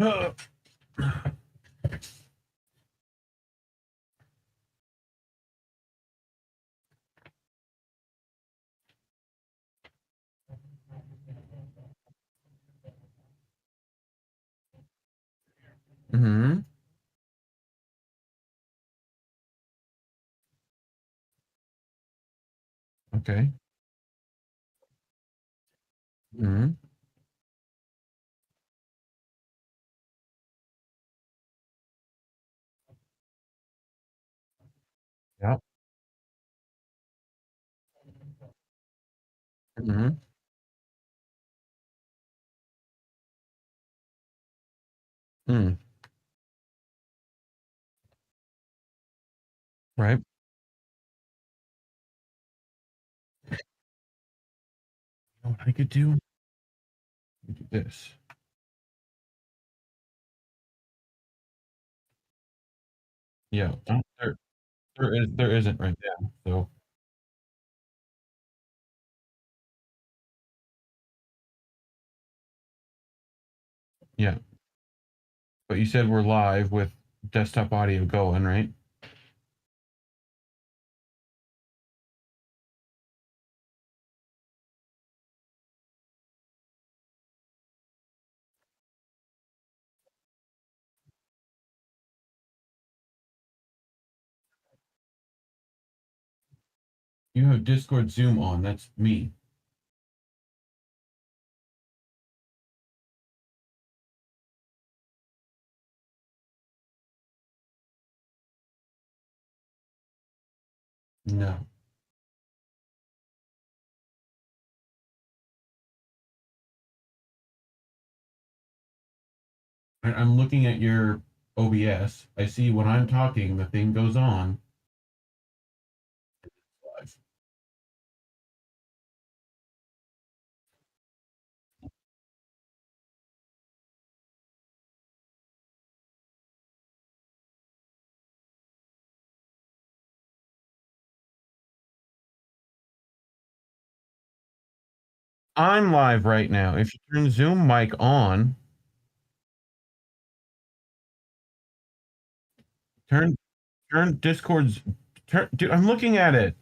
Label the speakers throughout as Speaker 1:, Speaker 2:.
Speaker 1: Uh, mm-hmm. Okay. Mm-hmm. Yep. Mm-hmm. Mm. Right. You know what I could do? I could do this. Yeah. There isn't right now. So yeah. But you said we're live with desktop audio going, right? You have Discord Zoom on. That's me. No. I'm looking at your OBS. I see when I'm talking, the thing goes on live. I'm live right now. If you turn Zoom mic on, turn turn Discord's dude, I'm looking at it.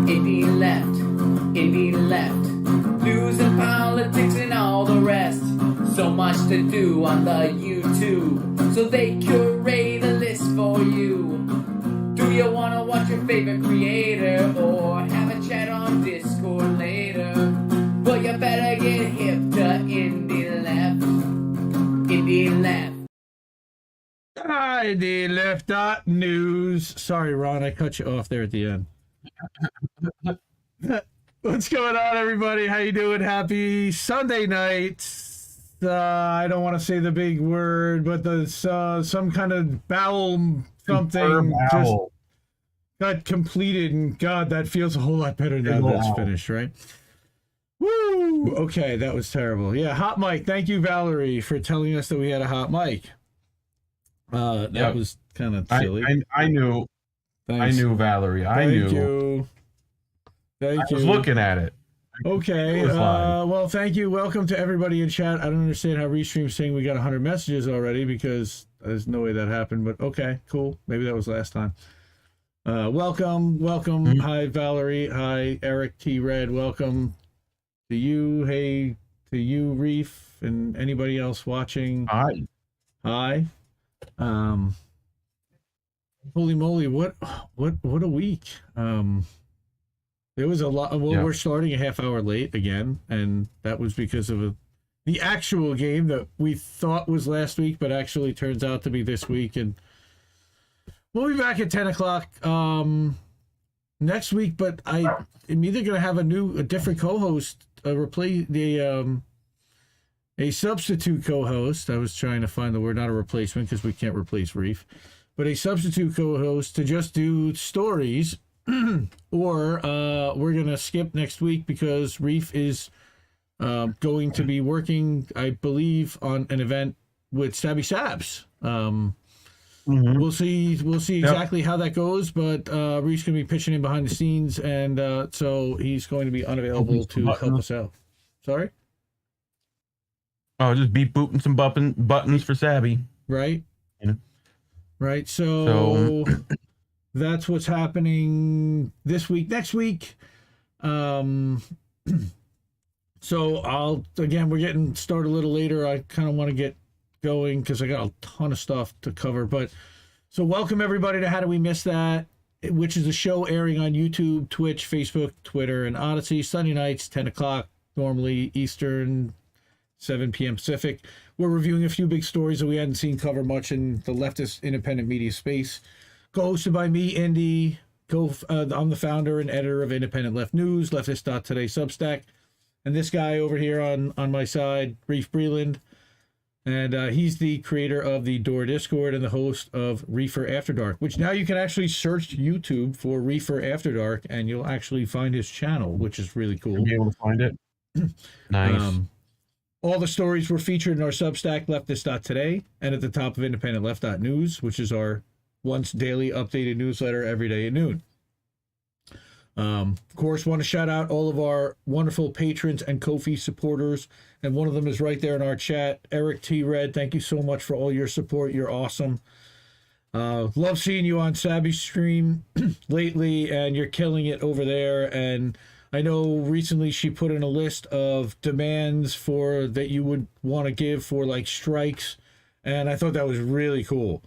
Speaker 2: Indie left, indie left, news and politics and all the rest. So much to do on the YouTube, so they curate a list for you. Do you wanna watch your favorite creator or have a chat on Discord later? Well, you better get hip to indie left, indie left.
Speaker 3: Indie left news. Sorry, Ron, I cut you off there at the end. What's going on, everybody? How you doing? Happy Sunday night. I don't want to say the big word, but the some kind of bowel something just got completed, and God, that feels a whole lot better now that it's finished, right? Woo! Okay, that was terrible. Yeah, hot mic. Thank you, Valerie, for telling us that we had a hot mic. That was kind of silly.
Speaker 1: I knew.
Speaker 3: Thanks.
Speaker 1: I knew Valerie. I knew.
Speaker 3: Thank you. Thank
Speaker 1: I
Speaker 3: you.
Speaker 1: was looking at it.
Speaker 3: Okay.
Speaker 1: It was live.
Speaker 3: Well, thank you. Welcome to everybody in chat. I don't understand how Restream's saying we got 100 messages already because there's no way that happened. But okay, cool. Maybe that was last time. Welcome.
Speaker 1: Mm-hmm.
Speaker 3: Hi, Valerie. Hi, Eric T. Red. Welcome to you. Hey, to you, Reef, and anybody else watching.
Speaker 1: Hi.
Speaker 3: Hi. Holy moly! What a week. There was a lot. Well,
Speaker 1: Yeah.
Speaker 3: we're starting a half hour late again, and that was because of the actual game that we thought was last week, but actually turns out to be this week. And we'll be back at 10 o'clock next week. But I'm either going to have a different co-host, replace a substitute co-host. I was trying to find the word, not a replacement, because we can't replace Reef, but a substitute co-host to just do stories. Or we're going to skip next week because Reef is going to be working, I believe, on an event with Stabby Sabs. We'll see exactly how that goes, but Reef's going to be pitching in behind the scenes, and so he's going to be unavailable to help us out. Sorry?
Speaker 1: Oh, just beep booping some buttons for Sabby.
Speaker 3: Right?
Speaker 1: Yeah.
Speaker 3: Right, so that's what's happening this week. Next week, so we're getting started a little later. I kind of want to get going because I got a ton of stuff to cover. But so welcome everybody to How Do We Miss That, which is a show airing on YouTube, Twitch, Facebook, Twitter, and Odyssey, Sunday nights, 10 o'clock, normally Eastern, 7 p.m. Pacific. We're reviewing a few big stories that we hadn't seen cover much in the leftist independent media space. Co-hosted by me, Indy. I'm the founder and editor of Independent Left News, leftist.today Substack. And this guy over here on my side, Reef Breland. And he's the creator of the Door Discord and the host of Reefer After Dark, which now you can actually search YouTube for Reefer After Dark, and you'll actually find his channel, which is really cool.
Speaker 1: You'll be able to find it. Nice.
Speaker 3: All the stories were featured in our Substack, leftist.today, and at the top of independentleft.news, which is our once daily updated newsletter every day at noon. Of course, want to shout out all of our wonderful patrons and Ko-fi supporters, and one of them is right there in our chat. Eric T. Red, thank you so much for all your support. You're awesome. Love seeing you on Sabby's stream lately, and you're killing it over there. And I know recently she put in a list of demands for that you would want to give for like strikes, and I thought that was really cool.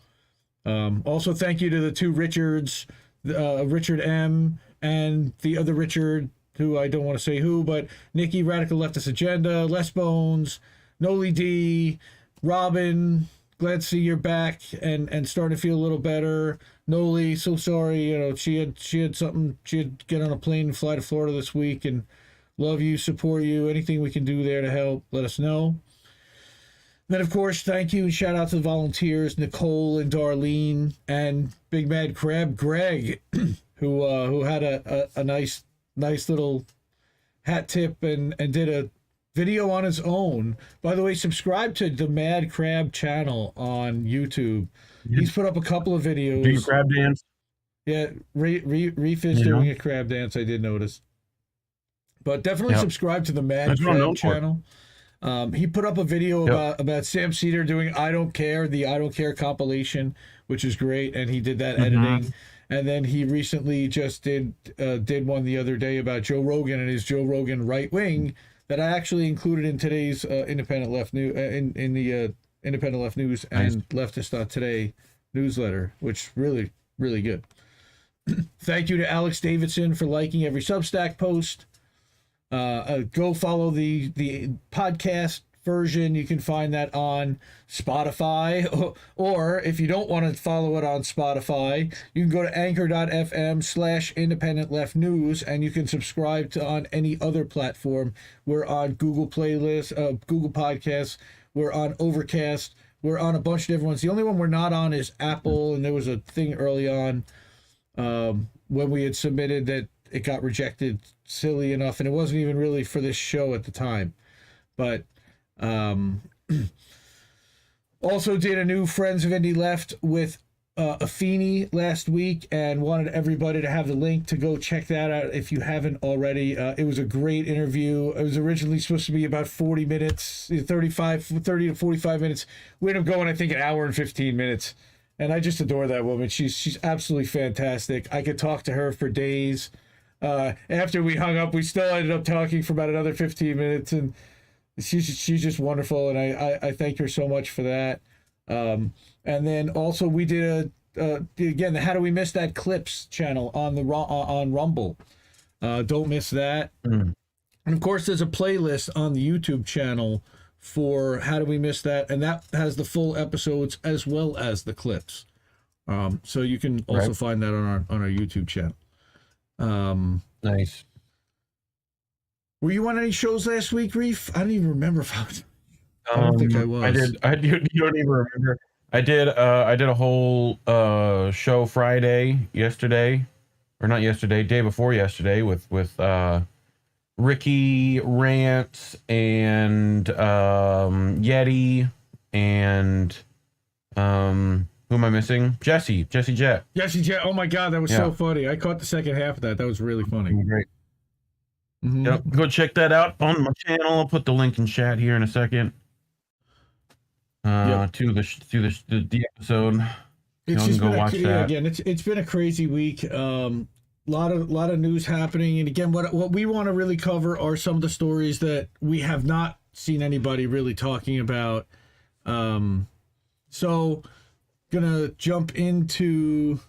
Speaker 3: Also, thank you to the two Richards, Richard M. and the other Richard, who I don't want to say who, but Nikki, Radical Leftist Agenda, Les Bones, Noli D, Robin, glad to see you're back and starting to feel a little better. Noli, so sorry, she had something, she had to get on a plane and fly to Florida this week, and love you, support you, anything we can do there to help, let us know. Then, of course, thank you and shout out to the volunteers, Nicole and Darlene, and Big Mad Crab Greg, who had a nice little hat tip and did a video on his own. By the way, subscribe to the Mad Crab channel on YouTube. He's put up a couple of videos.
Speaker 1: Do you crab dance?
Speaker 3: Yeah, Reef is doing a crab dance, I did notice. But definitely subscribe to the Mad Crab channel. He put up a video about Sam Cedar doing I Don't Care, the I Don't Care compilation, which is great, and he did that editing. And then he recently just did one the other day about Joe Rogan and his Joe Rogan Right Wing that I actually included in today's Independent Left News in the Independent Left News and Leftist.today newsletter, which really, really good. Thank you to Alex Davidson for liking every Substack post. Go follow the podcast version. You can find that on Spotify, or if you don't want to follow it on Spotify, you can go to anchor.fm/independent left news, and you can subscribe to on any other platform. We're on Google Google Podcasts, we're on Overcast, we're on a bunch of different ones. The only one we're not on is Apple, and there was a thing early on when we had submitted that it got rejected silly enough, and it wasn't even really for this show at the time. But also did a new Friends of Indie Left with Affini last week and wanted everybody to have the link to go check that out if you haven't already. It was a great interview. It was originally supposed to be about 40 minutes, 30 to 45 minutes. We ended up going, I think, an hour and 15 minutes. And I just adore that woman. She's absolutely fantastic. I could talk to her for days. After we hung up, we still ended up talking for about another 15 minutes. And she's just wonderful. And I thank her so much for that. And then also we did again the How Do We Miss That Clips channel on on Rumble. Don't miss that. And of course, there's a playlist on the YouTube channel for How Do We Miss That, and that has the full episodes as well as the clips. So you can also find that on our YouTube channel.
Speaker 1: Nice.
Speaker 3: Were you on any shows last week, Reef? I don't even remember if I was. I don't think I was.
Speaker 1: I did. You don't even remember. I did a whole show yesterday, or not yesterday, day before yesterday with Ricky Rants and Yeti and who am I missing? Jesse Jet.
Speaker 3: Oh my God, that was so funny. I caught the second half of that. That was really funny.
Speaker 1: Great. Mm-hmm. Yep, go check that out on my channel. I'll put the link in chat here in a second. To the episode.
Speaker 3: It's just been again. It's been a crazy week. Lot of news happening, and again, what we want to really cover are some of the stories that we have not seen anybody really talking about. So, gonna jump into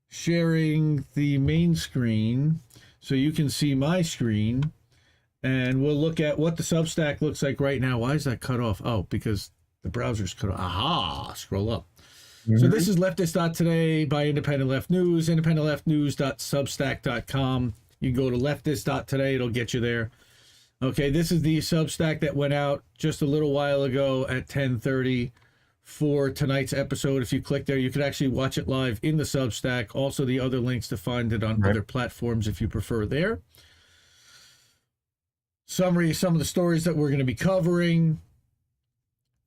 Speaker 3: sharing the main screen so you can see my screen, and we'll look at what the Substack looks like right now. Why is that cut off? Oh, because the browser's cut off. Aha! Scroll up. Mm-hmm. So this is leftist.today by Independent Left News, independentleftnews.substack.com. You can go to leftist.today. It'll get you there. Okay, this is the Substack that went out just a little while ago at 10:30 for tonight's episode. If you click there, you can actually watch it live in the Substack. Also, the other links to find it on other platforms if you prefer there. Summary of some of the stories that we're going to be covering.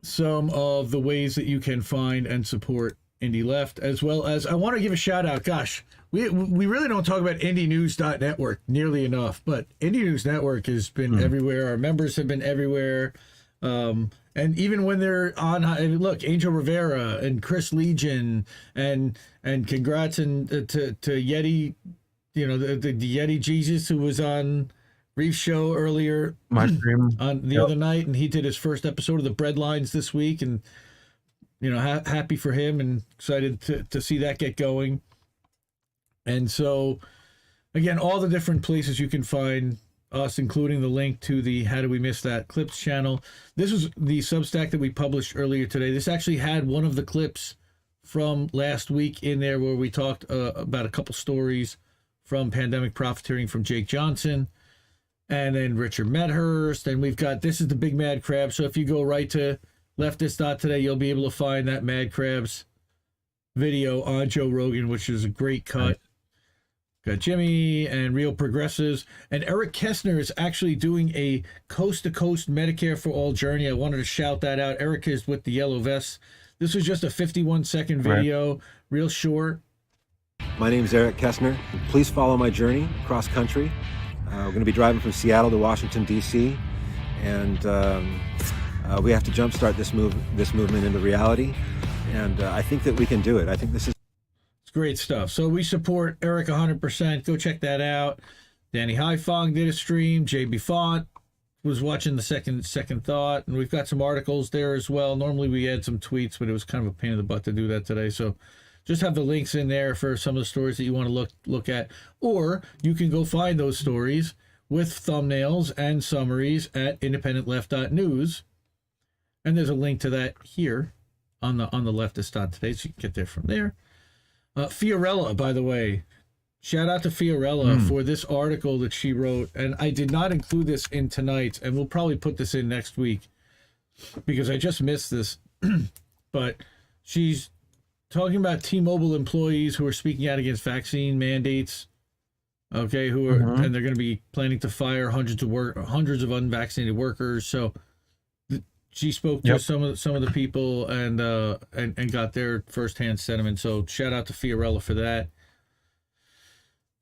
Speaker 3: Some of the ways that you can find and support Indie Left, as well as I want to give a shout out. Gosh, we really don't talk about indienews.network nearly enough, but Indie News Network has been everywhere. Our members have been everywhere. And even when they're on, look, Angel Rivera and Chris Legion and congrats and to Yeti, the Yeti Jesus who was on Reef's show earlier on the other night, and he did his first episode of the Breadlines this week, and happy for him and excited to see that get going. And so again, all the different places you can find us, including the link to the How Do We Miss That Clips channel. This was the Substack that we published earlier today. This actually had one of the clips from last week in there where we talked about a couple stories from Pandemic Profiteering from Jake Johnson. And then Richard Medhurst, and we've got, this is the Big Mad Crab. So if you go right to leftist.today, you'll be able to find that Mad Crabs video on Joe Rogan, which is a great cut. Right. Got Jimmy and Real Progressives. And Eric Kessner is actually doing a coast-to-coast Medicare for All journey. I wanted to shout that out. Eric is with the Yellow Vests. This was just a 51-second video, real short.
Speaker 4: My name is Eric Kessner. Please follow my journey across country. We're going to be driving from Seattle to Washington, D.C., and we have to jumpstart this movement into reality, and I think that we can do it. I think this is
Speaker 3: great stuff. So we support Eric 100%. Go check that out. Danny Haifong did a stream. JB Font was watching the second thought, and we've got some articles there as well. Normally we add some tweets, but it was kind of a pain in the butt to do that today, so just have the links in there for some of the stories that you want to look at. Or you can go find those stories with thumbnails and summaries at independentleft.news. And there's a link to that here on the leftist.today, so you can get there from there. Fiorella, by the way, shout out to Fiorella for this article that she wrote. And I did not include this in tonight, and we'll probably put this in next week because I just missed this. But she's talking about T-Mobile employees who are speaking out against vaccine mandates, okay, who are and they're going to be planning to fire hundreds of unvaccinated workers. So she spoke to some of the people and got their firsthand sentiment. So shout out to Fiorella for that.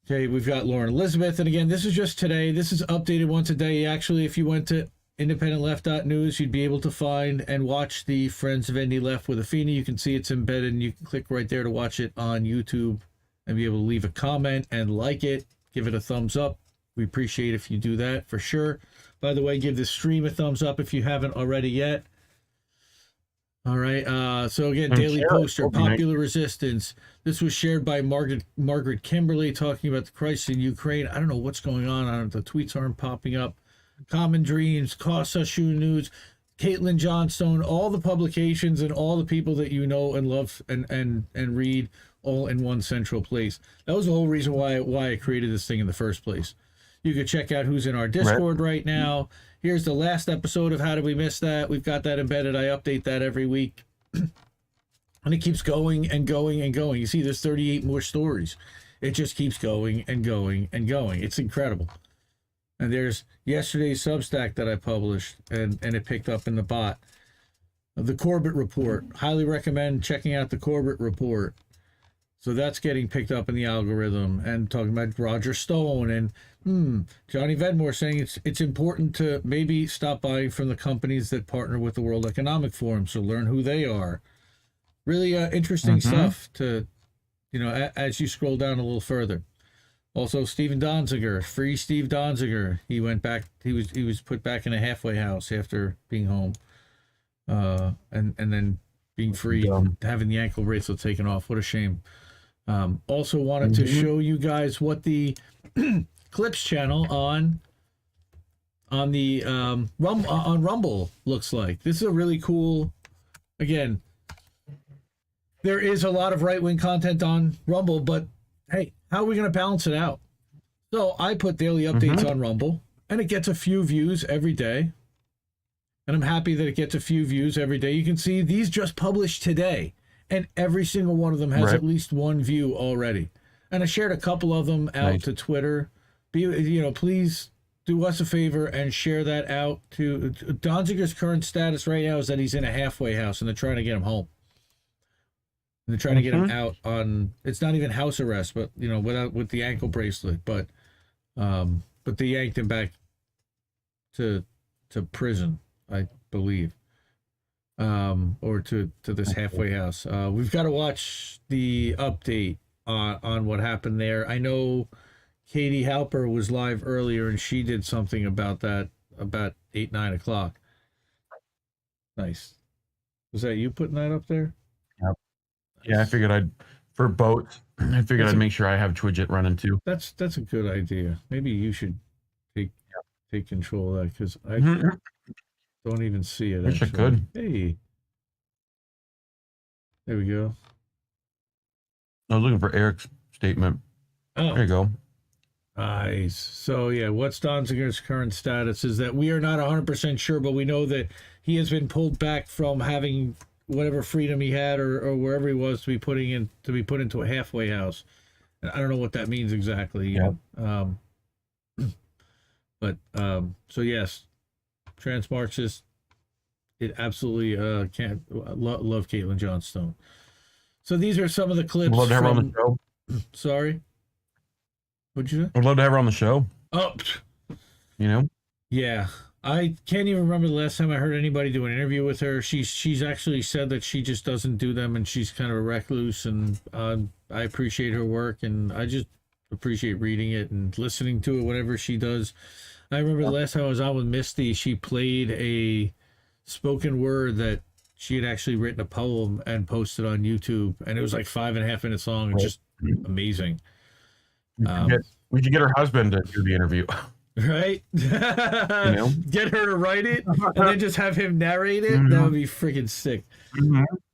Speaker 3: Okay, we've got Lauren Elizabeth, and again, this is just today. This is updated once a day. Actually, if you went to independentleft.news, you'd be able to find and watch the Friends of Indie Left with Afeni. You can see it's embedded, and you can click right there to watch it on YouTube and be able to leave a comment and like it, give it a thumbs up. We appreciate if you do that for sure. By the way, give the stream a thumbs up if you haven't already yet. All right. So again, Daily Poster, Popular Resistance. This was shared by Margaret Kimberly talking about the crisis in Ukraine. I don't know what's going on. The tweets aren't popping up. Common Dreams, Kosashu News, Caitlin Johnstone, all the publications and all the people that you know and love and read all in one central place. That was the whole reason why I created this thing in the first place. You can check out who's in our Discord right now. Here's the last episode of How Did We Miss That? We've got that embedded. I update that every week. And it keeps going and going and going. You see, there's 38 more stories. It just keeps going and going and going. It's incredible. And there's yesterday's Substack that I published, and it picked up in the bot. The Corbett Report. Highly recommend checking out the Corbett Report. So that's getting picked up in the algorithm, and talking about Roger Stone and Johnny Vedmore saying it's important to maybe stop buying from the companies that partner with the World Economic Forum, so learn who they are. Really interesting stuff to, as you scroll down a little further. Also, Steven Donziger, free Steve Donziger. He went back. He was put back in a halfway house after being home, and then being free, having the ankle bracelet taken off. What a shame. Also wanted to show you guys what the Clips channel on the on Rumble looks like. This is a really cool. Again, there is a lot of right-wing content on Rumble, but hey, how are we going to balance it out? So I put daily updates on Rumble, and it gets a few views every day. And I'm happy that it gets a few views every day. You can see these just published today, and every single one of them has at least one view already. And I shared a couple of them out to Twitter. Please do us a favor and share that out to Donziger's current status right now is that he's in a halfway house, and they're trying to get him home. And they're trying to get him out on, it's not even house arrest, but with the ankle bracelet, but they yanked him back to prison, I believe, or to this halfway house. We've got to watch the update on what happened there. I know Katie Halper was live earlier, and she did something about that about 9 o'clock. Nice. Was that you putting that up there?
Speaker 1: Yep. Yeah, I figured for boats, I'd make sure I have Twidget running too.
Speaker 3: That's a good idea. Maybe you should take control of that, because I don't even see it.
Speaker 1: Wish I could.
Speaker 3: Hey. There we go.
Speaker 1: I was looking for Eric's statement.
Speaker 3: Oh.
Speaker 1: There you go.
Speaker 3: Nice. So, yeah, what's Donziger's current status is that we are not 100% sure, but we know that he has been pulled back from having whatever freedom he had or wherever he was to be put into a halfway house. And I don't know what that means exactly. So yes, trans Marxist. It absolutely can't love Caitlin Johnstone. So these are some of the clips.
Speaker 1: I'd love to have her on the show.
Speaker 3: Sorry. What'd you say?
Speaker 1: I'd love to have her on the show.
Speaker 3: Oh,
Speaker 1: Yeah.
Speaker 3: I can't even remember the last time I heard anybody do an interview with her. She's actually said that she just doesn't do them, and she's kind of a recluse. And I appreciate her work, and I just appreciate reading it and listening to it whenever she does. I remember the last time I was on with Misty, she played a spoken word that she had actually written a poem and posted on YouTube, and it was like 5.5 minutes long and just amazing.
Speaker 1: We should get her husband to do the interview.
Speaker 3: Right? Get her to write it and then just have him narrate it. That would be freaking sick.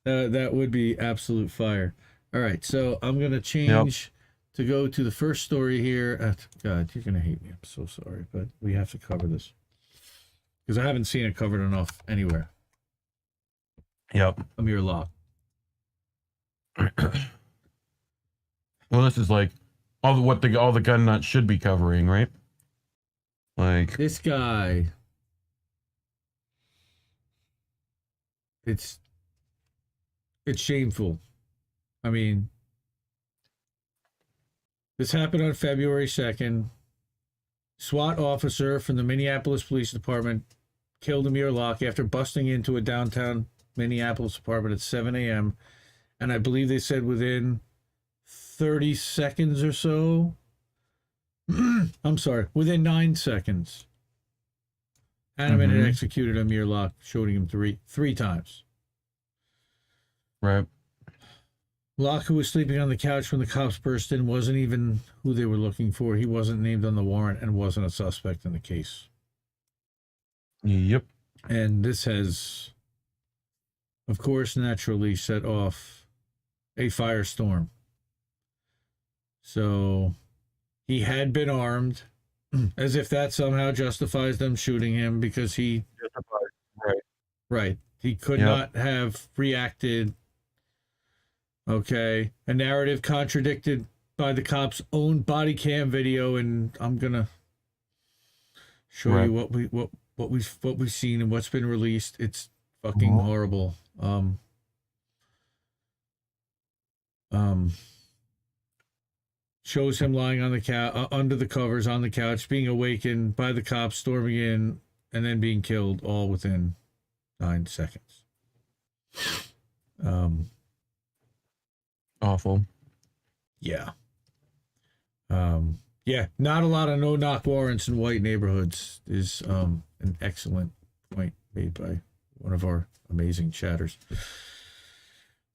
Speaker 3: That would be absolute fire. All right, so I'm going to change to go to the first story here. God, you're going to hate me. I'm so sorry, but we have to cover this because I haven't seen it covered enough anywhere.
Speaker 1: Yep.
Speaker 3: Amir Locke.
Speaker 1: Well, this is like all the gun nuts should be covering, right? Like
Speaker 3: this guy. it's shameful. I mean, this happened on February 2nd. SWAT officer from the Minneapolis Police Department killed Amir Locke after busting into a downtown Minneapolis apartment at 7 a.m. And I believe they said within 30 seconds or so. I'm sorry, within 9 seconds. Hanneman had executed Amir Locke, shooting him three times.
Speaker 1: Right.
Speaker 3: Locke, who was sleeping on the couch when the cops burst in, wasn't even who they were looking for. He wasn't named on the warrant and wasn't a suspect in the case.
Speaker 1: Yep.
Speaker 3: And this has, of course, naturally set off a firestorm. So he had been armed, as if that somehow justifies them shooting him, because he...
Speaker 1: Right.
Speaker 3: Right. He could not have reacted. Okay. A narrative contradicted by the cops' own body cam video, and I'm gonna show you what we've seen and what's been released. It's fucking horrible. Shows him lying on the couch, under the covers on the couch, being awakened by the cops storming in, and then being killed, all within 9 seconds.
Speaker 1: Awful.
Speaker 3: Yeah. Yeah, not a lot of no-knock warrants in white neighborhoods is an excellent point made by one of our amazing chatters.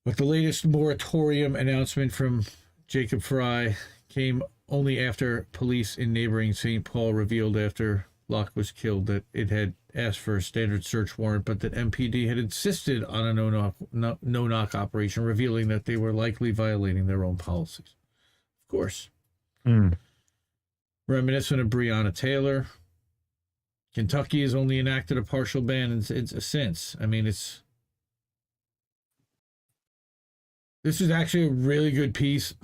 Speaker 3: But the latest moratorium announcement from Jacob Fry came only after police in neighboring St. Paul revealed after Locke was killed that it had asked for a standard search warrant, but that MPD had insisted on a no-knock operation, revealing that they were likely violating their own policies. Of course. Reminiscent of Breonna Taylor. Kentucky has only enacted a partial ban since. I mean, this is actually a really good piece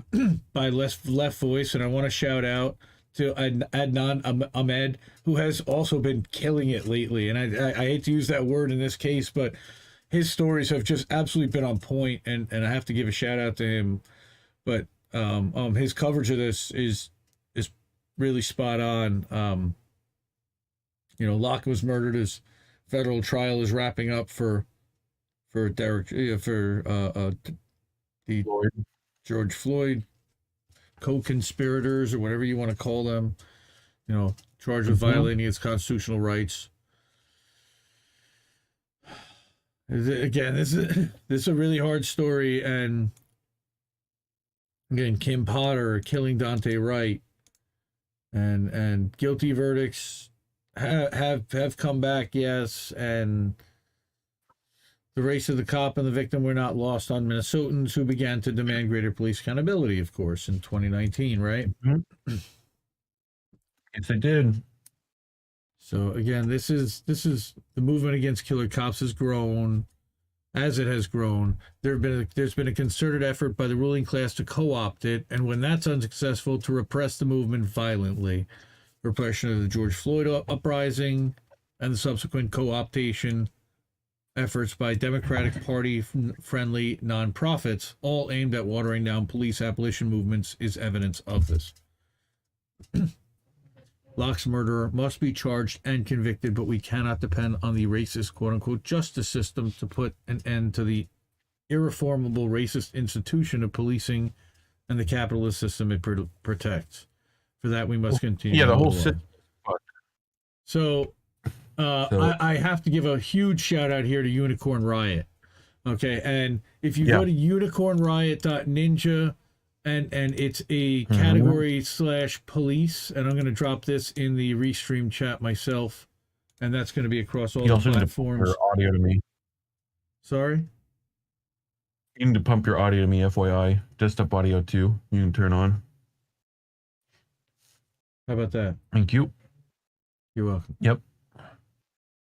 Speaker 3: by Left Voice, and I want to shout out to Adnan Ahmed, who has also been killing it lately. And I hate to use that word in this case, but his stories have just absolutely been on point, and I have to give a shout out to him. But his coverage of this is really spot on. Locke was murdered. His federal trial is wrapping up for George Floyd co-conspirators, or whatever you want to call them, charged with violating its constitutional rights. Again, this is a really hard story, and again, Kim Potter killing Dante Wright, and guilty verdicts have come back, yes, and the race of the cop and the victim were not lost on Minnesotans, who began to demand greater police accountability, of course, in 2019, right?
Speaker 1: Yes, they did.
Speaker 3: So again, this is the movement against killer cops has grown. As it has grown, there's been a concerted effort by the ruling class to co-opt it, and when that's unsuccessful, to repress the movement violently. Repression of the George Floyd uprising and the subsequent co-optation efforts by Democratic Party-friendly nonprofits, all aimed at watering down police abolition movements, is evidence of this. Locke's murderer must be charged and convicted, but we cannot depend on the racist quote-unquote justice system to put an end to the irreformable racist institution of policing and the capitalist system it protects. For that, we must continue.
Speaker 1: Yeah, the whole system.
Speaker 3: So I have to give a huge shout out here to Unicorn Riot. Okay, and if you go to unicornriot.ninja, and it's a category /police, and I'm going to drop this in the Restream chat myself, and that's going to be across all the platforms.
Speaker 1: Your audio to me.
Speaker 3: Sorry?
Speaker 1: You need to pump your audio to me, FYI. Desktop audio too. You can turn on.
Speaker 3: How about that?
Speaker 1: Thank you.
Speaker 3: You're welcome.
Speaker 1: Yep.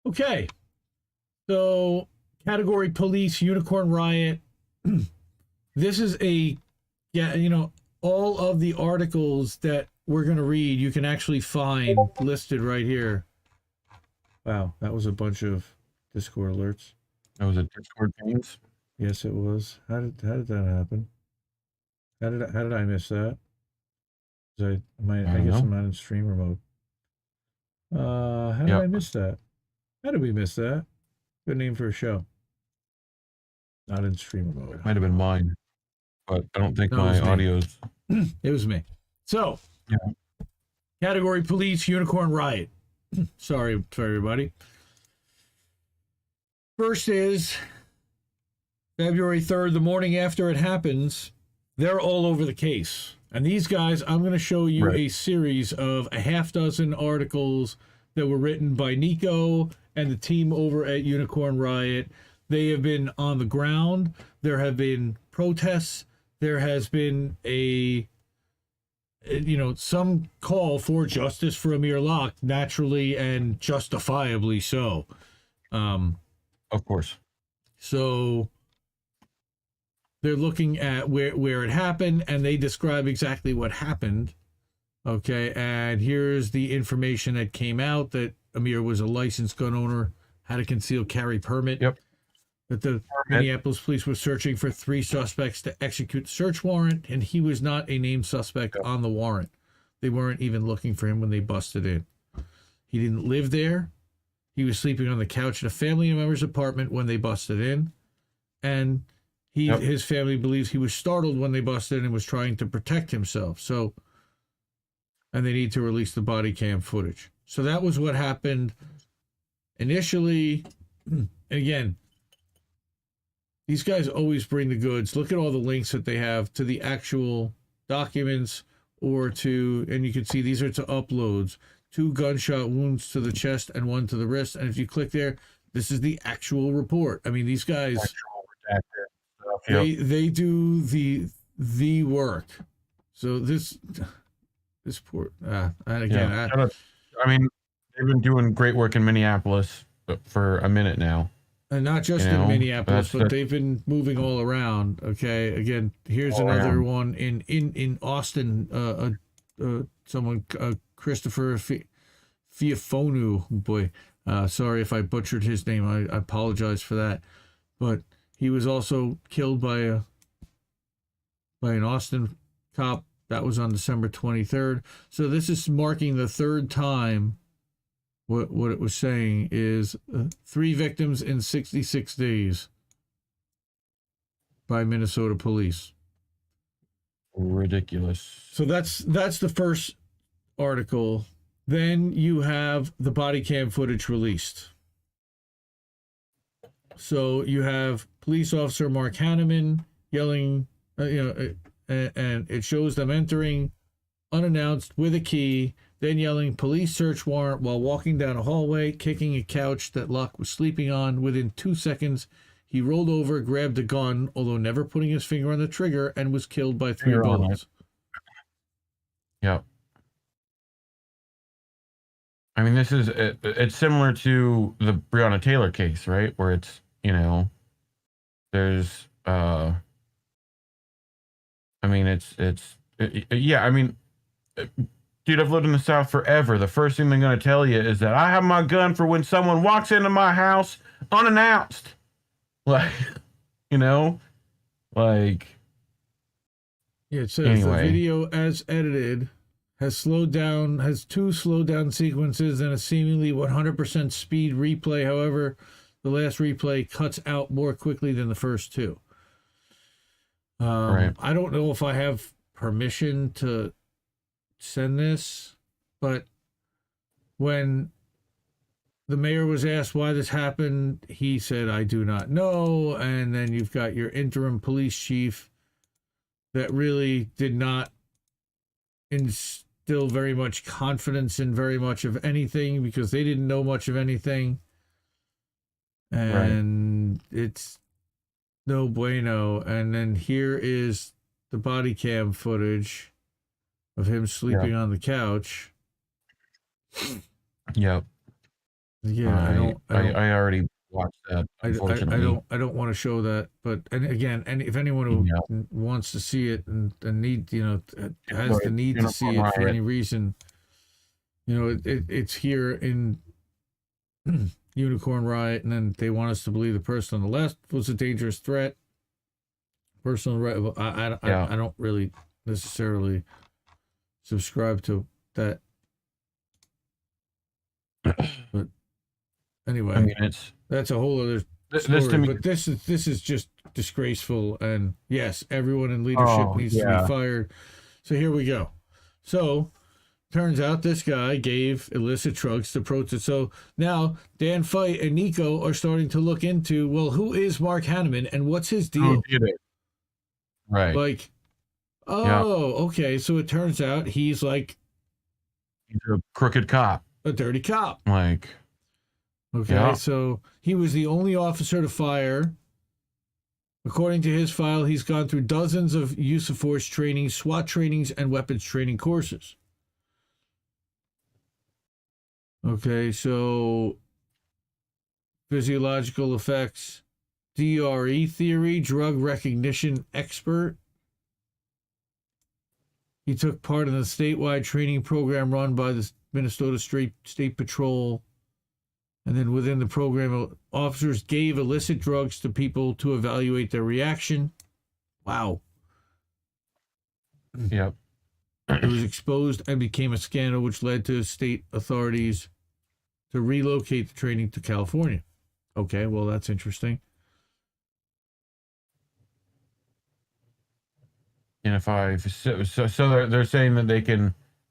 Speaker 3: Okay. So, category police, Unicorn Riot. This is all of the articles that we're going to read, you can actually find listed right here. Wow, that was a bunch of Discord alerts.
Speaker 1: That was a Discord pings.
Speaker 3: Yes, it was. How did that happen? How did I miss that?
Speaker 1: I
Speaker 3: I
Speaker 1: don't
Speaker 3: guess
Speaker 1: know.
Speaker 3: I'm not in streamer mode. How did I
Speaker 1: Yep.
Speaker 3: miss that? How did we miss that? Good name for a show. Not in streamer mode.
Speaker 1: Might have been mine, but I don't think
Speaker 3: No, it
Speaker 1: my
Speaker 3: was me.
Speaker 1: audio's.
Speaker 3: It was me. So,
Speaker 1: Yeah.
Speaker 3: category police unicorn riot. Sorry for everybody. First is February 3rd, the morning after it happens. They're all over the case. And these guys, I'm going to show you
Speaker 1: Right.
Speaker 3: a series of a half dozen articles that were written by Nico and the team over at Unicorn Riot. They have been on the ground. There have been protests. There has been some call for justice for Amir Locke, naturally and justifiably so.
Speaker 1: Of course.
Speaker 3: So they're looking at where it happened, and they describe exactly what happened. Okay, and here's the information that came out that Amir was a licensed gun owner, had a concealed carry permit.
Speaker 1: Yep.
Speaker 3: That the Minneapolis police were searching for 3 suspects to execute the search warrant, and he was not a named suspect on the warrant. They weren't even looking for him when they busted in. He didn't live there. He was sleeping on the couch at a family member's apartment when they busted in, and his family believes he was startled when they busted in and was trying to protect himself. So, and they need to release the body cam footage. So that was what happened initially. And again, these guys always bring the goods. Look at all the links that they have to the actual documents or to, and you can see these are to uploads. 2 gunshot wounds to the chest and 1 to the wrist. And if you click there, this is the actual report. I mean, these guys, they do the work. So this poor, and again,
Speaker 1: I mean, they've been doing great work in Minneapolis for a minute now.
Speaker 3: and not just in Minneapolis, but they've been moving all around. Okay, again, here's another one in Austin. Someone, Christopher Fiafonu. Boy, sorry if I butchered his name. I apologize for that. But he was also killed by an Austin cop. That was on December 23rd. So this is marking the 3rd time. What it was saying is 3 victims in 66 days by Minnesota police.
Speaker 1: Ridiculous.
Speaker 3: So that's the first article. Then you have the body cam footage released. So you have police officer Mark Hanneman yelling, and it shows them entering unannounced with a key, then yelling police search warrant while walking down a hallway, kicking a couch that Locke was sleeping on. Within 2 seconds, he rolled over, grabbed a gun, although never putting his finger on the trigger, and was killed by 3 bullets.
Speaker 1: Yep. I mean, it's similar to the Breonna Taylor case, right? Where it's, there's, I mean, yeah, I mean, dude, I've lived in the South forever. The first thing they're going to tell you is that I have my gun for when someone walks into my house unannounced. Like, like.
Speaker 3: Yeah, it says
Speaker 1: anyway.
Speaker 3: The video as edited has 2 slowed down sequences and a seemingly 100% speed replay. However, the last replay cuts out more quickly than the first 2.
Speaker 1: Right.
Speaker 3: I don't know if I have permission to send this, but when the mayor was asked why this happened, he said, "I do not know." And then you've got your interim police chief that really did not instill very much confidence in very much of anything because they didn't know much of anything. And it's no bueno. And then here is the body cam footage of him sleeping on the couch.
Speaker 1: Yep.
Speaker 3: Yeah,
Speaker 1: I already watched that. Unfortunately,
Speaker 3: I don't want to show that, but and if anyone who wants to see it and need has the need to see it for any reason, it's here in Unicorn Riot, and then they want us to believe the person on the left was a dangerous threat. Personal right. I don't really necessarily subscribe to that. But anyway,
Speaker 1: I mean,
Speaker 3: that's a whole other story. But this is just disgraceful, and yes, everyone in leadership needs to be fired. So here we go. So turns out this guy gave illicit drugs to protest. So now Dan Fite and Nico are starting to look into, well, who is Mark Hanneman and what's his deal?
Speaker 1: Who did it? Right.
Speaker 3: Like, okay. So it turns out he's like
Speaker 1: he's a crooked cop.
Speaker 3: A dirty cop.
Speaker 1: Like,
Speaker 3: okay, so he was the only officer to fire. According to his file, he's gone through dozens of use of force training, SWAT trainings, and weapons training courses. Okay, so physiological effects, DRE theory, drug recognition expert. He took part in a statewide training program run by the Minnesota State Patrol. And then within the program, officers gave illicit drugs to people to evaluate their reaction. Wow.
Speaker 1: Yep.
Speaker 3: It was exposed and became a scandal, which led to state authorities to relocate the training to California. Okay, well, that's interesting.
Speaker 1: And so they're saying that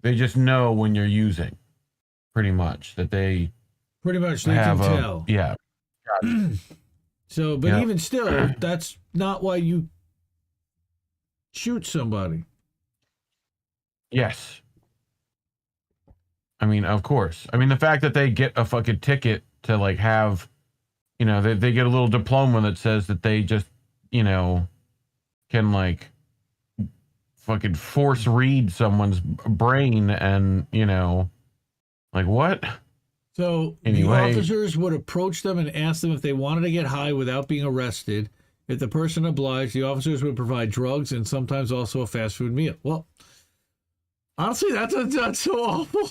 Speaker 1: they just know when you're using, pretty much they
Speaker 3: can tell.
Speaker 1: Yeah.
Speaker 3: So, but even still, that's not why you shoot somebody.
Speaker 1: Yes. I mean, of course. I mean, the fact that they get a fucking ticket to like have, they get a little diploma that says that they just, can like fucking force read someone's brain and, like what?
Speaker 3: So
Speaker 1: anyway,
Speaker 3: the officers would approach them and ask them if they wanted to get high without being arrested. If the person obliged, the officers would provide drugs and sometimes also a fast food meal. Well, honestly, that's so awful.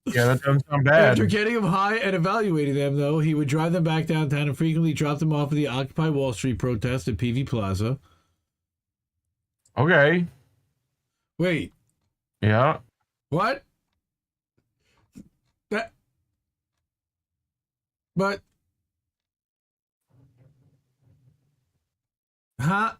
Speaker 1: Yeah, that doesn't sound bad.
Speaker 3: After getting them high and evaluating them, though, he would drive them back downtown and frequently drop them off at the Occupy Wall Street protest at PV Plaza.
Speaker 1: Okay.
Speaker 3: Wait.
Speaker 1: Yeah.
Speaker 3: What? But, huh?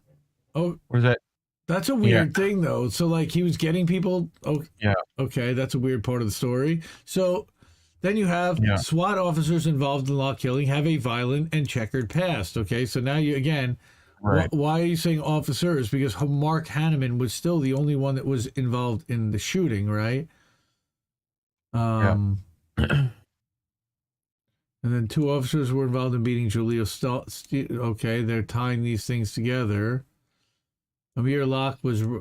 Speaker 3: Oh,
Speaker 1: where's that?
Speaker 3: That's a weird thing, though. So, like, he was getting people. Oh, yeah. Okay, that's a weird part of the story. So, then you have SWAT officers involved in Locke killing have a violent and checkered past. Okay, so now you again. Right. Why are you saying officers? Because Mark Hanneman was still the only one that was involved in the shooting, right? And then 2 officers were involved in beating Julio Okay, they're tying these things together. Amir Locke was a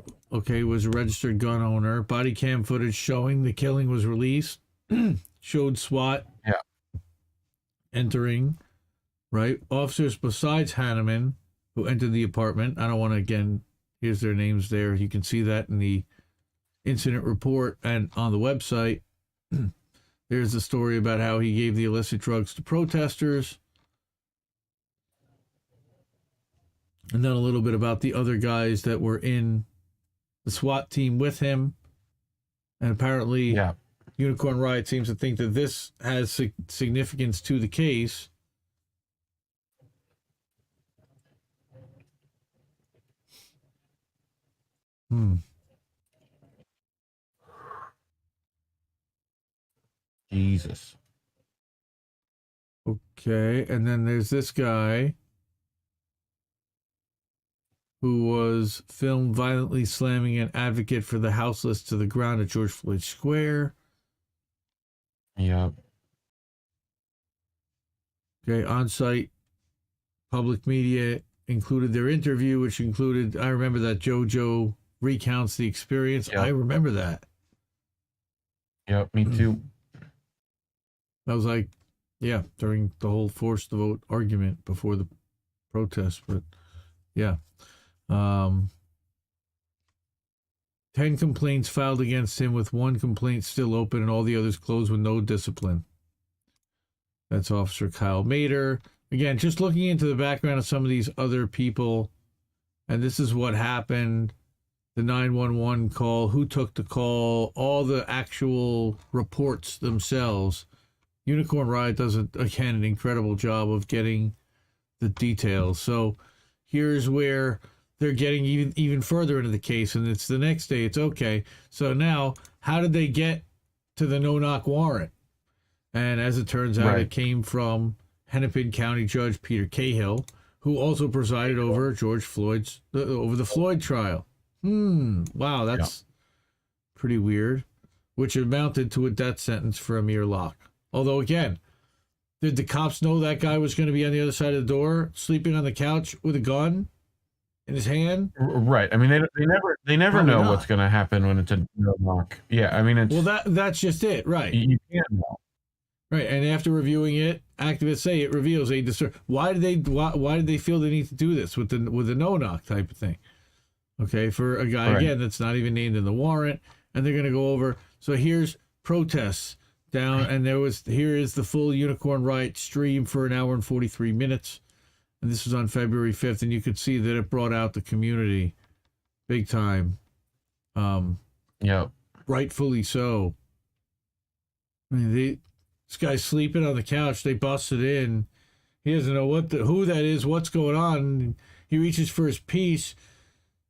Speaker 3: registered gun owner. Body cam footage showing the killing was released. Showed SWAT entering, right? Officers besides Hanneman who entered the apartment. I don't want to, again, here's their names there. You can see that in the incident report and on the website. There's a story about how he gave the illicit drugs to protesters. And then a little bit about the other guys that were in the SWAT team with him. And apparently, Unicorn Riot seems to think that this has significance to the case.
Speaker 1: Jesus.
Speaker 3: Okay, and then there's this guy who was filmed violently slamming an advocate for the houseless to the ground at George Floyd Square.
Speaker 1: Yep.
Speaker 3: Okay, on-site public media included their interview, which included, I remember that JoJo recounts the experience. Yep. I remember that.
Speaker 1: Yep, me too.
Speaker 3: That was like, during the whole forced to vote argument before the protest. But 10 complaints filed against him, with 1 complaint still open and all the others closed with no discipline. That's Officer Kyle Mater. Again, just looking into the background of some of these other people, and this is what happened. The 911 call, who took the call, all the actual reports themselves. Unicorn Riot does, again, an incredible job of getting the details. So here's where they're getting even further into the case, and it's the next day. It's okay. So now, how did they get to the no-knock warrant? And as it turns out, it came from Hennepin County Judge Peter Cahill, who also presided over over the Floyd trial. Wow, that's pretty weird. Which amounted to a death sentence for Amir Locke. Although, again, did the cops know that guy was going to be on the other side of the door, sleeping on the couch with a gun in his hand?
Speaker 1: Right. I mean, they never know what's going to happen when it's a no-knock. Yeah, I mean, it's...
Speaker 3: Well, that's just it, right.
Speaker 1: You can't know.
Speaker 3: Right, and after reviewing it, activists say it reveals a discern. Why did they feel they need to do this with the no-knock type of thing? Okay, for a guy, again, that's not even named in the warrant, and they're going to go over. So here's protests down, and here is the full Unicorn Riot stream for an hour and 43 minutes, and this was on February 5th, and you could see that it brought out the community big time. Rightfully so. I mean, this guy's sleeping on the couch. They busted in. He doesn't know who that is, what's going on. He reaches for his piece.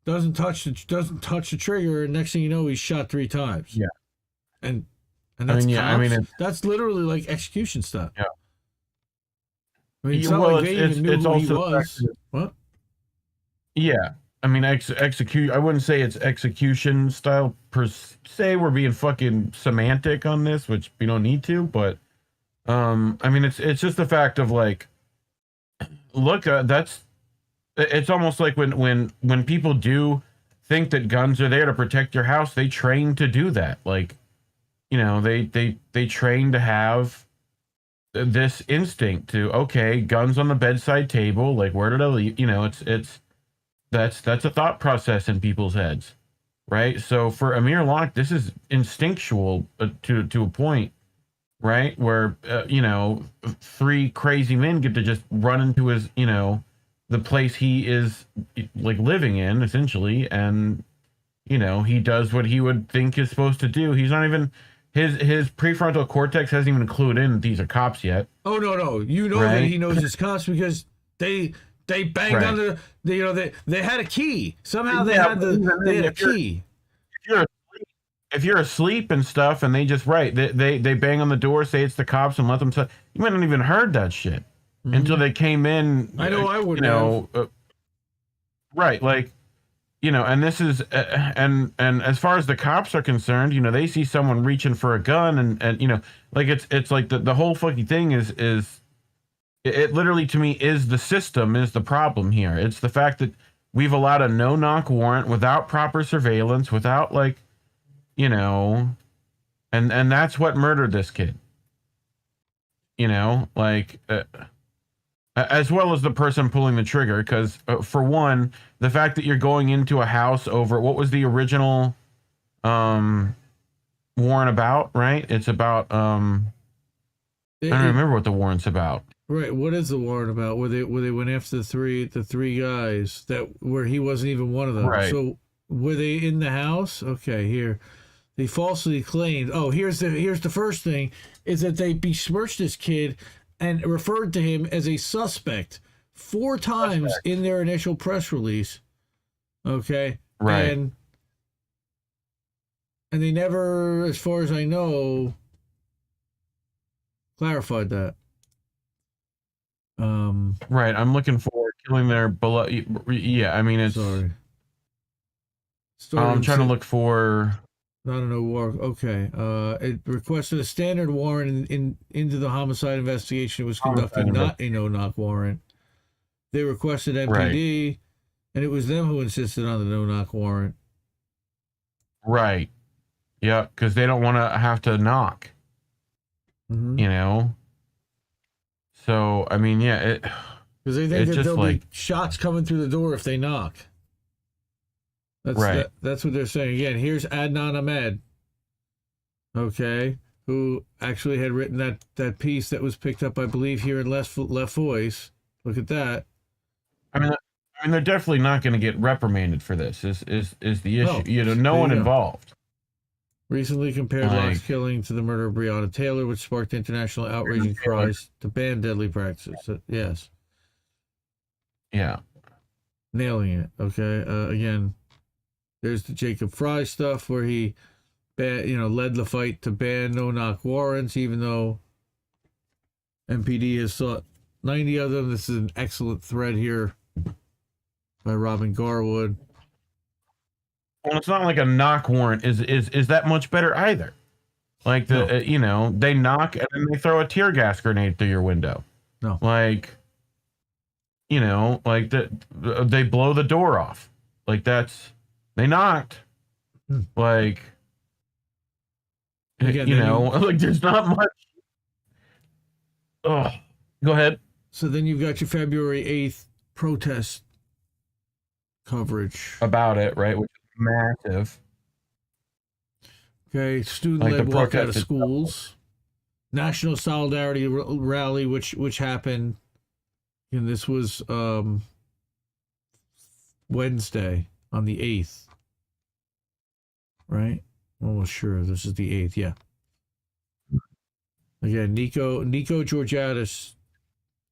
Speaker 3: Doesn't touch the trigger, and next thing you know, he's shot 3 times.
Speaker 1: Yeah,
Speaker 3: and that's that's literally like execution stuff.
Speaker 1: Yeah,
Speaker 3: I mean, it's not like they even knew who he was. What?
Speaker 1: Yeah, I mean, I wouldn't say it's execution style per se. We're being fucking semantic on this, which we don't need to. But I mean, it's just the fact of like, look, it's almost like when people do think that guns are there to protect your house, they train to do that. Like, you know, they train to have this instinct to, okay, guns on the bedside table, like, where did I leave? You know, that's a thought process in people's heads, right? So for Amir Locke, this is instinctual to a point, right? Where, you know, 3 crazy men get to just run into his, you know, the place he is like living in, essentially, and you know, he does what he would think is supposed to do. He's not even his prefrontal cortex hasn't even clued in that these are cops yet.
Speaker 3: Oh no, you know that he knows it's cops because they banged on the you know, they had a key. Somehow they had a key.
Speaker 1: If you're asleep and stuff, and they just they bang on the door, say it's the cops, and let them you might not even heard that shit. Until they came in.
Speaker 3: I know I would,
Speaker 1: you know, right, like, you know, and this is and as far as the cops are concerned, you know, they see someone reaching for a gun, and you know, like, it's like the whole fucking thing is it literally, to me, is the system is the problem here. It's the fact that we've allowed a no-knock warrant without proper surveillance, without, like, you know, and that's what murdered this kid. You know, like, as well as the person pulling the trigger, because for one, the fact that you're going into a house over, what was the original warrant about, right? It's about I don't remember what the warrant's about.
Speaker 3: Right, what is the warrant about? Where they went after the three guys where he wasn't even one of them.
Speaker 1: Right.
Speaker 3: So were they in the house? Okay, here. They falsely claimed. Oh, here's the first thing, is that they besmirched this kid and referred to him as a suspect 4 times in their initial press release. Okay.
Speaker 1: Right.
Speaker 3: And they never, as far as I know, clarified that.
Speaker 1: Right. I'm looking for killing their below. Yeah. I mean, it's.
Speaker 3: Sorry.
Speaker 1: I'm trying to look for.
Speaker 3: Not an award. Okay. It requested a standard warrant into the homicide investigation. It was conducted, not a no-knock warrant. They requested MPD, and it was them who insisted on the no-knock warrant.
Speaker 1: Right. Yeah, because they don't want to have to knock.
Speaker 3: Mm-hmm.
Speaker 1: You know. So I mean, yeah,
Speaker 3: because they think that there'll be shots coming through the door if they knock. That's what they're saying. Again, here's Adnan Ahmed. Okay. who actually had written that piece that was picked up, I believe, here in Left Voice. Look at that.
Speaker 1: I mean, they're definitely not going to get reprimanded for this. Is the issue?
Speaker 3: Oh,
Speaker 1: You know, no
Speaker 3: there
Speaker 1: one
Speaker 3: you go.
Speaker 1: involved.
Speaker 3: Recently compared
Speaker 1: Like-
Speaker 3: Locke's killing to the murder of Breonna Taylor, which sparked international outrage and cries to ban deadly practices. Yes,
Speaker 1: Yeah.
Speaker 3: nailing it. Okay, again, there's the Jacob Fry stuff where he, led the fight to ban no-knock warrants, even though MPD has sought 90 of them. This is an excellent thread here by Robin Garwood.
Speaker 1: Well, it's not like a knock warrant is that much better either. Like they knock and then they throw a tear gas grenade through your window.
Speaker 3: No.
Speaker 1: Like, they blow the door off. Like they knocked. Like,
Speaker 3: Again,
Speaker 1: like there's not much. Oh, go ahead.
Speaker 3: So then you've got your February 8th protest coverage
Speaker 1: About it, right? Which is massive.
Speaker 3: Okay, student-led
Speaker 1: Like the
Speaker 3: walk out of
Speaker 1: protest itself.
Speaker 3: schools, National Solidarity Rally, which happened, and this was Wednesday on the 8th, right? Almost sure this is the 8th. Yeah. Again, Nico Georgiadis,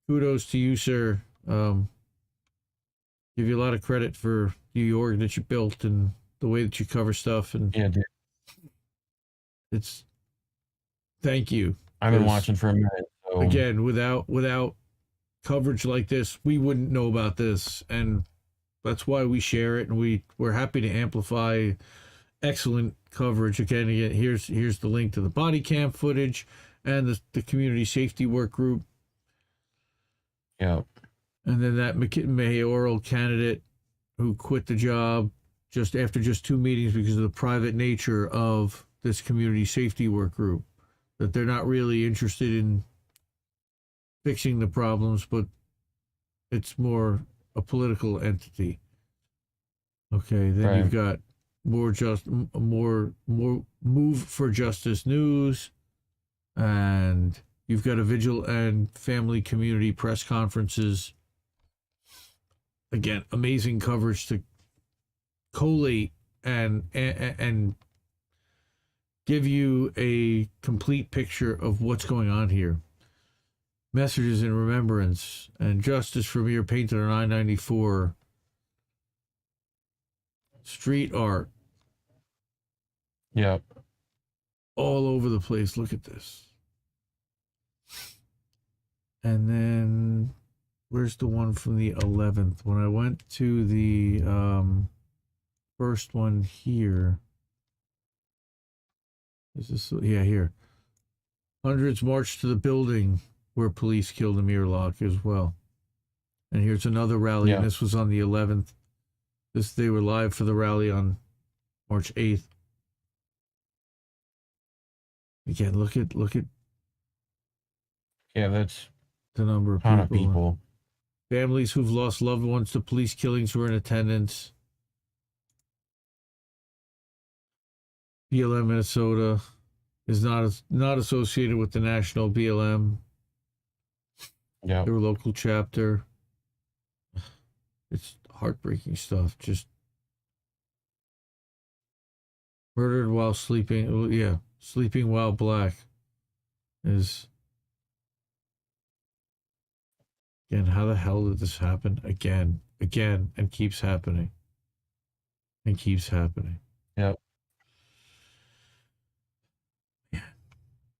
Speaker 3: kudos to you, sir. Give you a lot of credit for the org that you built and the way that you cover stuff, and
Speaker 1: Yeah, dude.
Speaker 3: it's thank you.
Speaker 1: I've been
Speaker 3: Because,
Speaker 1: watching for a minute. So.
Speaker 3: again, without coverage like this, we wouldn't know about this, and that's why we share it, and we're happy to amplify excellent coverage. Again, here's the link to the body cam footage and the community safety work group,
Speaker 1: Yeah.
Speaker 3: and then that mayoral candidate who quit the job after just 2 meetings because of the private nature of this community safety work group, that they're not really interested in fixing the problems, but it's more a political entity. Okay, then
Speaker 1: Right.
Speaker 3: you've got more Move for Justice News, and you've got a vigil and family community press conferences. Again, amazing coverage to collate and give you a complete picture of what's going on here. Messages in remembrance and justice from Amir painted on I-94. Street art
Speaker 1: Yeah.
Speaker 3: all over the place. Look at this. And then where's the one from the 11th? When I went to the first one here. Is this, yeah, here. Hundreds marched to the building where police killed Amir Locke as well. And here's another rally, and
Speaker 1: Yeah.
Speaker 3: this was on the 11th. They were live for the rally on March 8th. Again, look at
Speaker 1: Yeah, that's
Speaker 3: the number of
Speaker 1: a ton
Speaker 3: people.
Speaker 1: of people.
Speaker 3: Families who've lost loved ones to police killings were in attendance. BLM Minnesota is not associated with the national BLM.
Speaker 1: Yeah.
Speaker 3: Their local chapter. It's heartbreaking stuff. Just murdered while sleeping. Yeah, sleeping while black is. Again, how the hell did this happen again, and keeps happening, and keeps happening.
Speaker 1: Yep.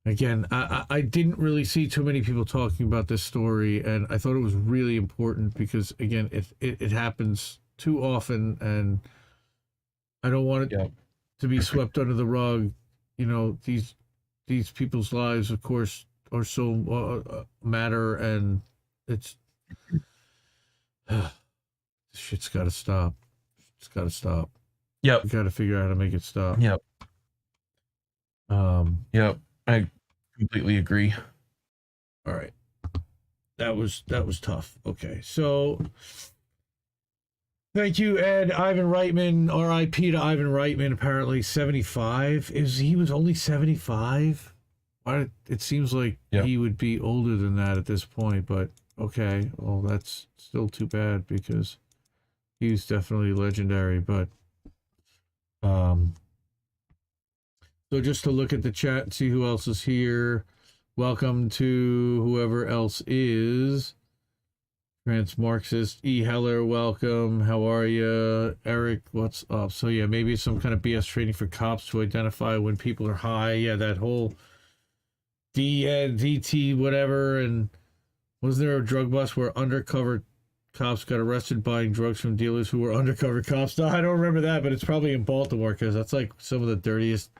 Speaker 3: Again, I didn't really see too many people talking about this story, and I thought it was really important because, again, it happens too often, and I don't want it
Speaker 1: Yep.
Speaker 3: to be swept under the rug. You know, these people's lives, of course, are so matter, and it's this shit's got to stop. It's got to stop.
Speaker 1: Yep.
Speaker 3: We got to figure out how to make it stop.
Speaker 1: Yep.
Speaker 3: Yep.
Speaker 1: I completely agree.
Speaker 3: All right. That was tough. Okay. So thank you, Ed. Ivan Reitman, RIP to Ivan Reitman, apparently 75. He was only 75? It seems like
Speaker 1: Yep.
Speaker 3: he would be older than that at this point, but okay. Well, that's still too bad because he's definitely legendary. But so just to look at the chat and see who else is here. Welcome to whoever else is. Trans Marxist E Heller, welcome. How are you, Eric? What's up? So yeah, maybe some kind of BS training for cops to identify when people are high. Yeah, that whole DT whatever. And was there a drug bust where undercover cops got arrested buying drugs from dealers who were undercover cops? No, I don't remember that, but it's probably in Baltimore because that's like some of the dirtiest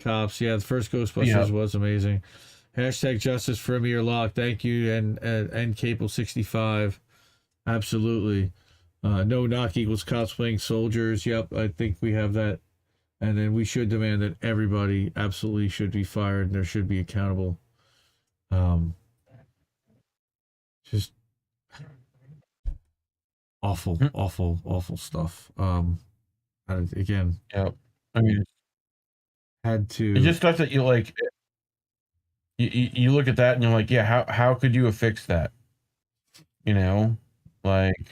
Speaker 3: cops. Yeah, the first Ghostbusters was amazing. Hashtag justice for Amir Locke. Thank you. And Capel 65. Absolutely. No knock equals cops playing soldiers. Yep, I think we have that. And then we should demand that everybody absolutely should be fired and there should be accountable. Just awful stuff. Again,
Speaker 1: Yep. I mean,
Speaker 3: had to.
Speaker 1: it's just stuff that you like. You look at that and you're like, yeah, how could you have fixed that? You know, like,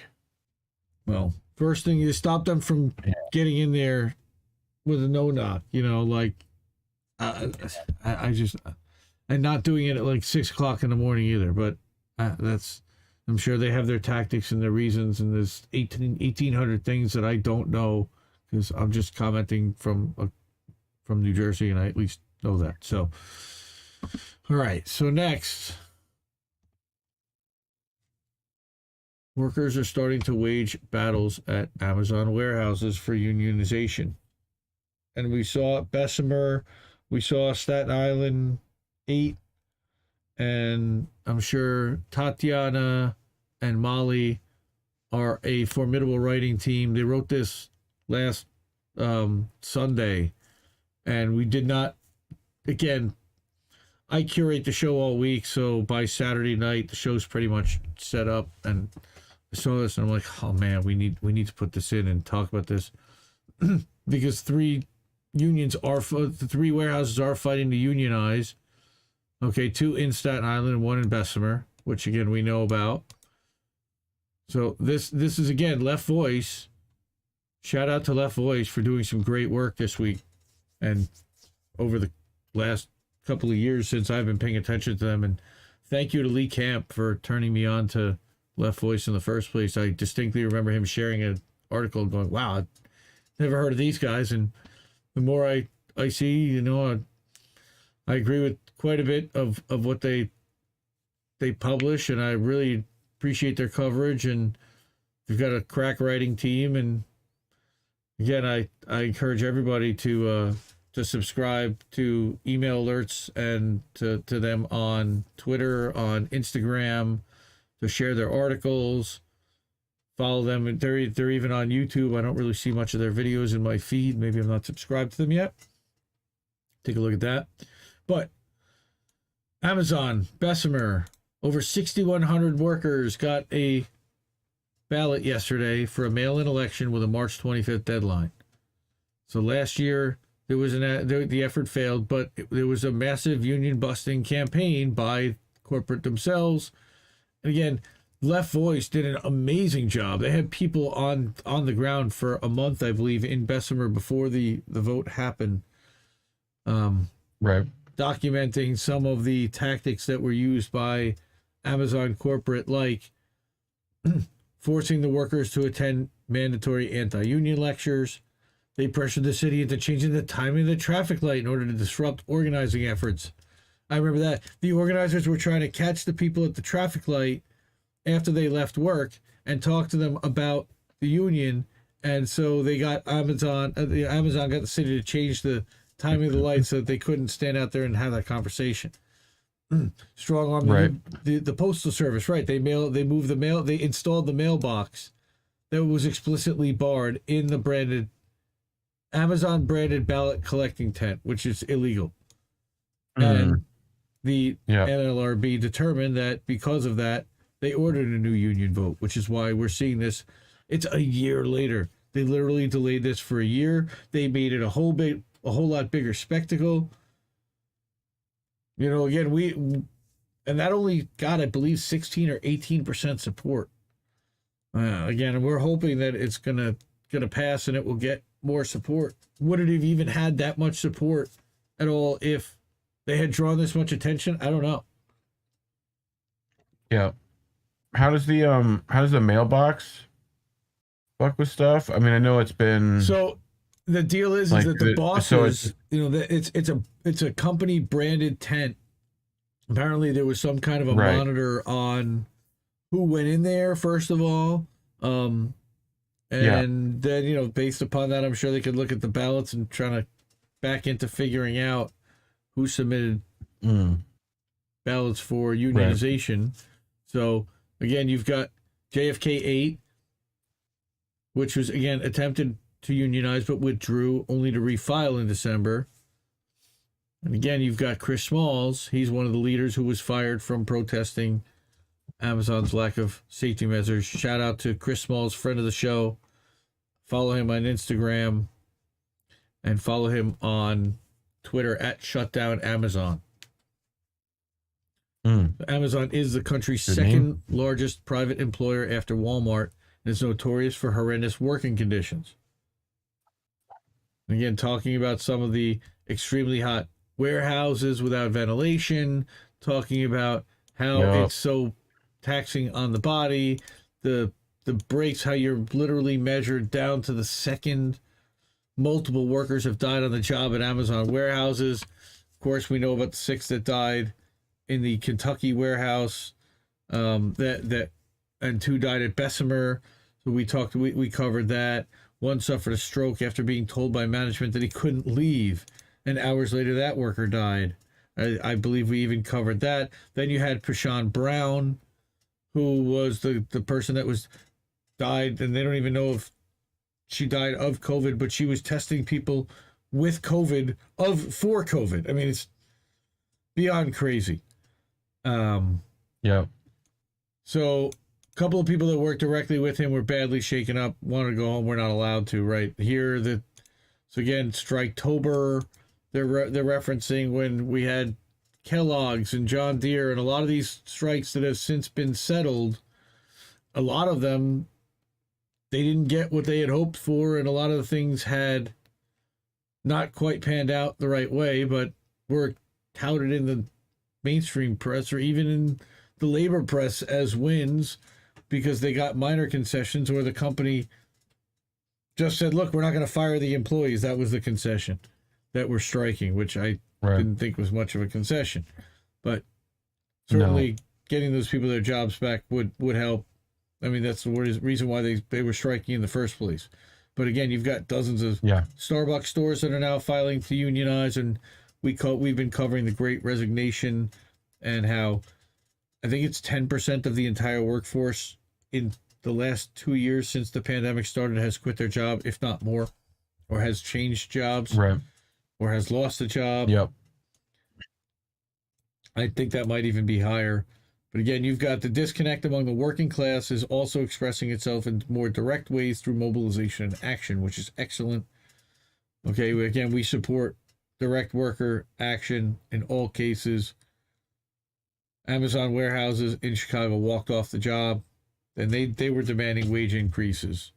Speaker 3: Well, first thing you stop them from getting in there with a no knock. You know, like I just and not doing it at like 6 o'clock in the morning either. But that's I'm sure they have their tactics and their reasons, and there's 1,800 things that I don't know because I'm just commenting from New Jersey, and I at least know that. So, all right. So next, workers are starting to wage battles at Amazon warehouses for unionization, and we saw Bessemer, we saw Staten Island 8. And I'm sure Tatiana and Molly are a formidable writing team. They wrote this last Sunday, and we did not, again, I curate the show all week, so by Saturday night, the show's pretty much set up, and I saw this, and I'm like, oh man, we need to put this in and talk about this, because three warehouses are fighting to unionize. Okay, 2 in Staten Island and 1 in Bessemer, which again we know about. So this is again Left Voice. Shout out to Left Voice for doing some great work this week and over the last couple of years since I've been paying attention to them. And thank you to Lee Camp for turning me on to Left Voice in the first place. I distinctly remember him sharing an article going, wow, I've never heard of these guys. And the more I see, you know, I agree with quite a bit of what they publish, and I really appreciate their coverage, and they've got a crack writing team. And again, I encourage everybody to subscribe to email alerts and to them on Twitter, on Instagram, to share their articles, follow them. And they're even on YouTube. I don't really see much of their videos in my feed. Maybe I'm not subscribed to them yet. Take a look at that. But Amazon, Bessemer, over 6,100 workers got a ballot yesterday for a mail-in election with a March 25th deadline. So last year, there was the effort failed, but there was a massive union-busting campaign by corporate themselves. And again, Left Voice did an amazing job. They had people on the ground for a month, I believe, in Bessemer before the vote happened.
Speaker 1: right.
Speaker 3: Documenting some of the tactics that were used by Amazon corporate, like forcing the workers to attend mandatory anti-union lectures. They pressured the city into changing the timing of the traffic light in order to disrupt organizing efforts. I remember that. The organizers were trying to catch the people at the traffic light after they left work and talk to them about the union. And so they got Amazon got the city to change the timing of the lights so that they couldn't stand out there and have that conversation. Strong arm
Speaker 1: Right.
Speaker 3: the postal service, right? They moved the mail, they installed the mailbox that was explicitly barred in the Amazon branded ballot collecting tent, which is illegal. And the NLRB determined that because of that, they ordered a new union vote, which is why we're seeing this. It's a year later. They literally delayed this for a year. They made it a whole lot bigger spectacle. Again, and that only got, I believe, 16 or 18% support. Again, we're hoping that it's gonna pass and it will get more support. Would it have even had that much support at all if they had drawn this much attention? I don't know.
Speaker 1: Yeah. How does the mailbox fuck with stuff? I mean, I know it's been
Speaker 3: So the deal is
Speaker 1: like
Speaker 3: that the bosses,
Speaker 1: so
Speaker 3: it's a company branded tent. Apparently, there was some kind of a
Speaker 1: Right.
Speaker 3: monitor on who went in there first of all, and then based upon that, I'm sure they could look at the ballots and try to back into figuring out who submitted ballots for unionization. So again, you've got JFK 8, which was again attempted to unionize but withdrew only to refile in December. And again, you've got Chris Smalls. He's one of the leaders who was fired from protesting Amazon's lack of safety measures. Shout out to Chris Smalls, friend of the show. Follow him on Instagram and follow him on Twitter at @ShutdownAmazon. Amazon is the country's second largest private employer after Walmart and is notorious for horrendous working conditions. And again, talking about some of the extremely hot warehouses without ventilation, talking about how it's so taxing on the body, the breaks, how you're literally measured down to the second. Multiple workers have died on the job at Amazon warehouses. Of course, we know about the 6 that died in the Kentucky warehouse, and 2 died at Bessemer. So we covered that. One suffered a stroke after being told by management that he couldn't leave, and hours later that worker died. I believe we even covered that. Then you had Prashan Brown, who was the person that died, and they don't even know if she died of COVID, but she was testing people with COVID for COVID. I mean, it's beyond crazy. So a couple of people that worked directly with him were badly shaken up, wanted to go home. We're not allowed to right here. So again, Striketober, they're referencing when we had Kellogg's and John Deere and a lot of these strikes that have since been settled. A lot of them, they didn't get what they had hoped for, and a lot of the things had not quite panned out the right way, but were touted in the mainstream press or even in the labor press as wins because they got minor concessions, or the company just said, look, we're not going to fire the employees. That was the concession that we're striking, which I didn't think was much of a concession. But certainly getting those people their jobs back would help. I mean, that's the reason why they were striking in the first place. But again, you've got dozens of Starbucks stores that are now filing to unionize, and we've been covering the Great Resignation and how I think it's 10% of the entire workforce in the last 2 years since the pandemic started has quit their job, if not more, or has changed jobs, or has lost a job. I think that might even be higher. But again, you've got the disconnect among the working class is also expressing itself in more direct ways through mobilization and action, which is excellent. Okay, again, we support direct worker action in all cases. Amazon warehouses in Chicago walked off the job, and they were demanding wage increases.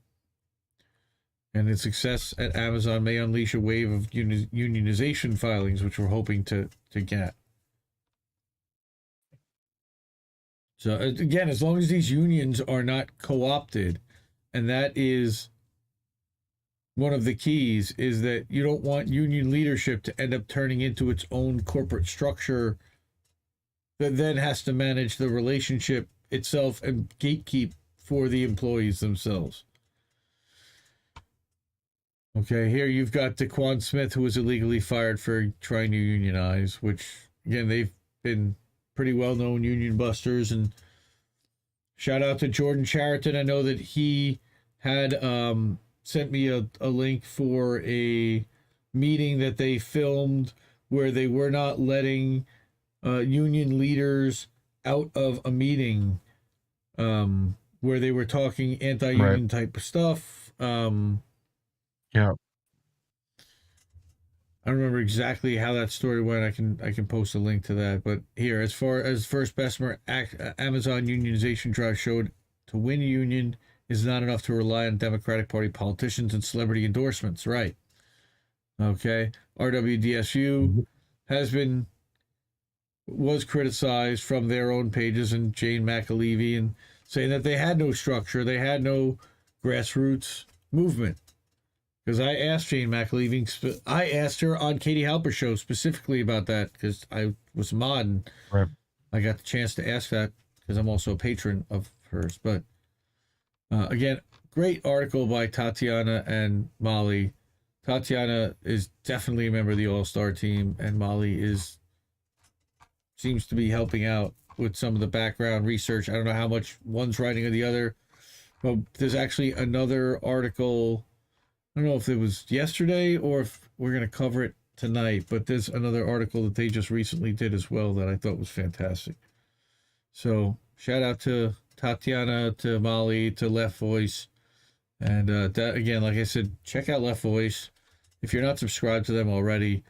Speaker 3: And its success at Amazon may unleash a wave of unionization filings, which we're hoping to get. So again, as long as these unions are not co-opted, and that is one of the keys, is that you don't want union leadership to end up turning into its own corporate structure that then has to manage the relationship itself and gatekeep for the employees themselves. Okay, here you've got Daquan Smith, who was illegally fired for trying to unionize, which, again, they've been pretty well-known union busters. And shout out to Jordan Chariton. I know that he had sent me a link for a meeting that they filmed where they were not letting union leaders out of a meeting where they were talking anti-union type of stuff. I don't remember exactly how that story went. I can post a link to that. But here, as far as first bessemer, Amazon unionization drive showed to win a union is not enough to rely on Democratic Party politicians and celebrity endorsements. Right. Okay. RWDSU was criticized from their own pages and Jane McAlevey and saying that they had no structure, they had no grassroots movement. Because I asked Jane McAlevey, I asked her on Katie Halper's show specifically about that because I was a mod and
Speaker 1: Right.
Speaker 3: I got the chance to ask that because I'm also a patron of hers. But again, great article by Tatiana and Molly. Tatiana is definitely a member of the All-Star team, and Molly seems to be helping out with some of the background research. I don't know how much one's writing or the other, but there's actually another article. I don't know if it was yesterday or if we're going to cover it tonight, but there's another article that they just recently did as well that I thought was fantastic. So shout out to Tatiana, to Molly, to Left Voice. And that, again, like I said, check out Left Voice. If you're not subscribed to them already,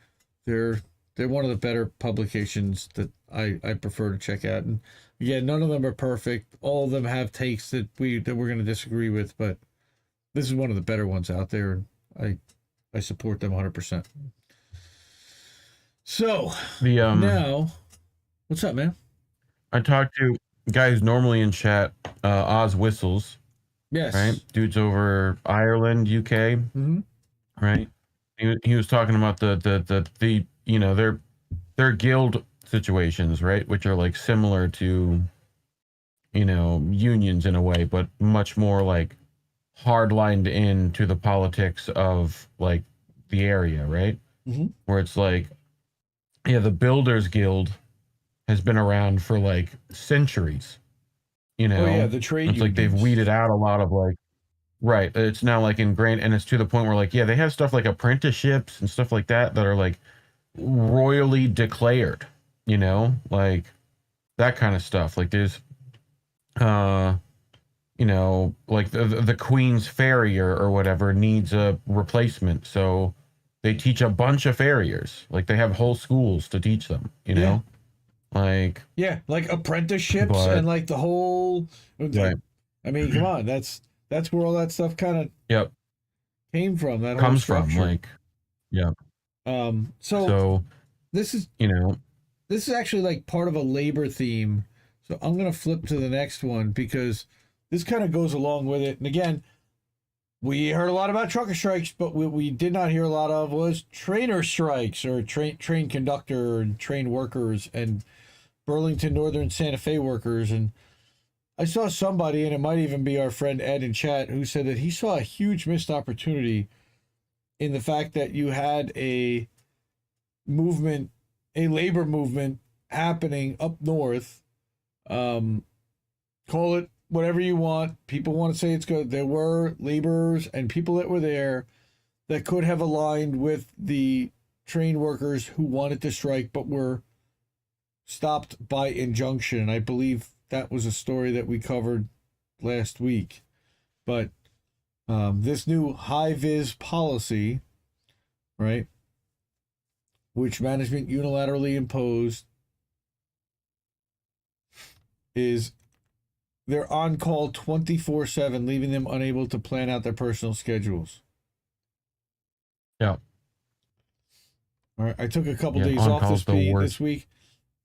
Speaker 3: they're one of the better publications that I prefer to check out. And again, none of them are perfect. All of them have takes that we're going to disagree with, but this is one of the better ones out there, and I support them 100%. So now, what's up, man?
Speaker 1: I talked to guys normally in chat, Oz Whistles.
Speaker 3: Yes.
Speaker 1: Right, dude's over Ireland, UK.
Speaker 3: Mm-hmm.
Speaker 1: Right. He was talking about the you know their guild situations, right, which are like similar to, you know, unions in a way, but much more like hard-lined into the politics of like the area, right?
Speaker 3: Mm-hmm.
Speaker 1: Where it's like, yeah, the Builders Guild has been around for like centuries, you know.
Speaker 3: Oh yeah, the trade
Speaker 1: it's
Speaker 3: unions.
Speaker 1: like they've weeded out a lot of like, right, it's now like ingrained, and it's to the point where like, yeah, they have stuff like apprenticeships and stuff like that are like royally declared, you know, like that kind of stuff. Like there's you know, like the Queen's farrier or whatever needs a replacement, so they teach a bunch of farriers. Like they have whole schools to teach them, you know. Like
Speaker 3: apprenticeships and like the whole.
Speaker 1: Right.
Speaker 3: I mean, come on, that's where all that stuff kind of came from. That
Speaker 1: comes
Speaker 3: whole
Speaker 1: from like, yeah.
Speaker 3: So this is,
Speaker 1: you know,
Speaker 3: this is actually like part of a labor theme. So I'm gonna flip to the next one because this kind of goes along with it. And again, we heard a lot about trucker strikes, but what we did not hear a lot of was trainer strikes or train conductor and train workers and Burlington Northern Santa Fe workers. And I saw somebody, and it might even be our friend Ed in chat, who said that he saw a huge missed opportunity in the fact that you had a movement, a labor movement happening up north. Call it whatever you want. People want to say it's good. There were laborers and people that were there that could have aligned with the train workers who wanted to strike but were stopped by injunction. And I believe that was a story that we covered last week. But this new high-vis policy, right, which management unilaterally imposed, is they're on call 24/7, leaving them unable to plan out their personal schedules.
Speaker 1: Yeah.
Speaker 3: All right. I took a couple days off this week.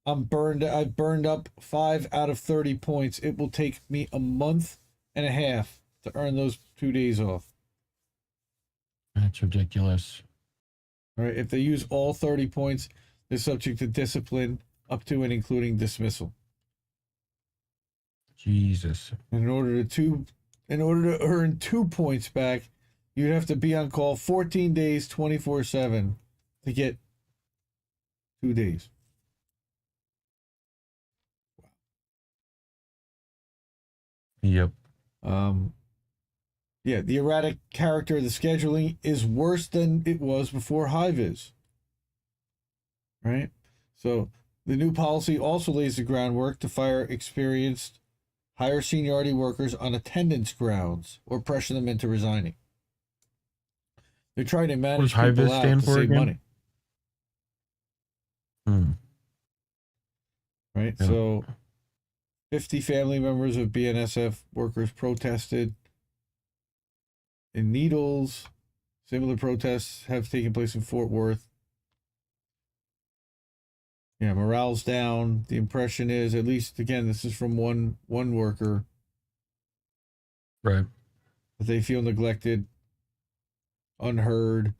Speaker 3: I've burned up 5 out of 30 points. It will take me a month and a half to earn those 2 days off.
Speaker 1: That's ridiculous.
Speaker 3: All right. If they use all 30 points, they're subject to discipline up to and including dismissal.
Speaker 1: Jesus.
Speaker 3: In order to earn 2 points back, you'd have to be on call 14 days, 24/7 to get 2 days.
Speaker 1: Yep.
Speaker 3: Yeah, the erratic character of the scheduling is worse than it was before high-vis. Right? So the new policy also lays the groundwork to fire experienced higher seniority workers on attendance grounds or pressure them into resigning. They're trying to manage people out to save money. right?
Speaker 1: Yeah.
Speaker 3: So 50 family members of BNSF workers protested in Needles. Similar protests have taken place in Fort Worth. Yeah, morale's down. The impression is, at least again, this is from one worker,
Speaker 1: Right.
Speaker 3: that they feel neglected, unheard.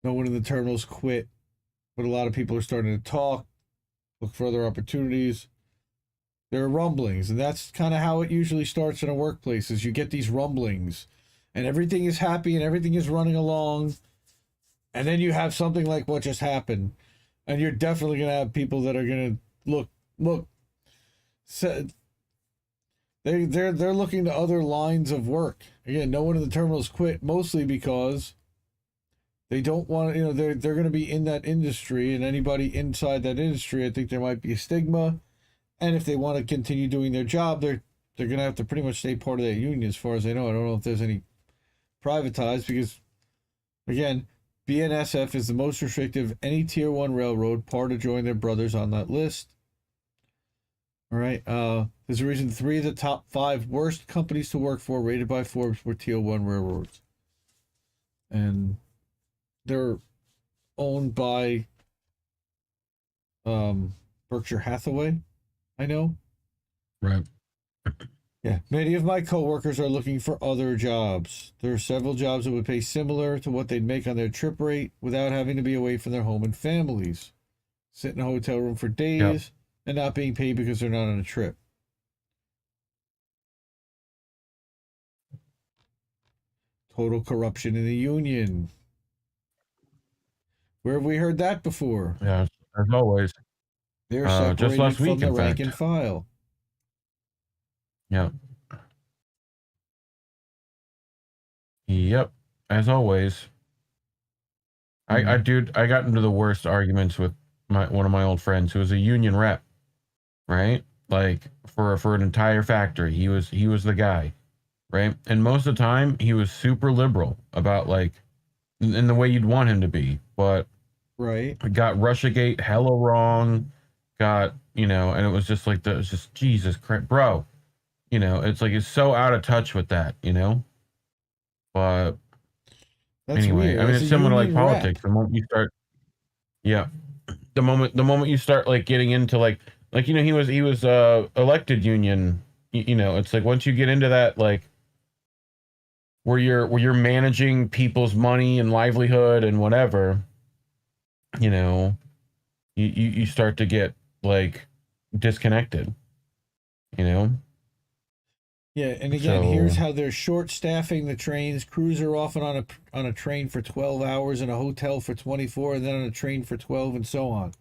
Speaker 3: No one in the terminals quit, but a lot of people are starting to talk, look for other opportunities. There are rumblings, and that's kind of how it usually starts in a workplace, is you get these rumblings and everything is happy and everything is running along, and then you have something like what just happened, and you're definitely going to have people that are going to look so they're looking to other lines of work. Again, no one in the terminals quit, mostly because they don't want, they're going to be in that industry, and anybody inside that industry, I think there might be a stigma. And if they want to continue doing their job, they're going to have to pretty much stay part of that union, as far as I know. I don't know if there's any privatized, because, again, BNSF is the most restrictive any Tier 1 railroad, par to join their brothers on that list. All right. There's a reason 3 of the top 5 worst companies to work for, rated by Forbes, were Tier 1 railroads. And they're owned by Berkshire Hathaway, I know.
Speaker 1: Right.
Speaker 3: Yeah, many of my coworkers are looking for other jobs. There are several jobs that would pay similar to what they'd make on their trip rate without having to be away from their home and families. Sit in a hotel room for days and not being paid because they're not on a trip. Total corruption in the union. Where have we heard that before?
Speaker 1: Yeah. As always.
Speaker 3: They're
Speaker 1: Just
Speaker 3: separated
Speaker 1: last
Speaker 3: from
Speaker 1: week,
Speaker 3: the
Speaker 1: in
Speaker 3: rank
Speaker 1: fact.
Speaker 3: and file.
Speaker 1: Yeah. Yep. As always. I got into the worst arguments with one of my old friends who was a union rep, right? Like for an entire factory. He was the guy, right? And most of the time he was super liberal about, like, in the way you'd want him to be, but
Speaker 3: right,
Speaker 1: got Russiagate hella wrong, got, and it was just like, it was just, Jesus Christ, bro, it's like, it's so out of touch with that, but
Speaker 3: that's
Speaker 1: anyway,
Speaker 3: weird.
Speaker 1: I mean,
Speaker 3: As
Speaker 1: it's
Speaker 3: a
Speaker 1: similar to, like,
Speaker 3: union
Speaker 1: politics.
Speaker 3: rep.
Speaker 1: The moment you start, yeah, the moment you start, like, getting into, like, he was elected union, it's like, once you get into that, like, where you're managing people's money and livelihood and whatever, you start to get, like, disconnected,
Speaker 3: Yeah, and again,
Speaker 1: so
Speaker 3: here's how they're short staffing the trains. Crews are often on a train for 12 hours, in a hotel for 24, and then on a train for 12, and so on.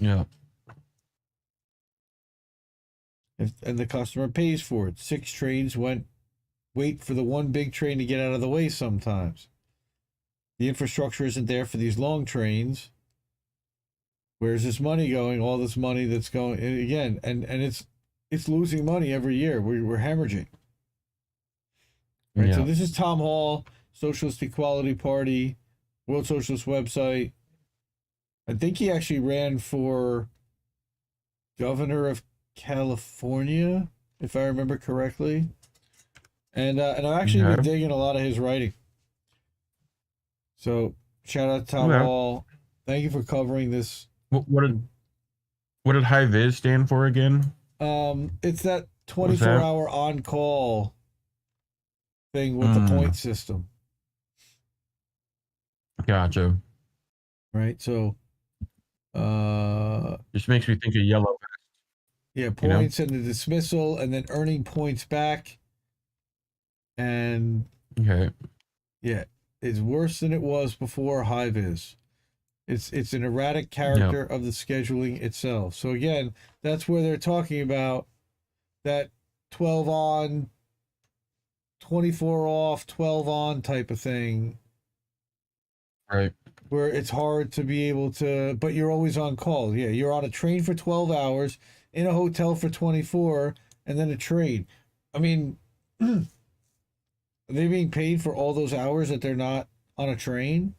Speaker 1: yeah,
Speaker 3: And the customer pays for it. 6 trains wait for the one big train to get out of the way sometimes. The infrastructure isn't there for these long trains. Where's this money going? All this money that's going, and again, and it's losing money every year. We're hemorrhaging. Right.
Speaker 1: yeah,
Speaker 3: So this is Tom Hall, Socialist Equality Party, World Socialist website. I think he actually ran for governor of California, if I remember correctly. And I've actually been digging a lot of his writing. So shout out to Tom Hall. Thank you for covering this.
Speaker 1: What did high vis stand for again?
Speaker 3: It's that 24-hour on-call thing with the point system.
Speaker 1: Gotcha.
Speaker 3: Right, so
Speaker 1: just makes me think of yellow.
Speaker 3: Yeah, points and the dismissal, and then earning points back. And
Speaker 1: okay,
Speaker 3: yeah, it's worse than it was before high vis. It's an erratic character of the scheduling itself. So again, that's where they're talking about that 12 on, 24 off, 12 on type of thing.
Speaker 1: Right.
Speaker 3: Where it's hard to be able to, but you're always on call. Yeah, you're on a train for 12 hours, in a hotel for 24, and then a train. I mean, are they being paid for all those hours that they're not on a train?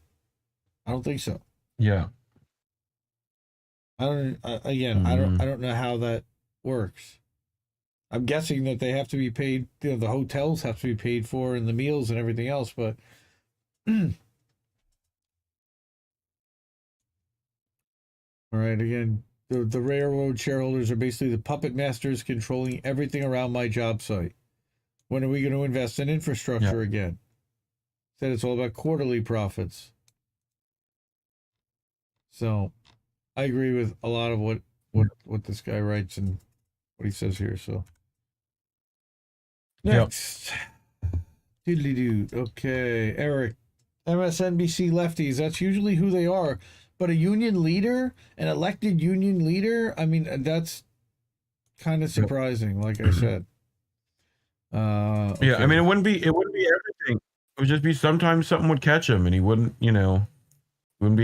Speaker 3: I don't think so.
Speaker 1: Yeah.
Speaker 3: I don't. I don't know how that works. I'm guessing that they have to be paid. You know, the hotels have to be paid for, and the meals and everything else. But all right, again, the railroad shareholders are basically the puppet masters controlling everything around my job site. When are we going to invest in infrastructure again? Said it's all about quarterly profits. So, I agree with a lot of what this guy writes and what he says here. So, next, diddly doo. Okay, Eric, MSNBC lefties. That's usually who they are. But a union leader, an elected union leader. I mean, that's kind of surprising. Like I said. Okay.
Speaker 1: Yeah, I mean, it wouldn't be everything. It would just be sometimes something would catch him, and he wouldn't be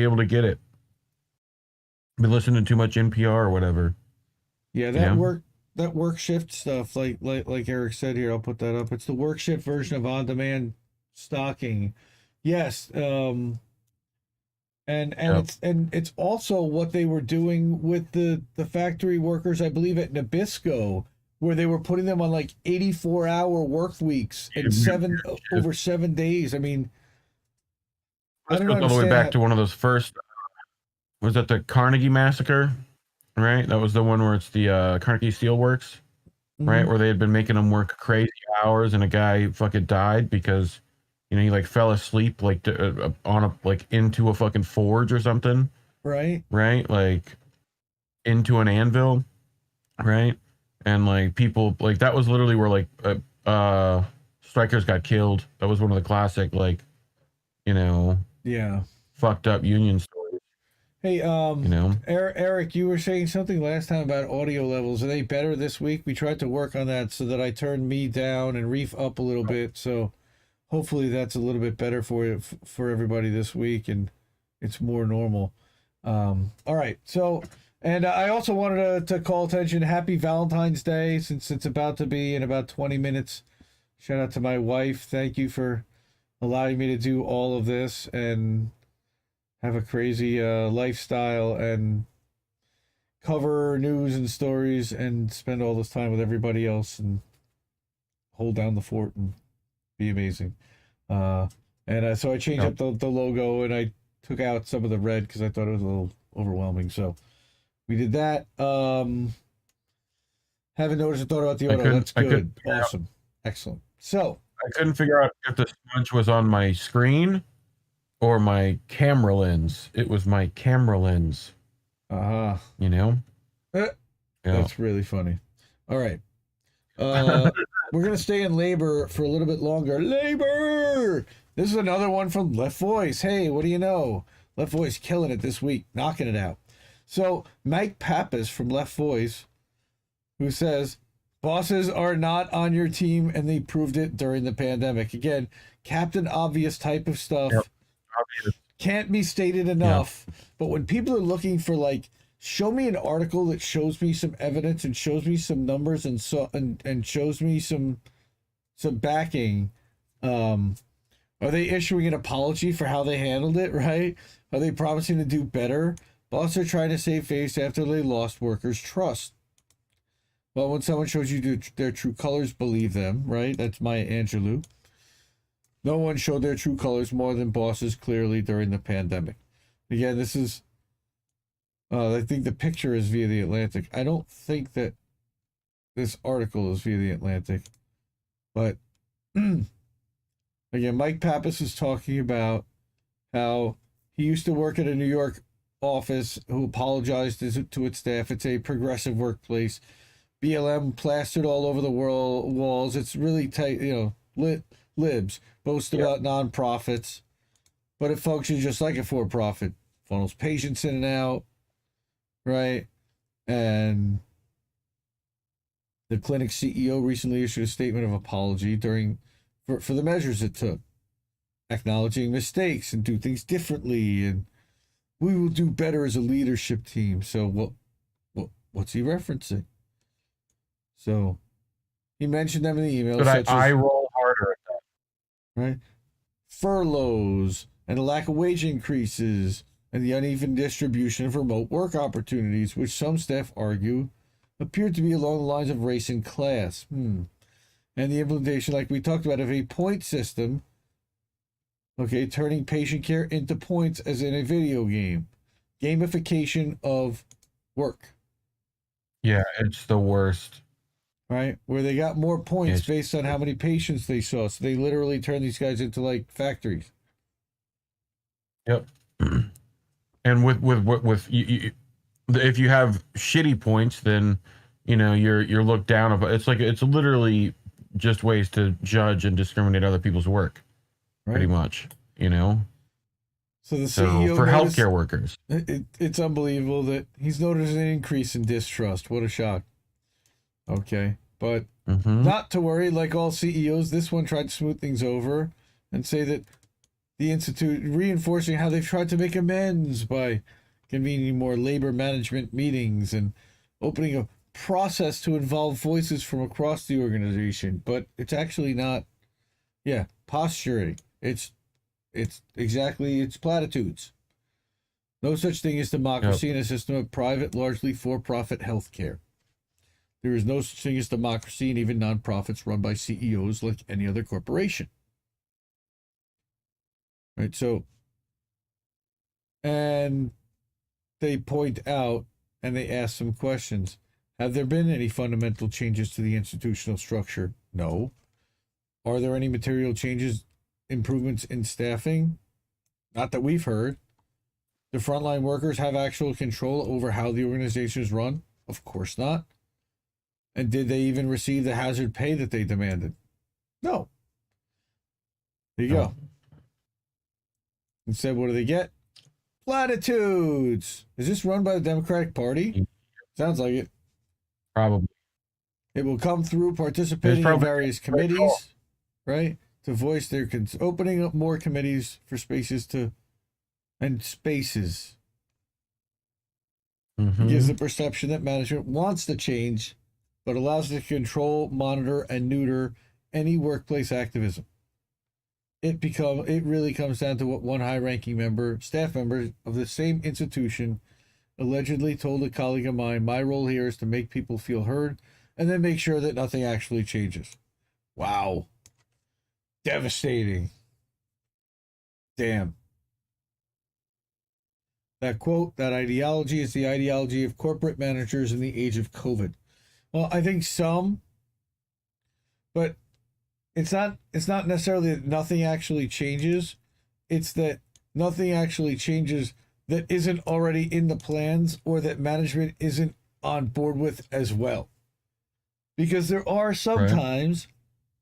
Speaker 1: able to get it. Be listening to too much NPR or whatever.
Speaker 3: Yeah, that work shift stuff, like Eric said here, I'll put that up. It's the work shift version of on-demand stocking. Yes, and it's also what they were doing with the factory workers, I believe, at Nabisco, where they were putting them on like 84-hour work weeks and over 7 days. I mean,
Speaker 1: Let's go all the way back to one of those first. Was that the Carnegie Massacre? Right, that was the one where it's the Carnegie Steelworks, right, where they had been making them work crazy hours, and a guy fucking died because, he like fell asleep like into a fucking forge or something. Right, like into an anvil, right, and like people like that was literally where like strikers got killed. That was one of the classic fucked up union stories.
Speaker 3: Hey, Eric, you were saying something last time about audio levels. Are they better this week? We tried to work on that so that I turned me down and Reef up a little bit. So hopefully that's a little bit better for everybody this week, and it's more normal. All right. So, and I also wanted to call attention. Happy Valentine's Day, since it's about to be in about 20 minutes. Shout out to my wife. Thank you for allowing me to do all of this and have a crazy lifestyle and cover news and stories and spend all this time with everybody else and hold down the fort and be amazing. So I changed up the logo, and I took out some of the red because I thought it was a little overwhelming. So we did that. Haven't noticed a thought about the auto. That's good. Awesome. Excellent. So
Speaker 1: I couldn't figure out if the smudge was on my screen or my camera lens. It was my camera lens.
Speaker 3: That's really funny. All right. We're going to stay in labor for a little bit longer. Labor! This is another one from Left Voice. Hey, what do you know? Left Voice killing it this week, knocking it out. So, Mike Pappas from Left Voice, who says, bosses are not on your team, and they proved it during the pandemic. Again, Captain Obvious type of stuff. Yep. Can't be stated enough. But when people are looking for, like, show me an article that shows me some evidence and shows me some numbers and shows me some backing, are they issuing an apology for how they handled it, right? Are they promising to do better? Bosses are trying to save face after they lost workers' trust. Well, when someone shows you their true colors, believe them, right? That's Maya Angelou. No one showed their true colors more than bosses clearly during the pandemic. Again, this is, I think the picture is via The Atlantic. I don't think that this article is via The Atlantic. But, again, Mike Pappas is talking about how he used to work at a New York office who apologized to its staff. It's a progressive workplace. BLM plastered all over the walls. It's really tight, libs boast about nonprofits, but it functions just like a for-profit. Funnels patients in and out, right? And the clinic CEO recently issued a statement of apology for the measures it took, acknowledging mistakes and do things differently, and we will do better as a leadership team. So what's he referencing? So he mentioned them in the email.
Speaker 1: But I roll harder at that.
Speaker 3: Right? Furloughs and a lack of wage increases and the uneven distribution of remote work opportunities, which some staff argue appear to be along the lines of race and class. And the implementation, like we talked about, of a point system, okay, turning patient care into points as in a video game. Gamification of work.
Speaker 1: Yeah, it's the worst.
Speaker 3: Right? Where they got more points based on how many patients they saw. So they literally turn these guys into like factories.
Speaker 1: Yep. And with if you have shitty points, then you're looked down upon. It's literally just ways to judge and discriminate other people's work, pretty much.
Speaker 3: So the CEO
Speaker 1: for healthcare workers,
Speaker 3: it's unbelievable that he's noticed an increase in distrust. What a shock. Okay, but not to worry. Like all CEOs, this one tried to smooth things over and say that the Institute reinforcing how they've tried to make amends by convening more labor management meetings and opening a process to involve voices from across the organization. But it's actually not, posturing. It's platitudes. No such thing as democracy in a system of private, largely for-profit healthcare. There is no such thing as democracy in even nonprofits run by CEOs like any other corporation. Right, so, and they point out and they ask some questions. Have there been any fundamental changes to the institutional structure? No. Are there any material changes, improvements in staffing? Not that we've heard. Do frontline workers have actual control over how the organization is run? Of course not. And did they even receive the hazard pay that they demanded? No. There you go. Instead, what do they get? Platitudes. Is this run by the Democratic Party? Sounds like it.
Speaker 1: Probably.
Speaker 3: It will come through participating in various committees, right? To voice their opening up more committees for spaces and spaces. It gives the perception that management wants to change, but allows it to control, monitor, and neuter any workplace activism. It really comes down to what one high-ranking staff member of the same institution allegedly told a colleague of mine: my role here is to make people feel heard and then make sure that nothing actually changes. Wow. Devastating. Damn. That quote, that ideology is the ideology of corporate managers in the age of COVID. Well, I think some, but it's not necessarily that nothing actually changes. It's that nothing actually changes that isn't already in the plans or that management isn't on board with as well. Because there are sometimes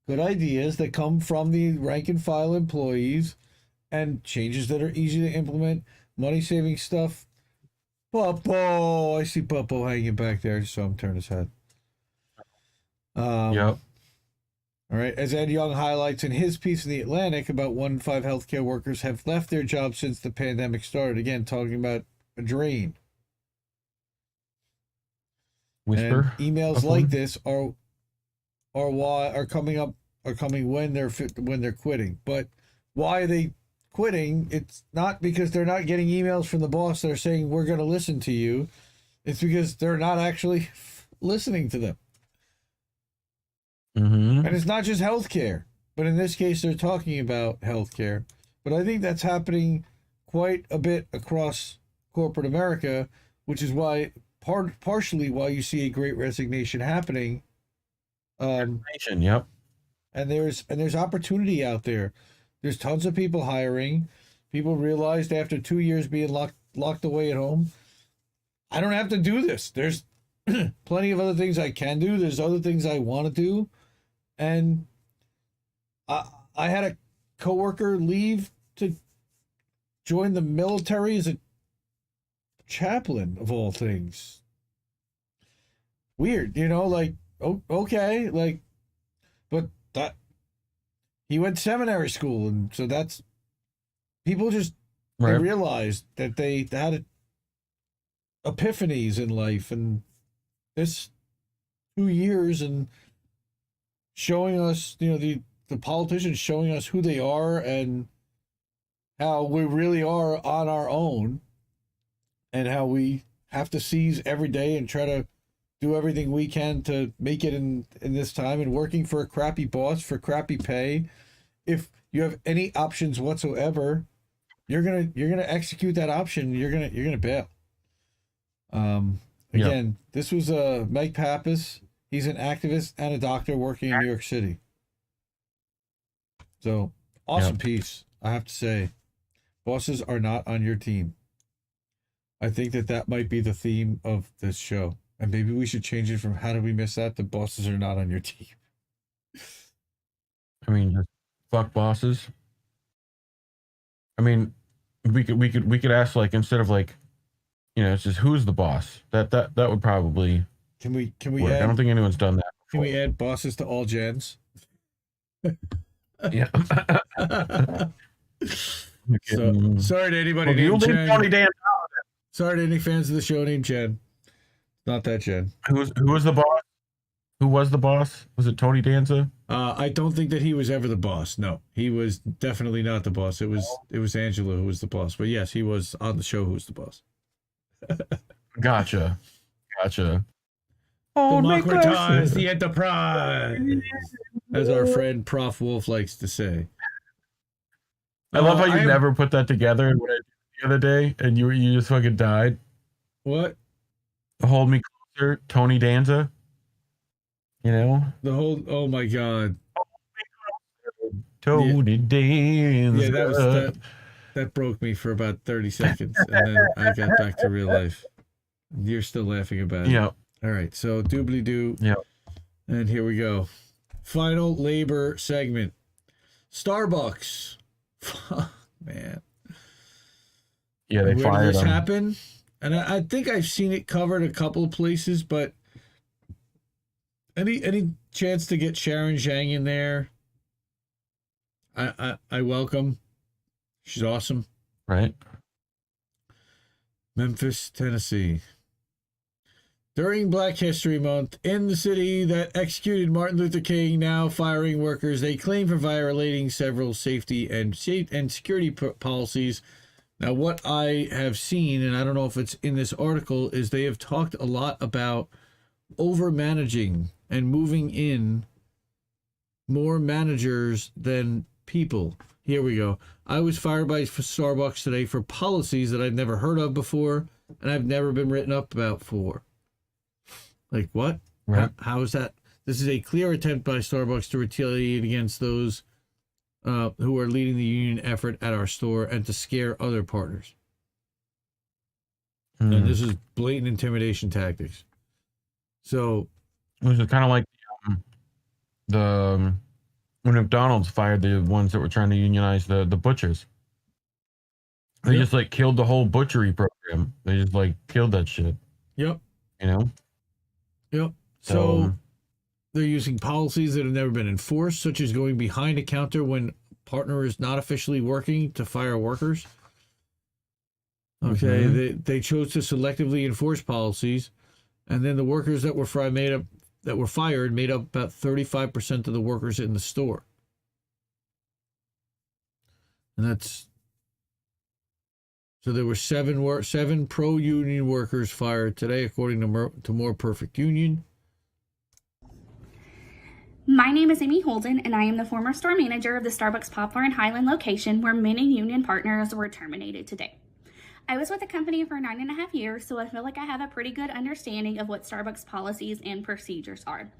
Speaker 3: good ideas that come from the rank and file employees and changes that are easy to implement, money-saving stuff. Puppo! I see Puppo hanging back there. Just saw him turn his head.
Speaker 1: Yep.
Speaker 3: All right. As Ed Young highlights in his piece in The Atlantic, about 1 in 5 healthcare workers have left their jobs since the pandemic started. Again, talking about a drain.
Speaker 1: Whisper.
Speaker 3: And emails like this are coming when they're quitting. But why are they quitting? It's not because they're not getting emails from the boss that are saying we're going to listen to you. It's because they're not actually listening to them. And it's not just healthcare, but in this case, they're talking about healthcare. But I think that's happening quite a bit across corporate America, which is why partially why you see a great resignation happening.
Speaker 1: Yep.
Speaker 3: And there's opportunity out there. There's tons of people hiring. People realized after 2 years being locked away at home, I don't have to do this. There's plenty of other things I can do. There's other things I want to do. And I had a coworker leave to join the military as a chaplain, of all things. Weird, like, okay, like, but that he went to seminary school, and so that's people just they realized that they had epiphanies in life, and this 2 years and showing us, the politicians showing us who they are and how we really are on our own, and how we have to seize every day and try to do everything we can to make it in this time, and working for a crappy boss for crappy pay. If you have any options whatsoever, you're gonna execute that option. You're gonna bail. Again, This was Mike Pappas. He's an activist and a doctor working in New York City. So awesome piece, I have to say. Bosses are not on your team. I think that might be the theme of this show, and maybe we should change it from "How did we miss that?" to "Bosses are not on your team."
Speaker 1: I mean, just fuck bosses. I mean, we could ask, like, instead of, like, you know, it's just who's the boss. That would probably
Speaker 3: Can we
Speaker 1: work. I don't think anyone's done that
Speaker 3: Can
Speaker 1: before.
Speaker 3: we add bosses to all gens?
Speaker 1: Yeah.
Speaker 3: So, sorry to anybody
Speaker 1: Well, you
Speaker 3: named
Speaker 1: leave
Speaker 3: Jen.
Speaker 1: Tony Dan.
Speaker 3: Sorry to any fans of the show named Jen. Not that Jen.
Speaker 1: Who was the boss? Who was the boss? Was it Tony Danza?
Speaker 3: I don't think that he was ever the boss. No, he was definitely not the boss. It was Angela who was the boss. But yes, he was on the show who was the boss.
Speaker 1: Gotcha.
Speaker 3: Democratize the enterprise, as our friend Prof. Wolf likes to say.
Speaker 1: I love how you never put that together and what I did the other day, and you just fucking died.
Speaker 3: What?
Speaker 1: Hold Me Closer, Tony Danza. You know?
Speaker 3: The whole, oh my God.
Speaker 1: Tony Danza.
Speaker 3: Yeah, that broke me for about 30 seconds, and then I got back to real life. You're still laughing about it.
Speaker 1: Yeah.
Speaker 3: All right, so doobly-doo.
Speaker 1: Yeah.
Speaker 3: And here we go. Final labor segment. Starbucks. Man.
Speaker 1: Yeah, they
Speaker 3: Where did
Speaker 1: fired
Speaker 3: this
Speaker 1: him.
Speaker 3: happen? And I think I've seen it covered a couple of places, but any chance to get Sharon Zhang in there, I welcome. She's awesome.
Speaker 1: Right?
Speaker 3: Memphis, Tennessee. During Black History Month, in the city that executed Martin Luther King, now firing workers they claim for violating several safety and security policies. Now, what I have seen, and I don't know if it's in this article, is they have talked a lot about over-managing and moving in more managers than people. Here we go. I was fired by Starbucks today for policies that I've never heard of before, and I've never been written up about before. Like, what?
Speaker 1: Right.
Speaker 3: How is that? This is a clear attempt by Starbucks to retaliate against those who are leading the union effort at our store and to scare other partners. And this is blatant intimidation tactics. So,
Speaker 1: it was kind of like when McDonald's fired the ones that were trying to unionize the butchers. They just like killed the whole butchery program. They just like killed that shit.
Speaker 3: Yep.
Speaker 1: You know?
Speaker 3: Yep. So they're using policies that have never been enforced, such as going behind a counter when partner is not officially working to fire workers. Okay, they chose to selectively enforce policies, and then the workers that were fired made up about 35% of the workers in the store. And that's so there were seven pro-union workers fired today, according to More Perfect Union.
Speaker 5: My name is Amy Holden, and I am the former store manager of the Starbucks Poplar and Highland location, where many union partners were terminated today. I was with the company for 9.5 years, so I feel like I have a pretty good understanding of what Starbucks policies and procedures are.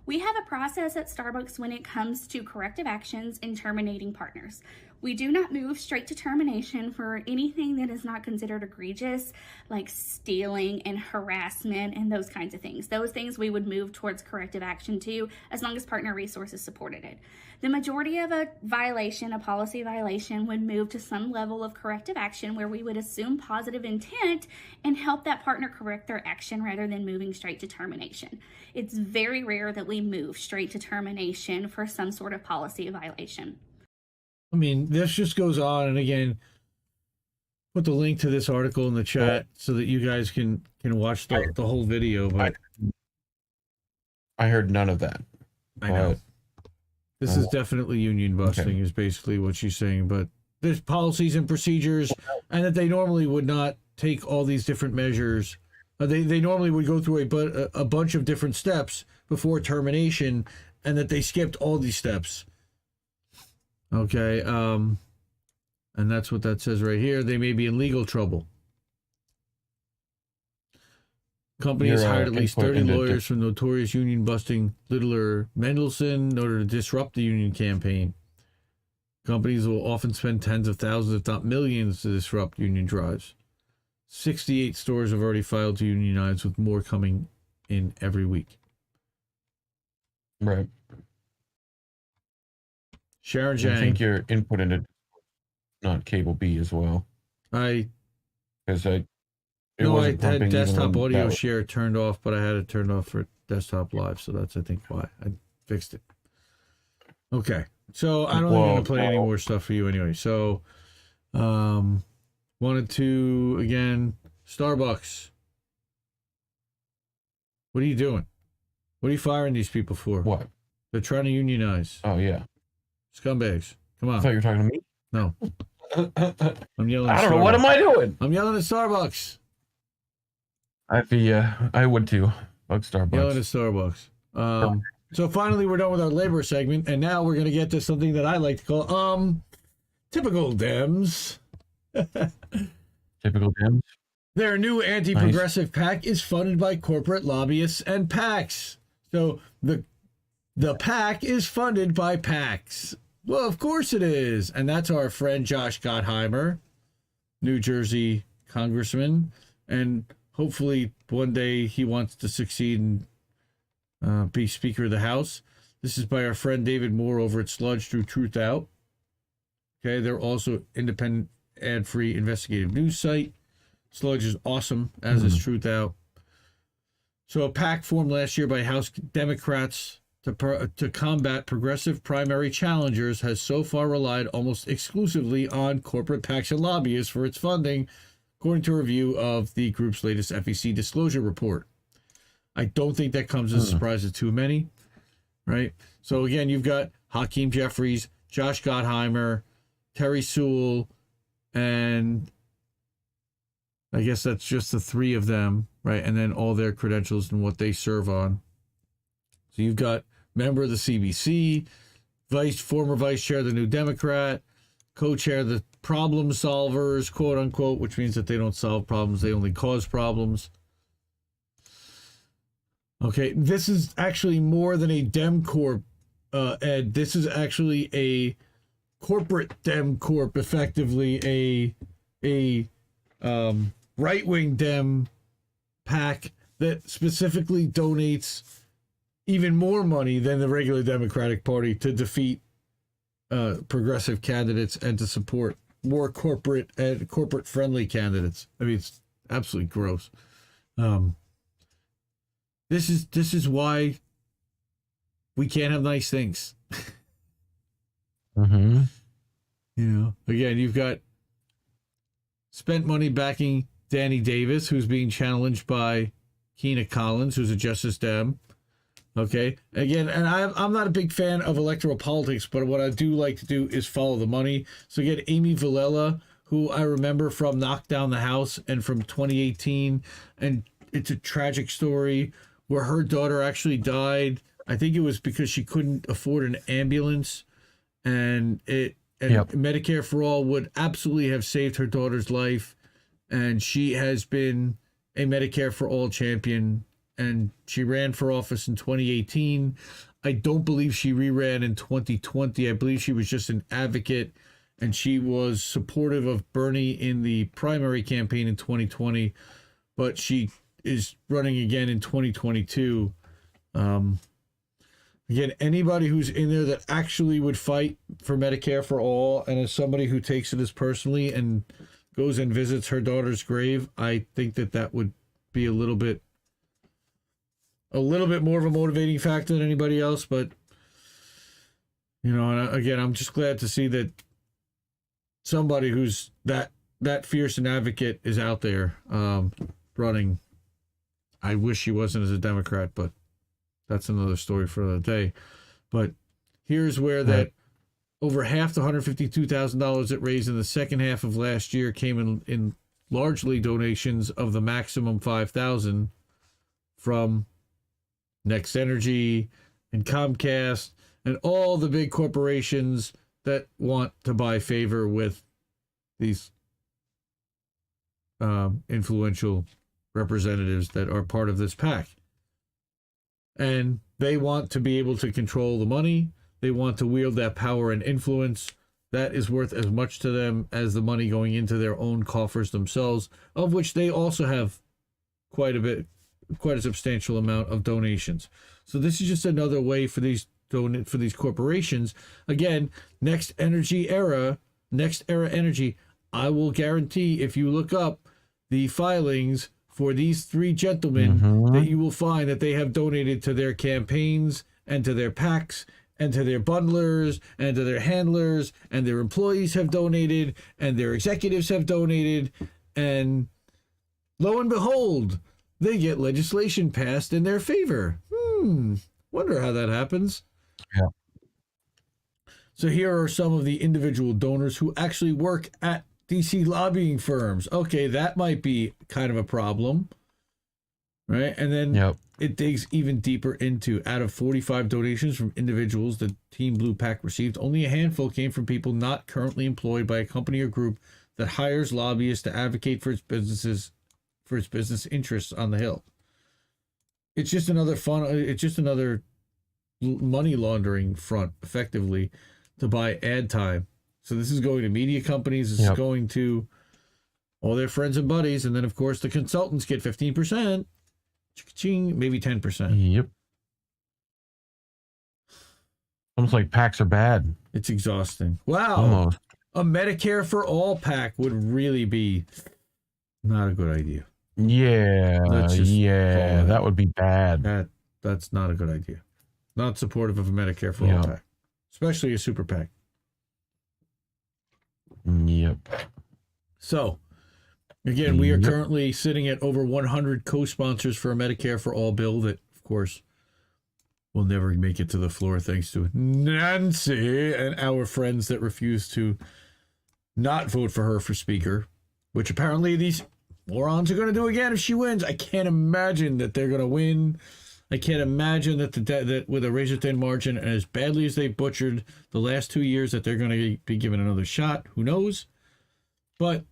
Speaker 5: We have a process at Starbucks when it comes to corrective actions and terminating partners. We do not move straight to termination for anything that is not considered egregious, like stealing and harassment and those kinds of things. Those things we would move towards corrective action to, as long as partner resources supported it. The majority of a violation, a policy violation, would move to some level of corrective action where we would assume positive intent and help that partner correct their action rather than moving straight to termination. It's very rare that we move straight to termination for some sort of policy violation.
Speaker 3: I mean, this just goes on, and again, put the link to this article in the chat so that you guys can watch the whole video. But
Speaker 1: I heard none of that.
Speaker 3: I know. This is definitely union busting, is basically what she's saying. But there's policies and procedures, and that they normally would not take all these different measures. They normally would go through a bunch of different steps before termination, and that they skipped all these steps. Okay, and that's what that says right here. They may be in legal trouble. Company has hired at least 30 lawyers from notorious union-busting Littler Mendelsohn in order to disrupt the union campaign. Companies will often spend tens of thousands, if not millions, to disrupt union drives. 68 stores have already filed to unionize, with more coming in every week.
Speaker 1: Right.
Speaker 3: Sharon
Speaker 1: I
Speaker 3: Zhang.
Speaker 1: think your input into not cable B as well.
Speaker 3: Because
Speaker 1: I
Speaker 3: had desktop audio share turned off, but I had it turned off for desktop live, so that's, I think, why I fixed it. Okay, so I don't think I'm gonna play any more stuff for you anyway. So, wanted to again, Starbucks. What are you doing? What are you firing these people for?
Speaker 1: What?
Speaker 3: They're trying to unionize.
Speaker 1: Oh yeah,
Speaker 3: scumbags. Come on.
Speaker 1: I thought you were talking to me.
Speaker 3: No. I'm yelling.
Speaker 1: I don't know. What am I doing?
Speaker 3: I'm yelling at Starbucks.
Speaker 1: I would too. Fuck Starbucks.
Speaker 3: Yelling at Starbucks. So finally, we're done with our labor segment, and now we're going to get to something that I like to call typical Dems.
Speaker 1: Typical Dems.
Speaker 3: Their new anti-progressive PAC is funded by corporate lobbyists and PACs. So the PAC is funded by PACs. Well, of course it is. And that's our friend Josh Gottheimer, New Jersey congressman. And hopefully one day he wants to succeed and be Speaker of the House. This is by our friend David Moore over at Sludge through Truth Out. Okay, they're also independent, ad-free investigative news site. Sludge is awesome, as is Truth Out. So a PAC formed last year by House Democrats to combat progressive primary challengers has so far relied almost exclusively on corporate PACs and lobbyists for its funding, according to a review of the group's latest FEC disclosure report. I don't think that comes as a surprise to too many, right? So again, you've got Hakeem Jeffries, Josh Gottheimer, Terry Sewell, and I guess that's just the three of them, right? And then all their credentials and what they serve on. So you've got member of the CBC, former vice chair of the New Democrat, co-chair of the problem solvers, quote unquote, which means that they don't solve problems, they only cause problems. Okay, this is actually more than a Dem Corp, Ed. This is actually a corporate Dem Corp, effectively a right-wing Dem PAC that specifically donates even more money than the regular Democratic Party to defeat progressive candidates and to support more corporate and corporate-friendly candidates. I mean, it's absolutely gross. This is why we can't have nice things.
Speaker 1: Mm-hmm.
Speaker 3: You know, again, you've got spent money backing Danny Davis, who's being challenged by Keena Collins, who's a Justice Dem. Okay, again, and I'm not a big fan of electoral politics, but what I do like to do is follow the money. So again, Amy Villela, who I remember from Knock Down the House and from 2018, and it's a tragic story where her daughter actually died. I think it was because she couldn't afford an ambulance, and Medicare for All would absolutely have saved her daughter's life. And she has been a Medicare for All champion, and she ran for office in 2018. I don't believe she re-ran in 2020. I believe she was just an advocate, and she was supportive of Bernie in the primary campaign in 2020, but she is running again in 2022. Again, anybody who's in there that actually would fight for Medicare for All, and as somebody who takes it as personally and goes and visits her daughter's grave, I think that would be a little bit more of a motivating factor than anybody else. But, you know, and again, I'm just glad to see that somebody who's that fierce an advocate is out there running. I wish she wasn't as a Democrat, but that's another story for another day. But here's where that over half the $152,000 it raised in the second half of last year came in largely donations of the maximum 5,000 from Next Energy and Comcast and all the big corporations that want to buy favor with these influential representatives that are part of this PAC. And they want to be able to control the money. They want to wield that power and influence that is worth as much to them as the money going into their own coffers themselves, of which they also have quite a substantial amount of donations. So this is just another way for these corporations. Again, Next Era Energy, I will guarantee if you look up the filings for these three gentlemen, that you will find that they have donated to their campaigns and to their PACs and to their bundlers and to their handlers, and their employees have donated and their executives have donated, and lo and behold, they get legislation passed in their favor. Wonder how that happens.
Speaker 1: Yeah.
Speaker 3: So here are some of the individual donors who actually work at DC lobbying firms. Okay, that might be kind of a problem, right? And then it digs even deeper into, out of 45 donations from individuals that Team Blue PAC received, only a handful came from people not currently employed by a company or group that hires lobbyists to advocate for its business interests on the Hill. It's just another money laundering front, effectively, to buy ad time. So this is going to media companies. This is going to all their friends and buddies. And then, of course, the consultants get 15%, maybe 10%.
Speaker 1: Yep. Almost like PACs are bad.
Speaker 3: It's exhausting. Wow.
Speaker 1: Almost.
Speaker 3: A Medicare for All PAC would really be not a good idea.
Speaker 1: Yeah. That would be bad.
Speaker 3: That's not a good idea. Not supportive of a Medicare for All PAC, especially a super PAC.
Speaker 1: Yep.
Speaker 3: So, again, we are currently sitting at over 100 co-sponsors for a Medicare for All bill that, of course, will never make it to the floor thanks to Nancy and our friends that refuse to not vote for her for speaker, which apparently these morons are going to do again if she wins. I can't imagine that they're going to win. I can't imagine that with a razor-thin margin and as badly as they butchered the last 2 years that they're going to be given another shot. Who knows? But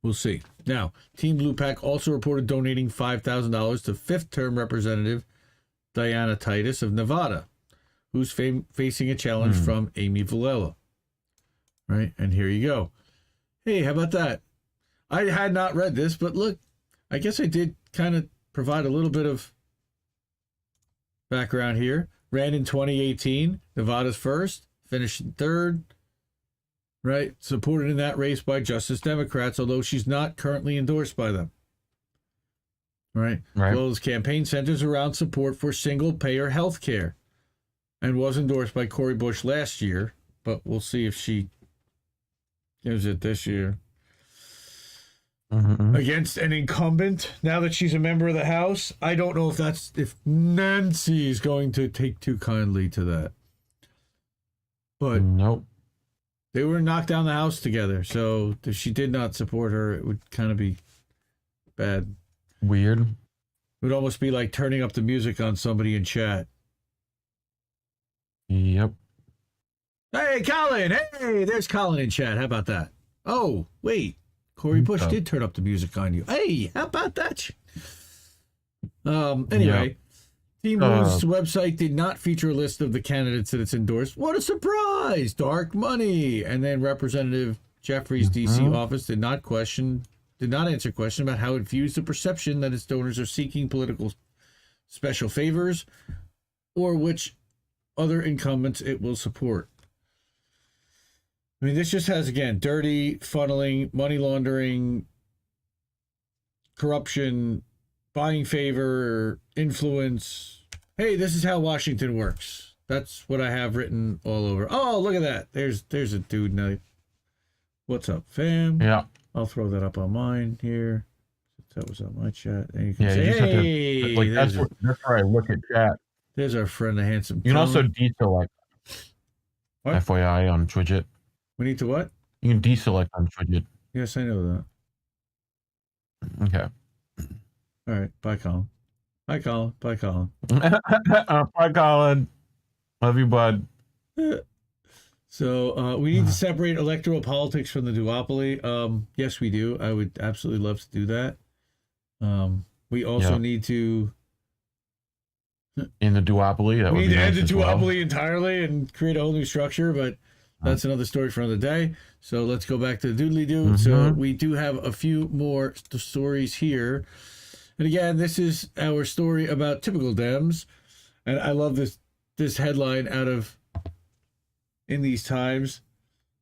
Speaker 3: we'll see. Now, Team Blue PAC also reported donating $5,000 to fifth-term Representative Diana Titus of Nevada, who's facing a challenge from Amy Villela. Right? And here you go. Hey, how about that? I had not read this, but look, I guess I did kind of provide a little bit of background here. Ran in 2018, Nevada's first, finished in third, right? Supported in that race by Justice Democrats, although she's not currently endorsed by them. Right? Those campaign centers around support for single-payer health care and was endorsed by Cori Bush last year, but we'll see if she gives it this year. Against an incumbent, now that she's a member of the House. I don't know if Nancy is going to take too kindly to that. But
Speaker 1: nope.
Speaker 3: They were knocked down the House together, so if she did not support her, it would kind of be bad.
Speaker 1: Weird.
Speaker 3: It would almost be like turning up the music on somebody in chat.
Speaker 1: Yep.
Speaker 3: Hey, Colin! Hey, there's Colin in chat. How about that? Oh, wait. Cori Bush did turn up the music on you. Hey, how about that? Anyway, Team Blue's website did not feature a list of the candidates that it's endorsed. What a surprise! Dark money. And then Representative Jeffrey's DC office did not answer question about how it views the perception that its donors are seeking political special favors or which other incumbents it will support. I mean, this just has, again, dirty, funneling, money laundering, corruption, buying favor, influence. Hey, this is how Washington works. That's what I have written all over. Oh, look at that. There's a dude now. What's up, fam?
Speaker 1: Yeah.
Speaker 3: I'll throw that up on mine here. That was on my chat. And you can
Speaker 1: Yeah,
Speaker 3: say,
Speaker 1: you just have
Speaker 3: hey,
Speaker 1: to, like, that's where I look at chat.
Speaker 3: There's our friend, the handsome.
Speaker 1: You can also deselect.
Speaker 3: What?
Speaker 1: FYI on Twidget.
Speaker 3: We need to what?
Speaker 1: You can deselect on Twidget.
Speaker 3: Yes, I know that.
Speaker 1: Okay.
Speaker 3: All right. Bye, Colin. Bye, Colin. Bye, Colin.
Speaker 1: Bye, Colin. Love you, bud.
Speaker 3: So we need to separate electoral politics from the duopoly. Yes, we do. I would absolutely love to do that. We also need to
Speaker 1: in the duopoly. That
Speaker 3: we
Speaker 1: would
Speaker 3: need
Speaker 1: be
Speaker 3: to end
Speaker 1: nice
Speaker 3: the
Speaker 1: as well.
Speaker 3: duopoly entirely and create a whole new structure, but that's another story for another day. So let's go back to the doodly doo. So we do have a few more stories here. And again, this is our story about typical Dems. And I love this headline out of In These Times.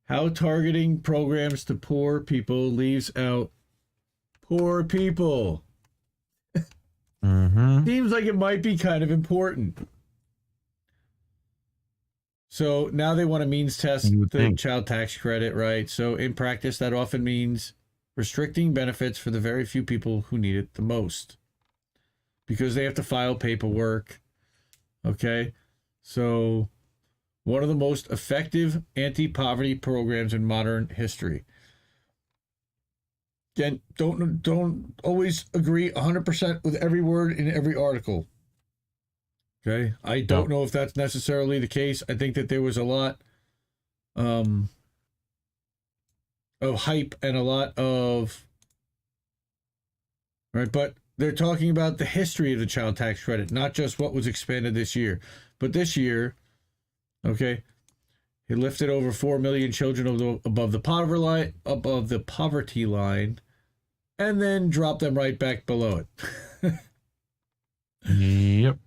Speaker 3: How targeting programs to poor people leaves out poor people. Seems like it might be kind of important. So now they want to means test the child tax credit, right? So in practice, that often means restricting benefits for the very few people who need it the most because they have to file paperwork. Okay. So one of the most effective anti-poverty programs in modern history. Again, don't always agree 100% with every word in every article. Okay, I don't know if that's necessarily the case. I think that there was a lot of hype and a lot of right, but they're talking about the history of the child tax credit, not just what was expanded this year. But this year, okay, it lifted over 4 million children above the poverty line, and then dropped them right back below it.
Speaker 1: Yep.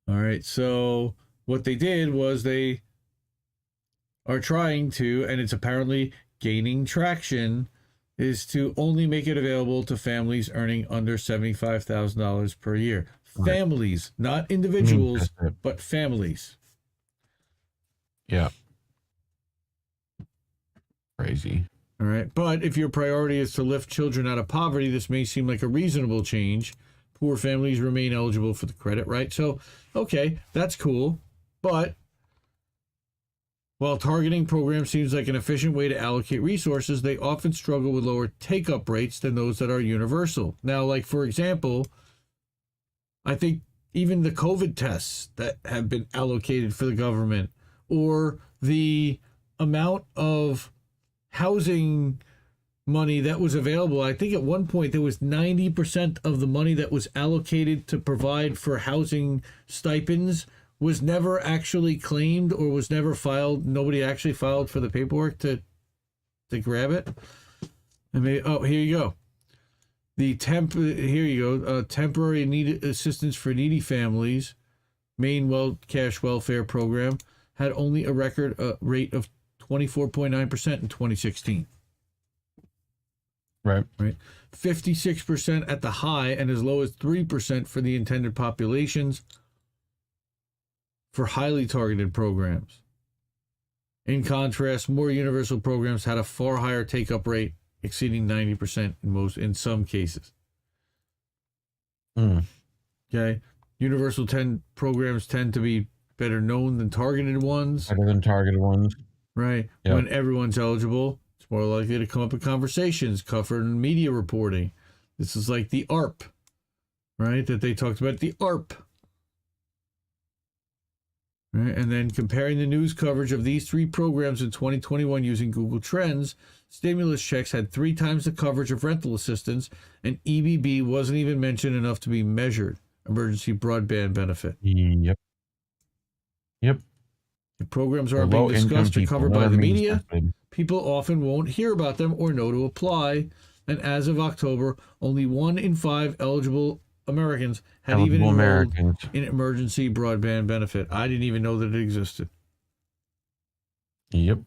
Speaker 3: All right, so what they did was they are trying to, and it's apparently gaining traction, is to only make it available to families earning under $75,000 per year. Right. Families, not individuals, but families.
Speaker 1: Yeah. Crazy.
Speaker 3: All right, but if your priority is to lift children out of poverty, this may seem like a reasonable change. Poor families remain eligible for the credit, right? So, okay, that's cool. But while targeting programs seems like an efficient way to allocate resources, they often struggle with lower take-up rates than those that are universal. Now, like, for example, I think even the COVID tests that have been allocated for the government or the amount of housing money that was available. I think at one point there was 90% of the money that was allocated to provide for housing stipends was never actually claimed or was never filed. Nobody actually filed for the paperwork to grab it. Here you go. Here you go. Temporary need assistance for needy families, Maine Cash Welfare Program, had only a record rate of 24.9% in 2016.
Speaker 1: Right.
Speaker 3: 56% at the high and as low as 3% for the intended populations for highly targeted programs. In contrast, more universal programs had a far higher take-up rate, exceeding 90% in some cases. Okay. Universal programs tend to be better known than targeted ones.
Speaker 1: Better than targeted ones.
Speaker 3: Right. Yep. When everyone's eligible, it's more likely to come up in conversations, covered in media reporting. This is like the ARP, right? That they talked about the ARP. Right? And then comparing the news coverage of these three programs in 2021 using Google Trends, stimulus checks had 3 times the coverage of rental assistance, and EBB wasn't even mentioned enough to be measured. Emergency broadband benefit.
Speaker 1: Yep.
Speaker 3: If programs aren't being discussed or covered by the media,
Speaker 1: something.
Speaker 3: People often won't hear about them or know to apply. And as of October, only 1 in 5 eligible Americans had even enrolled in emergency broadband benefit. I didn't even know that it existed.
Speaker 1: Yep.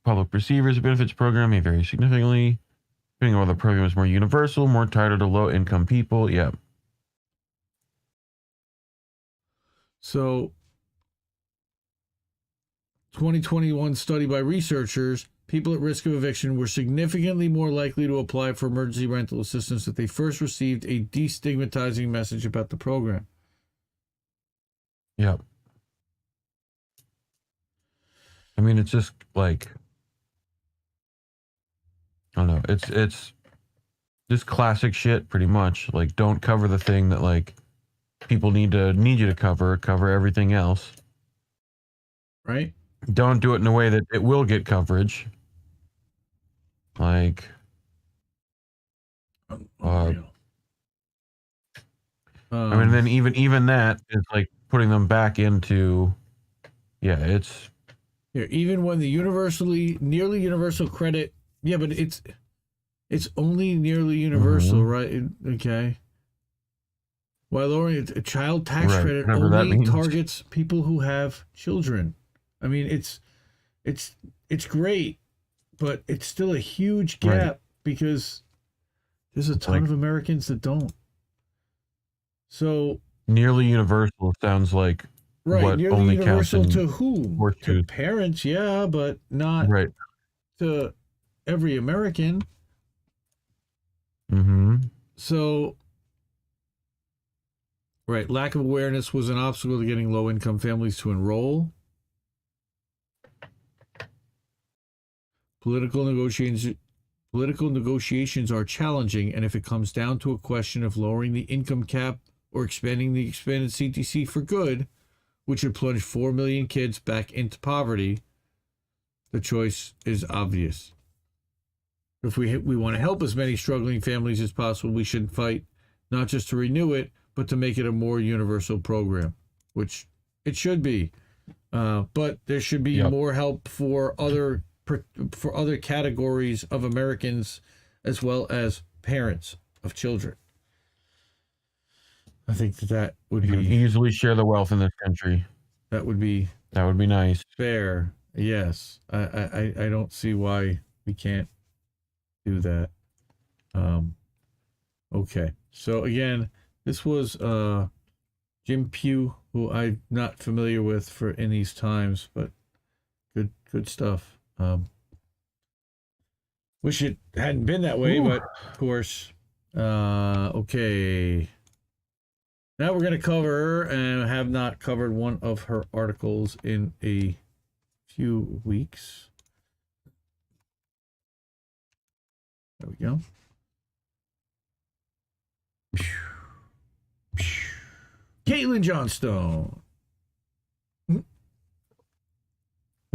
Speaker 1: Public receivers benefits program may vary significantly, depending on whether the program is more universal, more targeted to low-income people. Yep.
Speaker 3: So, 2021 study by researchers, people at risk of eviction were significantly more likely to apply for emergency rental assistance if they first received a destigmatizing message about the program.
Speaker 1: Yep. I mean, it's just like, I don't know. It's just classic shit, pretty much. Like, don't cover the thing that like people need you to cover. Cover everything else.
Speaker 3: Right?
Speaker 1: Don't do it in a way that it will get coverage. Like,
Speaker 3: Unreal.
Speaker 1: I mean, then even that is like putting them back into, yeah, it's
Speaker 3: here, even when the nearly universal credit, yeah, but it's only nearly universal, right? Okay. While lowering a child tax
Speaker 1: Right,
Speaker 3: credit
Speaker 1: whatever that
Speaker 3: only
Speaker 1: means.
Speaker 3: targets people who have children. I mean, it's great, but it's still a huge gap
Speaker 1: Right.
Speaker 3: because there's a ton
Speaker 1: Like-
Speaker 3: of Americans that don't. So
Speaker 1: nearly universal sounds like
Speaker 3: right,
Speaker 1: what
Speaker 3: nearly
Speaker 1: only counts
Speaker 3: universal
Speaker 1: in
Speaker 3: to whom? To
Speaker 1: horseshoes.
Speaker 3: parents, yeah, but not
Speaker 1: Right.
Speaker 3: to every American.
Speaker 1: Mm-hmm.
Speaker 3: So, right, lack of awareness was an obstacle to getting low-income families to enroll. Political negotiations are challenging, and if it comes down to a question of lowering the income cap or expanding the expanded CTC for good, which would plunge 4 million kids back into poverty, the choice is obvious. If we want to help as many struggling families as possible, we should fight not just to renew it, but to make it a more universal program, which it should be. But there should be more help for other categories of Americans as well as parents of children. I think that would
Speaker 1: You can
Speaker 3: be
Speaker 1: easily share the wealth in this country.
Speaker 3: that would be
Speaker 1: That would be nice.
Speaker 3: fair. Yes, I don't see why we can't do that. Okay, so again, this was Jim Pugh, who I'm not familiar with in these times, but good stuff. Wish it hadn't been that way, but of course. Okay. Now we're going to cover, and have not covered, one of her articles in a few weeks. There we go. Caitlin Johnstone.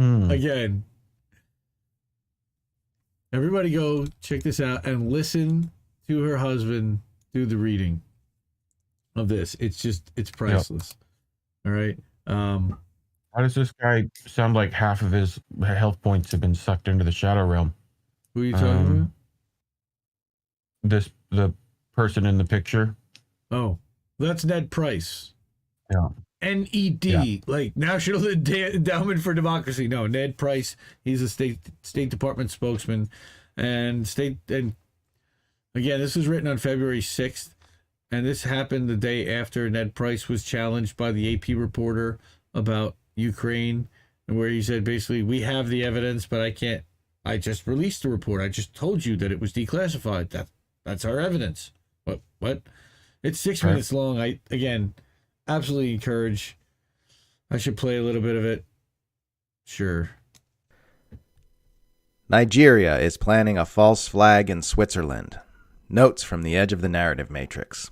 Speaker 3: Again, everybody go check this out and listen to her husband do the reading of this. It's priceless. All right.
Speaker 1: How does this guy sound like half of his health points have been sucked into the shadow realm?
Speaker 3: Who are you talking
Speaker 1: The person in the picture.
Speaker 3: about? Oh, that's Ned Price.
Speaker 1: Yeah.
Speaker 3: NED, like National Endowment for Democracy. No, Ned Price. He's a State Department spokesman, and again, this was written on February 6th, and this happened the day after Ned Price was challenged by the AP reporter about Ukraine, and where he said basically, we have the evidence, but I just released the report. I just told you that it was declassified. That's our evidence. What? It's 6 minutes long. I absolutely encourage. I should play a little bit of it. Sure.
Speaker 6: Nigeria is planning a false flag in Switzerland. Notes from the edge of the narrative matrix.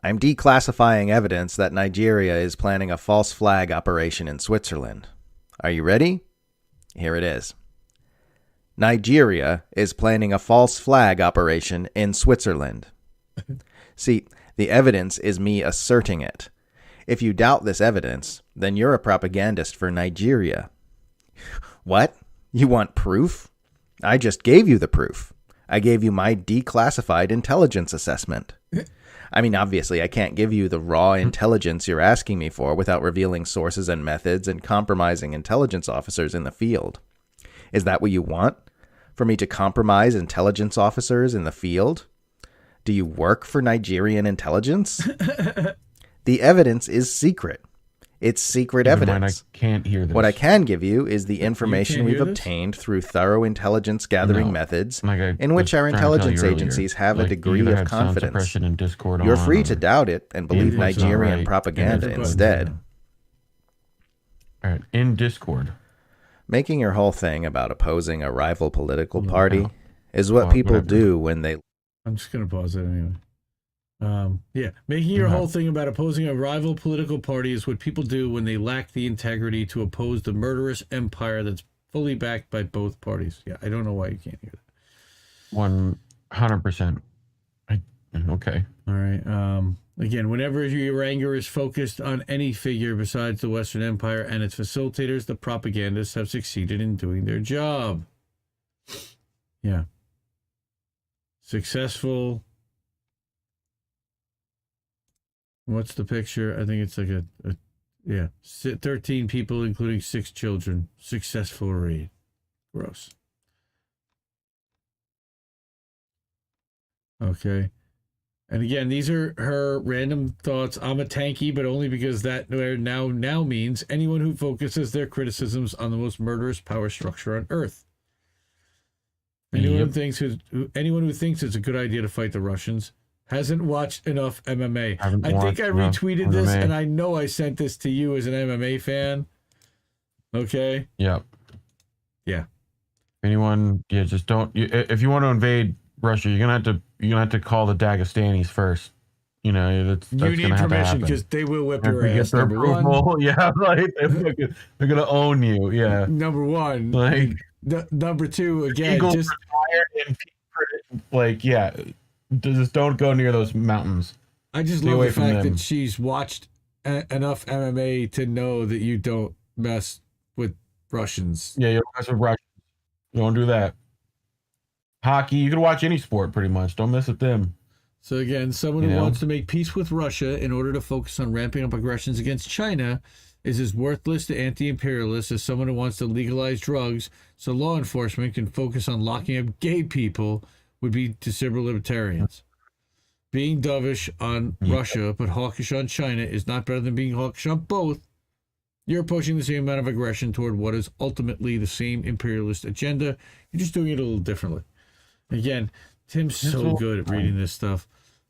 Speaker 6: I'm declassifying evidence that Nigeria is planning a false flag operation in Switzerland. Are you ready? Here it is. Nigeria is planning a false flag operation in Switzerland. See, the evidence is me asserting it. If you doubt this evidence, then you're a propagandist for Nigeria. What? You want proof? I just gave you the proof. I gave you my declassified intelligence assessment. I mean, obviously, I can't give you the raw intelligence you're asking me for without revealing sources and methods and compromising intelligence officers in the field. Is that what you want? For me to compromise intelligence officers in the field? Do you work for Nigerian intelligence? The evidence is secret. It's secret
Speaker 1: Never mind,
Speaker 6: evidence.
Speaker 1: I can't hear this.
Speaker 6: What I can give you is the information
Speaker 3: can't
Speaker 6: we've
Speaker 3: hear this?
Speaker 6: obtained through thorough intelligence gathering
Speaker 1: No.
Speaker 6: methods,
Speaker 1: Like I
Speaker 6: in which
Speaker 1: was
Speaker 6: our
Speaker 1: trying to tell you
Speaker 6: intelligence
Speaker 1: earlier.
Speaker 6: agencies have
Speaker 1: Like,
Speaker 6: a
Speaker 1: you
Speaker 6: degree
Speaker 1: either
Speaker 6: of
Speaker 1: had sound
Speaker 6: confidence.
Speaker 1: suppression and Discord
Speaker 6: You're
Speaker 1: on,
Speaker 6: free
Speaker 1: or
Speaker 6: to doubt it and believe
Speaker 1: input's not
Speaker 6: Nigerian
Speaker 1: right.
Speaker 6: propaganda
Speaker 3: And there's a button
Speaker 6: instead.
Speaker 3: there.
Speaker 1: All right, in Discord.
Speaker 6: Making your whole thing about opposing a rival political
Speaker 1: Yeah.
Speaker 6: party is what
Speaker 1: Well,
Speaker 6: people
Speaker 1: whatever.
Speaker 6: do when they
Speaker 3: I'm just going to pause it anyway. Yeah, making your
Speaker 1: Yeah.
Speaker 3: whole thing about opposing a rival political party is what people do when they lack the integrity to oppose the murderous empire that's fully backed by both parties. Yeah, I don't know why you can't hear that.
Speaker 1: 100%. Okay.
Speaker 3: All right. Again, whenever your anger is focused on any figure besides the Western Empire and its facilitators, the propagandists have succeeded in doing their job. Yeah. Successful. What's the picture? I think it's like yeah. 13 people, including 6 children. Successful raid. Gross. Okay. And again, these are her random thoughts. I'm a tanky, but only because that now means anyone who focuses their criticisms on the most murderous power structure on Earth. Anyone who thinks it's a good idea to fight the Russians hasn't watched enough MMA. I think I retweeted this, and I know I sent this to you as an MMA fan. Okay.
Speaker 1: Yep.
Speaker 3: Yeah.
Speaker 1: Anyone? Yeah. Just don't. If you want to invade Russia, you're gonna have to call the Dagestanis first. You know, that's
Speaker 3: You need permission because they will whip your ass.
Speaker 1: Their approval. Yeah, like they're gonna own you. Yeah.
Speaker 3: Number one.
Speaker 1: Like
Speaker 3: number two, again,
Speaker 1: Eagles
Speaker 3: just
Speaker 1: retired and like just don't go near those mountains.
Speaker 3: I just love the fact that she's watched enough MMA to know that you don't mess with Russians.
Speaker 1: Yeah, you don't mess with Russians. Don't do that. Hockey, you can watch any sport pretty much. Don't mess with them.
Speaker 3: So again, someone who wants to make peace with Russia in order to focus on ramping up aggressions against China is as worthless to anti-imperialists as someone who wants to legalize drugs so law enforcement can focus on locking up gay people would be to civil libertarians. Being dovish on Russia but hawkish on China is not better than being hawkish on both. You're pushing the same amount of aggression toward what is ultimately the same imperialist agenda. You're just doing it a little differently. Again, Tim's so good at reading this stuff.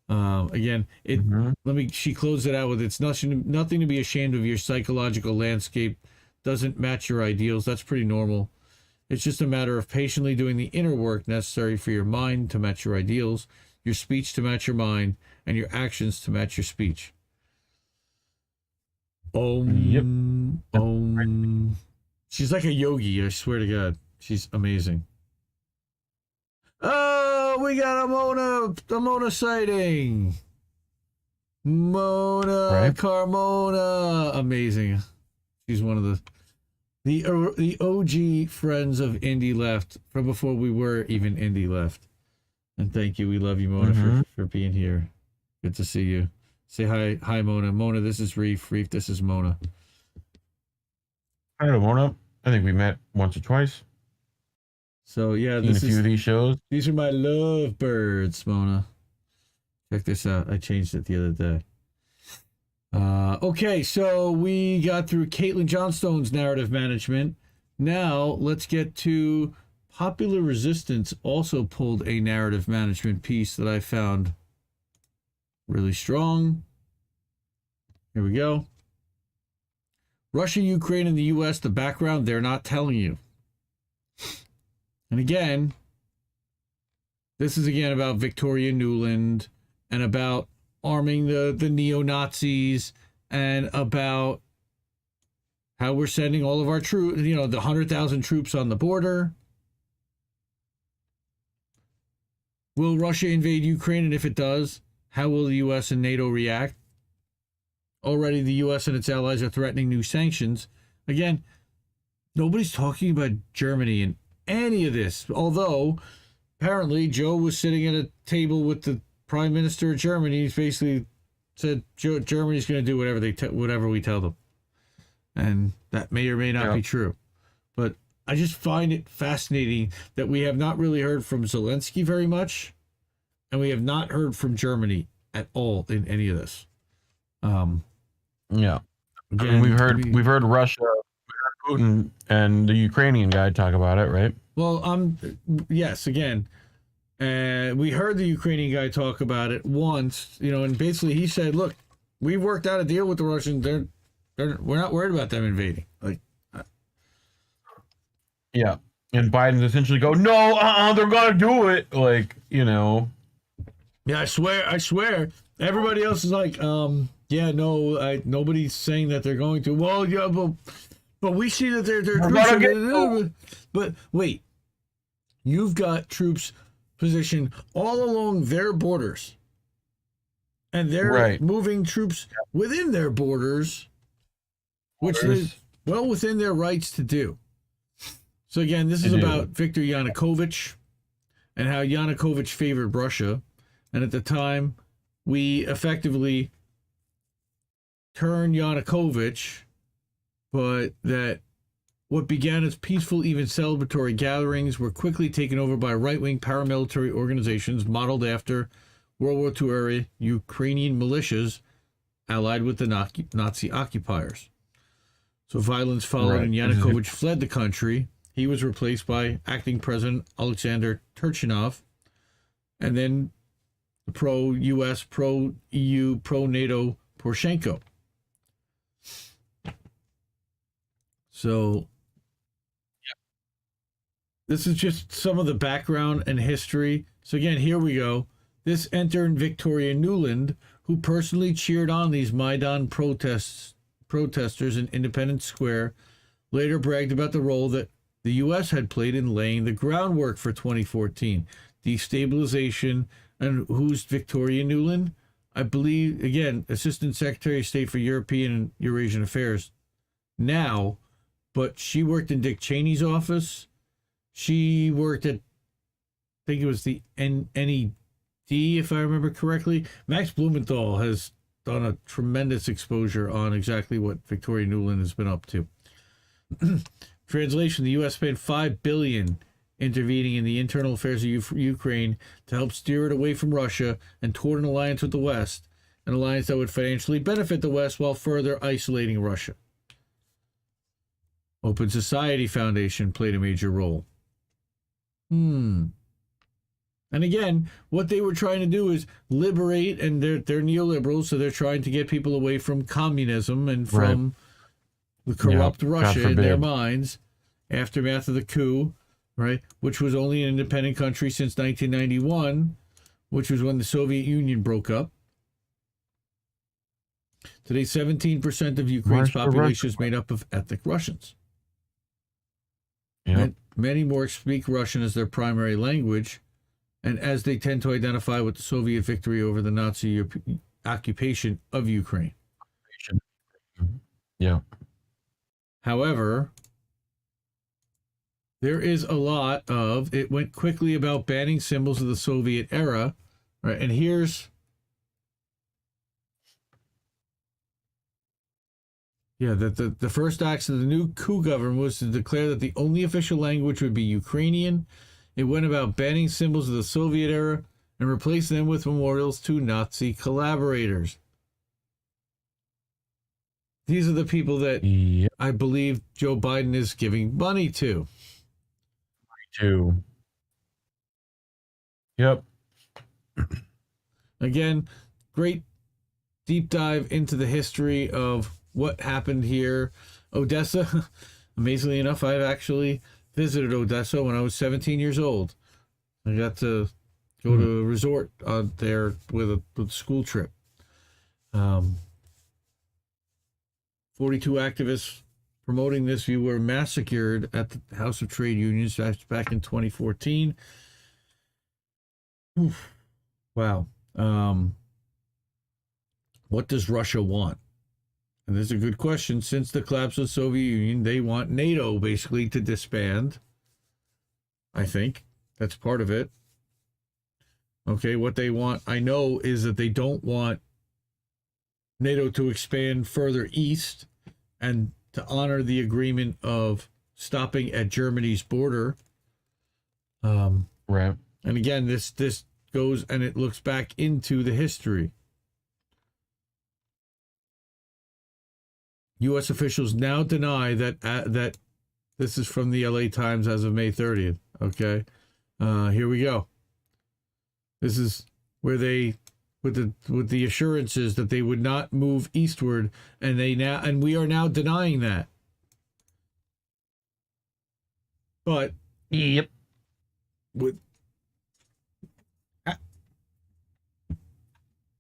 Speaker 3: Again, she closed it out with, it's nothing to be ashamed of. Your psychological landscape doesn't match your ideals. That's pretty normal. It's just a matter of patiently doing the inner work necessary for your mind to match your ideals, your speech to match your mind, and your actions to match your speech. She's like a yogi, I swear to God. She's amazing. Oh, we got a Mona sighting. Mona Carmona. Amazing. She's one of the OG friends of Indie Left from before we were even Indie Left. And thank you. We love you, Mona, for being here. Good to see you. Say hi. Hi, Mona. Mona, this is Reef. Reef, this is Mona.
Speaker 1: Hi, Mona. I think we met once or twice.
Speaker 3: So, yeah,
Speaker 1: Seen a few of these shows.
Speaker 3: These are my love birds, Mona. Check this out. I changed it the other day. Okay, so we got through Caitlin Johnstone's narrative management. Now, let's get to Popular Resistance also pulled a narrative management piece that I found really strong. Here we go. Russia, Ukraine, and the U.S., the background they're not telling you. And again, this is again about Victoria Nuland and about arming the neo-Nazis and about how we're sending all of our troops, the 100,000 troops on the border. Will Russia invade Ukraine? And if it does, how will the U.S. and NATO react? Already the U.S. and its allies are threatening new sanctions. Again, nobody's talking about Germany in any of this, although apparently Joe was sitting at a table with the Prime Minister of Germany. He's basically said Germany's going to do whatever we tell them, and that may or may not be true. But I just find it fascinating that we have not really heard from Zelensky very much, and we have not heard from Germany at all in any of this.
Speaker 1: Yeah,
Speaker 3: again,
Speaker 1: I mean, we've heard Russia, Putin, and the Ukrainian guy talk about it, right?
Speaker 3: Well, yes, again, we heard the Ukrainian guy talk about it once, and basically he said, "Look, we've worked out a deal with the Russians. We're not worried about them invading." Like,
Speaker 1: Yeah. And Biden's essentially go, no, they're gonna do it. Like, you know.
Speaker 3: Yeah, I swear. Everybody else is like, yeah, no, nobody's saying that they're going to. Well, yeah, but we see that they're troops. But wait, you've got troops positioned all along their borders, and they're moving troops within their borders, which is well within their rights to do. So again, this is about Viktor Yanukovych and how Yanukovych favored Russia. And at the time, we effectively turned Yanukovych, but that what began as peaceful, even celebratory gatherings were quickly taken over by right-wing paramilitary organizations modeled after World War II era Ukrainian militias allied with the Nazi occupiers. So violence followed and Yanukovych fled the country. He was replaced by acting President Alexander Turchinov, and then the pro-U.S., pro-EU, pro-NATO Poroshenko. So this is just some of the background and history. So again, here we go. This entered Victoria Nuland, who personally cheered on these Maidan protesters in Independence Square, later bragged about the role that the U.S. had played in laying the groundwork for 2014 destabilization. And who's Victoria Nuland? I believe, again, Assistant Secretary of State for European and Eurasian Affairs now, but she worked in Dick Cheney's office. She worked at, I think it was the NED, if I remember correctly. Max Blumenthal has done a tremendous exposure on exactly what Victoria Nuland has been up to. Translation, the U.S. spent $5 billion intervening in the internal affairs of Ukraine to help steer it away from Russia and toward an alliance with the West, an alliance that would financially benefit the West while further isolating Russia. Open Society Foundation played a major role. And again, what they were trying to do is liberate, and they're neoliberals, so they're trying to get people away from communism and from the corrupt Russia in their minds. Aftermath of the coup, right, which was only an independent country since 1991, which was when the Soviet Union broke up. Today, 17% of Ukraine's population is made up of ethnic Russians. And many more speak Russian as their primary language, and as they tend to identify with the Soviet victory over the Nazi occupation of Ukraine. However, there is a lot of, it went quickly about banning symbols of the Soviet era, right? And here's, that the first acts of the new coup government was to declare that the only official language would be Ukrainian. It went about banning symbols of the Soviet era and replacing them with memorials to Nazi collaborators. These are the people that I believe Joe Biden is giving money to. Again, great deep dive into the history of what happened here. Odessa, amazingly enough, I've actually visited Odessa when I was 17 years old. I got to go to a resort there with a school trip. 42 activists promoting this view were massacred at the House of Trade Unions back in 2014. Wow. What does Russia want? And this is a good question. Since the collapse of the Soviet Union, they want NATO basically to disband. I think that's part of it. Okay, what they want, I know, is that they don't want NATO to expand further east and to honor the agreement of stopping at Germany's border.
Speaker 1: Right.
Speaker 3: And again, this goes and it looks back into the history. U.S. officials now deny that this is from the LA Times as of May 30th. Okay, here we go. This is where they, with the assurances that they would not move eastward, and we are now denying that. But
Speaker 1: Yep.
Speaker 3: with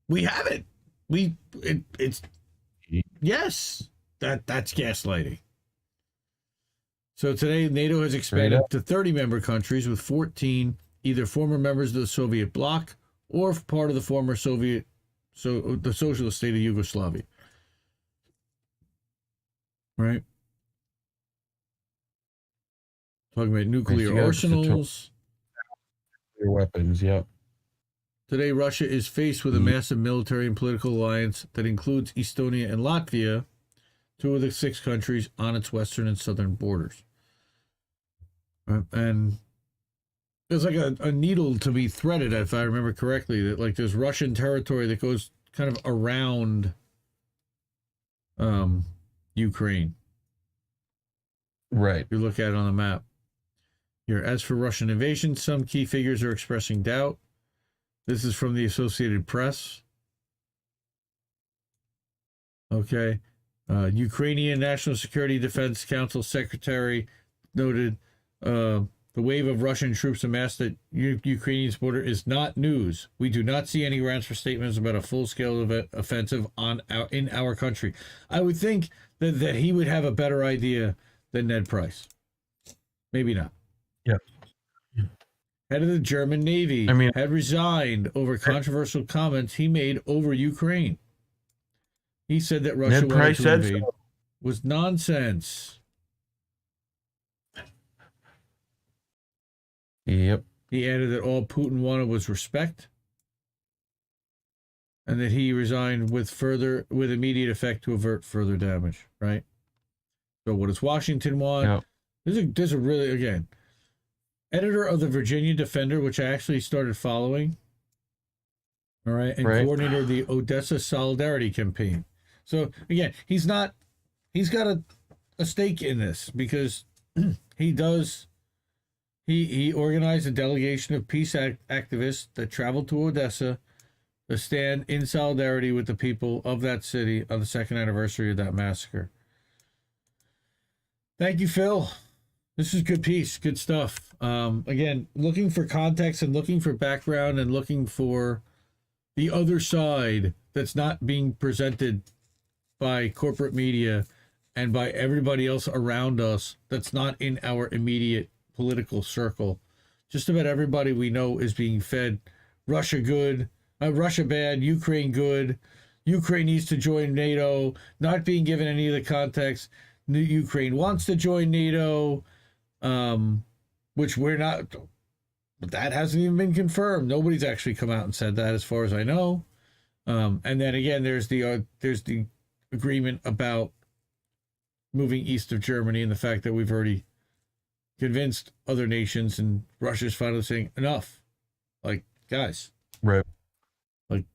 Speaker 3: we have it. It's yes. That's gaslighting. So today, NATO has expanded to 30 member countries, with 14 either former members of the Soviet bloc or part of the former the socialist state of Yugoslavia. Right? Talking about nuclear arsenals.
Speaker 1: Nuclear weapons, yep.
Speaker 3: Today, Russia is faced with a massive military and political alliance that includes Estonia and Latvia, 2 of the 6 countries on its western and southern borders. And there's like a needle to be threaded, if I remember correctly, that like there's Russian territory that goes kind of around Ukraine.
Speaker 1: Right.
Speaker 3: You look at it on the map. Here, as for Russian invasion, some key figures are expressing doubt. This is from the Associated Press. Okay. Ukrainian National Security Defense Council Secretary noted the wave of Russian troops amassed at Ukraine's border is not news. We do not see any grounds for statements about a full-scale offensive in our country. I would think that he would have a better idea than Ned Price. Maybe not.
Speaker 1: Yeah.
Speaker 3: Head of the German Navy had resigned over controversial comments he made over Ukraine. He said that Russia wanted to invade was nonsense.
Speaker 1: Yep.
Speaker 3: He added that all Putin wanted was respect, and that he resigned with immediate effect to avert further damage. Right. So what does Washington want? Yep. There's a really, again, editor of the Virginia Defender, which I actually started following. All right, and coordinator of the Odessa Solidarity Campaign. So again, he's got a stake in this because he organized a delegation of peace activists that traveled to Odessa to stand in solidarity with the people of that city on the 2nd anniversary of that massacre. Thank you, Phil. This is good piece, good stuff. Again, looking for context and looking for background and looking for the other side that's not being presented by corporate media and by everybody else around us that's not in our immediate political circle. Just about everybody we know is being fed Russia good, Russia bad, Ukraine good, Ukraine needs to join NATO, not being given any of the context. Ukraine wants to join NATO, which we're not. That hasn't even been confirmed. Nobody's actually come out and said that, as far as I know. And then again, there's the agreement about moving east of Germany and the fact that we've already convinced other nations, and Russia's finally saying enough. Like, guys,
Speaker 1: right?
Speaker 3: Like,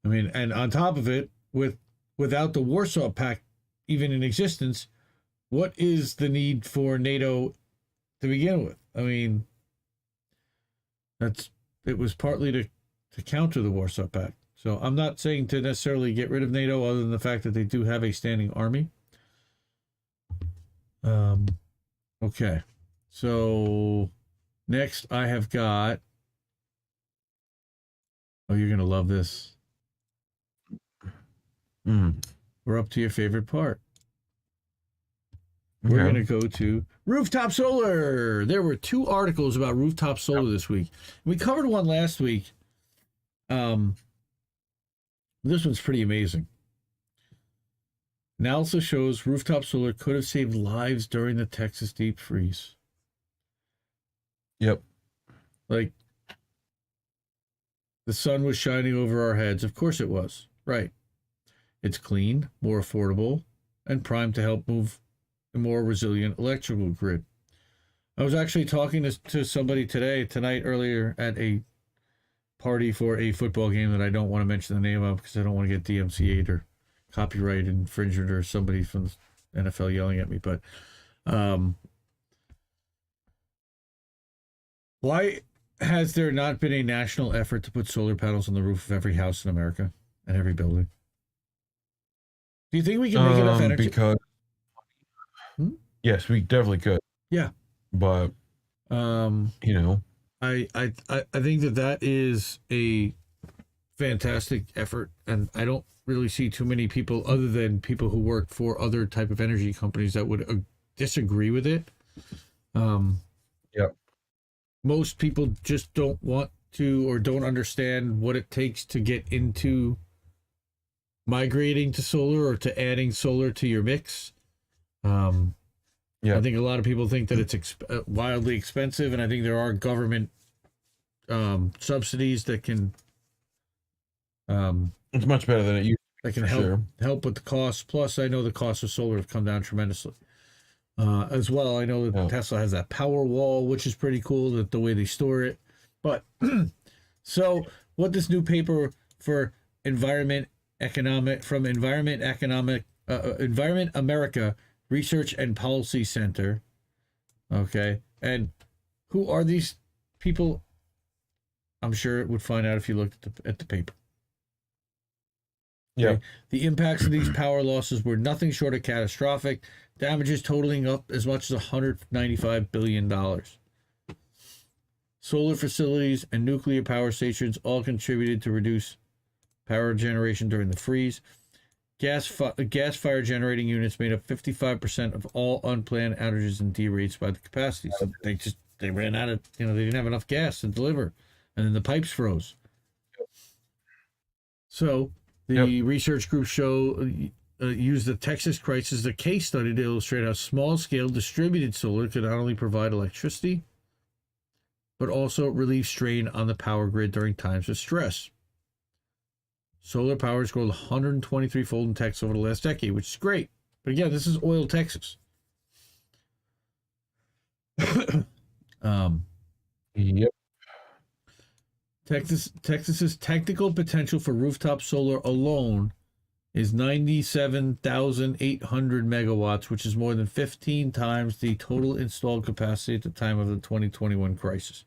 Speaker 3: I mean, and on top of it, without the Warsaw Pact even in existence, what is the need for NATO to begin with? I mean, it was partly to counter the Warsaw Pact. So I'm not saying to necessarily get rid of NATO, other than the fact that they do have a standing army. Okay. So next I have got, oh, you're going to love this. We're up to your favorite part. We're going to go to Rooftop Solar. There were 2 articles about Rooftop Solar this week. We covered one last week. This one's pretty amazing. Analysis shows Rooftop Solar could have saved lives during the Texas deep freeze.
Speaker 1: Yep.
Speaker 3: Like, the sun was shining over our heads. Of course it was. Right. It's clean, more affordable, and primed to help move a more resilient electrical grid. I was actually talking to somebody tonight, earlier at a party for a football game that I don't want to mention the name of because I don't want to get DMCA'd or copyright infringement or somebody from the NFL yelling at me. But why has there not been a national effort to put solar panels on the roof of every house in America and every building? Do you think we can make enough energy?
Speaker 1: Because Yes, we definitely could.
Speaker 3: Yeah.
Speaker 1: But
Speaker 3: You know, I think that is a fantastic effort, and I don't really see too many people other than people who work for other type of energy companies that would disagree with it.
Speaker 1: Yep.
Speaker 3: Most people just don't want to or don't understand what it takes to get into migrating to solar or to adding solar to your mix. I think a lot of people think that it's wildly expensive, and I think there are government subsidies that can
Speaker 1: it's much better than it used
Speaker 3: that can help with the cost. Plus, I know the cost of solar have come down tremendously. As well, I know that Tesla has that power wall, which is pretty cool, that the way they store it. But so what this new paper for Environment America Research and Policy Center. Okay. And who are these people? I'm sure it would find out if you looked at the paper.
Speaker 1: Yeah.
Speaker 3: Okay? The impacts of these power losses were nothing short of catastrophic, damages totaling up as much as $195 billion. Solar facilities and nuclear power stations all contributed to reduce power generation during the freeze. Gas-fired generating units made up 55% of all unplanned outages and derates by the capacity. So they ran out of, they didn't have enough gas to deliver, and then the pipes froze. So the research group used the Texas crisis as a case study to illustrate how small-scale distributed solar could not only provide electricity, but also relieve strain on the power grid during times of stress. Solar power has grown 123-fold in Texas over the last decade, which is great. But again, this is oil Texas.
Speaker 1: Yep.
Speaker 3: Texas's technical potential for rooftop solar alone is 97,800 megawatts, which is more than 15 times the total installed capacity at the time of the 2021 crisis.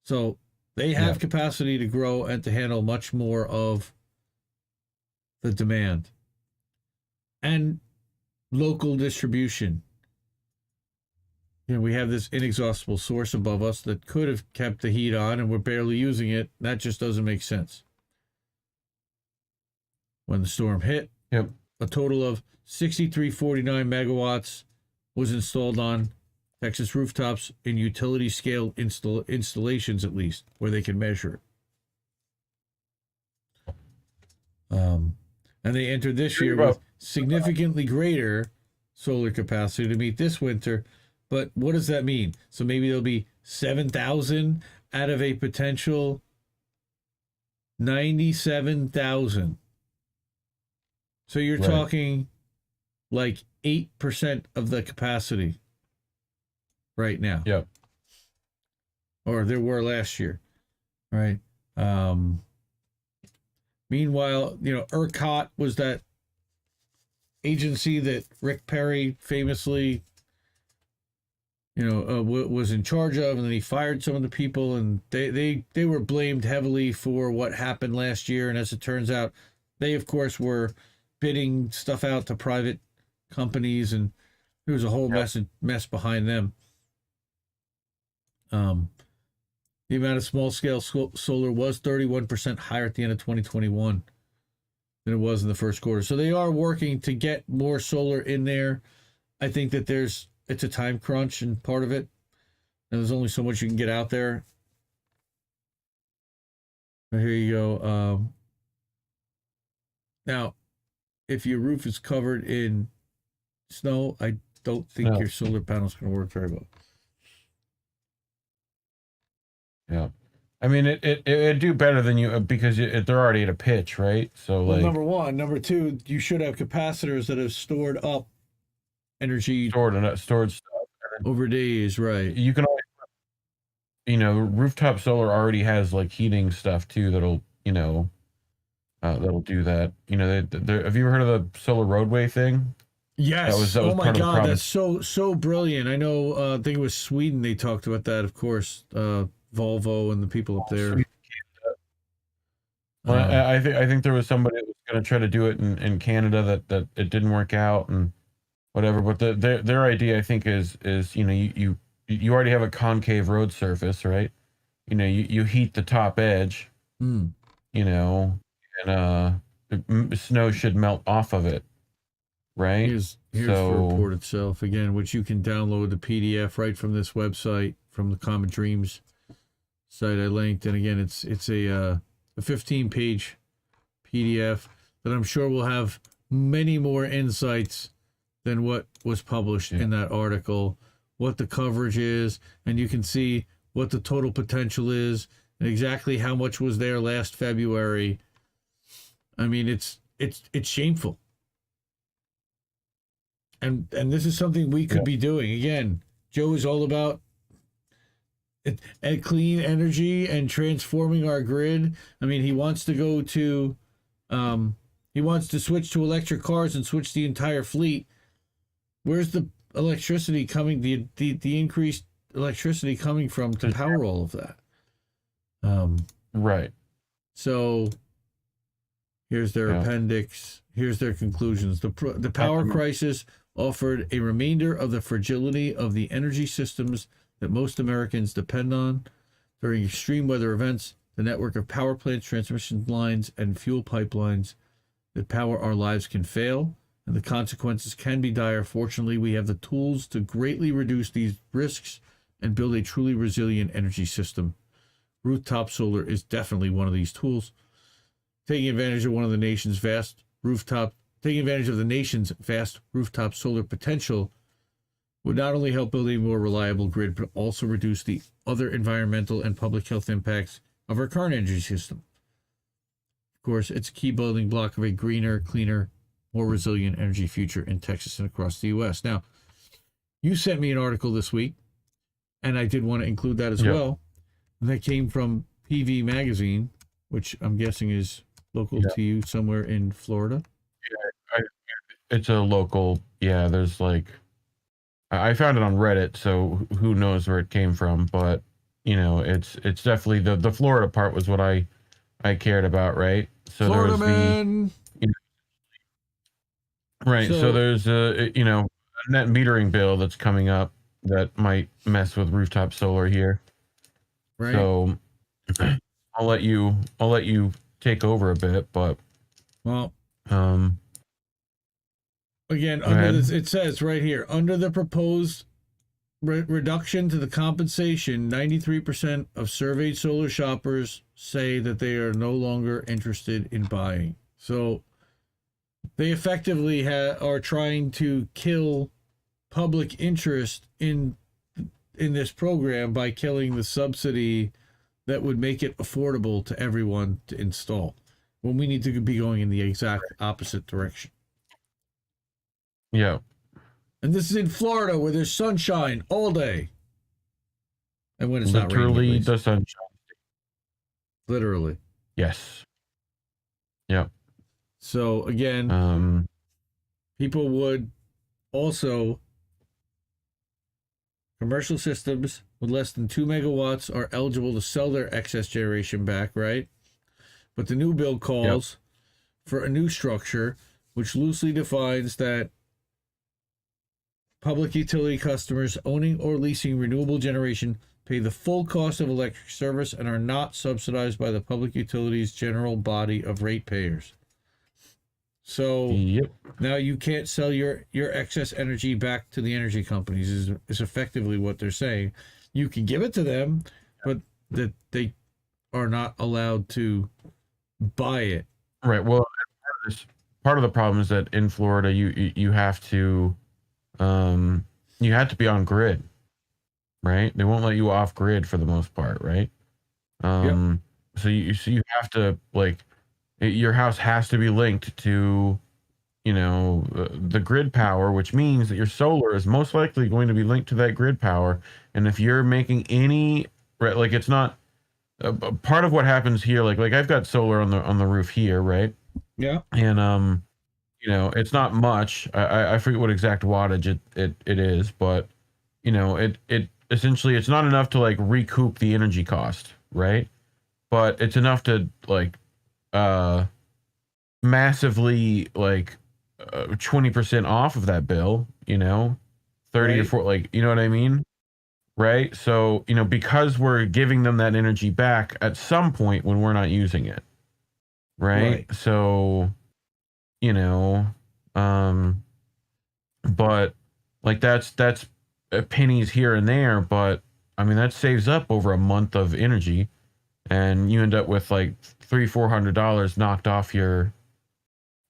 Speaker 3: So they have capacity to grow and to handle much more of the demand. And local distribution. We have this inexhaustible source above us that could have kept the heat on, and we're barely using it. That just doesn't make sense. When the storm hit, a total of 6,349 megawatts was installed on Texas rooftops in utility scale installations, at least, where they can measure it. And they entered this year with significantly greater solar capacity to meet this winter. But what does that mean? So maybe there'll be 7,000 out of a potential 97,000. So you're talking like 8% of the capacity right now.
Speaker 1: Yep.
Speaker 3: Or there were last year, right? Meanwhile, ERCOT was that agency that Rick Perry famously, was in charge of, and then he fired some of the people, and they were blamed heavily for what happened last year. And as it turns out, they, of course, were bidding stuff out to private companies, and there was a whole mess behind them. The amount of small-scale solar was 31% higher at the end of 2021 than it was in the first quarter. So they are working to get more solar in there. I think that it's a time crunch in part of it, and there's only so much you can get out there. But here you go. Now, if your roof is covered in snow, I don't think your solar panel's going to work very well.
Speaker 1: Yeah, I mean it'd do better than you because they're already at a pitch, right? So
Speaker 3: number one, number two, you should have capacitors that have stored up energy,
Speaker 1: stored stuff
Speaker 3: over days, right?
Speaker 1: You can always, rooftop solar already has like heating stuff too that'll that'll do that. Have you ever heard of the solar roadway thing?
Speaker 3: Yes.
Speaker 1: That was
Speaker 3: oh my God, that's so brilliant. I know. I think it was Sweden. They talked about that, of course. Volvo and the people up there.
Speaker 1: Well, I think there was somebody that was going to try to do it in Canada that it didn't work out, and whatever. But their idea, I think, is you already have a concave road surface, right? You heat the top edge,
Speaker 3: Hmm.
Speaker 1: and snow should melt off of it, right?
Speaker 3: Here's the
Speaker 1: So
Speaker 3: report itself again, which you can download the PDF right from this website, from the Comet Dreams site I linked. And again, it's a 15-page PDF that I'm sure will have many more insights than what was published in that article, what the coverage is, and you can see what the total potential is and exactly how much was there last February. I mean, it's shameful. And this is something we could be doing. Again, Joe is all about clean energy and transforming our grid. I mean, he wants to go to, he wants to switch to electric cars and switch the entire fleet. Where's the electricity coming? The increased electricity coming from to power all of that?
Speaker 1: right.
Speaker 3: So here's their appendix. Here's their conclusions. The power crisis offered a reminder of the fragility of the energy systems that most Americans depend on. During extreme weather events, the network of power plants, transmission lines, and fuel pipelines that power our lives can fail, and the consequences can be dire. Fortunately, we have the tools to greatly reduce these risks and build a truly resilient energy system. Rooftop solar is definitely one of these tools. Taking advantage of the nation's vast rooftop solar potential would not only help build a more reliable grid, but also reduce the other environmental and public health impacts of our current energy system. Of course, it's a key building block of a greener, cleaner, more resilient energy future in Texas and across the U.S. Now, you sent me an article this week, and I did want to include that as well. And that came from PV Magazine, which I'm guessing is local to you somewhere in Florida.
Speaker 1: It's a local. Yeah, there's I found it on Reddit, so who knows where it came from, but it's definitely the Florida part was what I cared about, right? So
Speaker 3: Florida
Speaker 1: there's
Speaker 3: man.
Speaker 1: right. So there's a net metering bill that's coming up that might mess with rooftop solar here.
Speaker 3: Right.
Speaker 1: So I'll let you take over a bit, but
Speaker 3: again, under this, it says right here, under the proposed reduction to the compensation, 93% of surveyed solar shoppers say that they are no longer interested in buying. So they effectively are trying to kill public interest in this program by killing the subsidy that would make it affordable to everyone to install, when we need to be going in the exact opposite direction.
Speaker 1: Yeah.
Speaker 3: And this is in Florida, where there's sunshine all day. And when it's
Speaker 1: literally
Speaker 3: not raining,
Speaker 1: the sunshine.
Speaker 3: Literally.
Speaker 1: Yes. Yep.
Speaker 3: So again, people would also, commercial systems with less than 2 megawatts are eligible to sell their excess generation back, right? But the new bill calls for a new structure, which loosely defines that public utility customers owning or leasing renewable generation pay the full cost of electric service and are not subsidized by the public utility's general body of ratepayers. So now you can't sell your excess energy back to the energy companies is effectively what they're saying. You can give it to them, but that they are not allowed to buy it.
Speaker 1: Right. Well, part of the problem is that in Florida, you have to be on grid, right? They won't let you off grid for the most part, right? So you have to, your house has to be linked to, the grid power, which means that your solar is most likely going to be linked to that grid power. And if you're making any, right, it's not part of what happens here. Like I've got solar on the roof here, right?
Speaker 3: Yeah.
Speaker 1: And it's not much. I forget what exact wattage it is, but it essentially, it's not enough to recoup the energy cost, right? But it's enough to massively 20% off of that bill, you know, 30 or
Speaker 3: Right.
Speaker 1: 40, like, you know what I mean? Right? So, you know, because we're giving them that energy back at some point when we're not using it. Right?
Speaker 3: Right.
Speaker 1: So, you know, um, but like that's pennies here and there, but I mean that saves up over a month of energy, and you end up with like $300-400 knocked off your,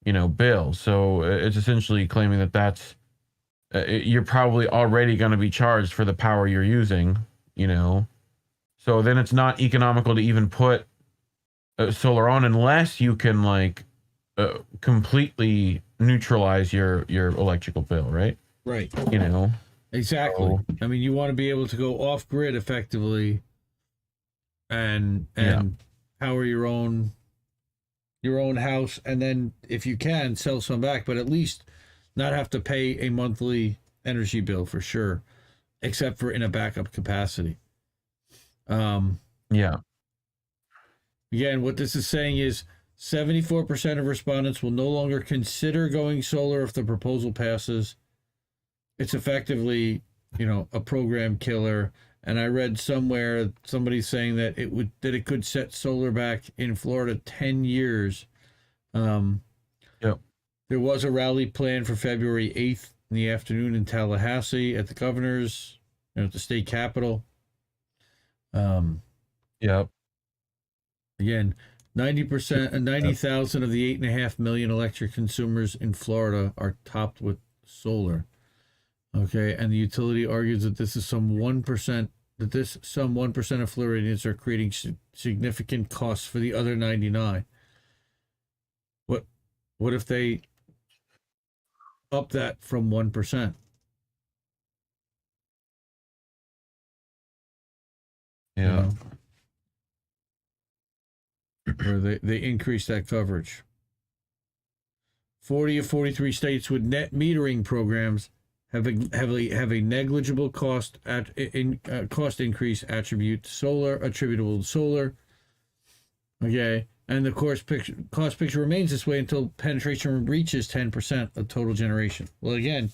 Speaker 1: you know, bill. So it's essentially claiming that that's you're probably already going to be charged for the power you're using, you know. So then it's not economical to even put solar on unless you can like completely neutralize your electrical bill, right?
Speaker 3: Right.
Speaker 1: You know.
Speaker 3: Exactly.
Speaker 1: So,
Speaker 3: I mean, you want to be able to go off grid effectively and power your own house, and then if you can sell some back, but at least not have to pay a monthly energy bill for sure, except for in a backup capacity.
Speaker 1: yeah.
Speaker 3: Again, what this is saying is 74% of respondents will no longer consider going solar if the proposal passes. It's effectively, you know, a program killer. And I read somewhere somebody saying that it could set solar back in Florida 10 years.
Speaker 1: Yep.
Speaker 3: There was a rally planned for February 8th in the afternoon in Tallahassee at the governor's, you know, at the state capitol.
Speaker 1: Yep.
Speaker 3: Again, 90,000 of the 8.5 million electric consumers in Florida are topped with solar. Okay, and the utility argues that this is some 1%, some 1% of Floridians are creating significant costs for the other 99. What if they up that from 1%?
Speaker 1: Yeah.
Speaker 3: You know? Or they increase that coverage. 40 of 43 states with net metering programs have a negligible cost increase attributable to solar. Okay, and the cost picture remains this way until penetration reaches 10% of total generation. Well, again,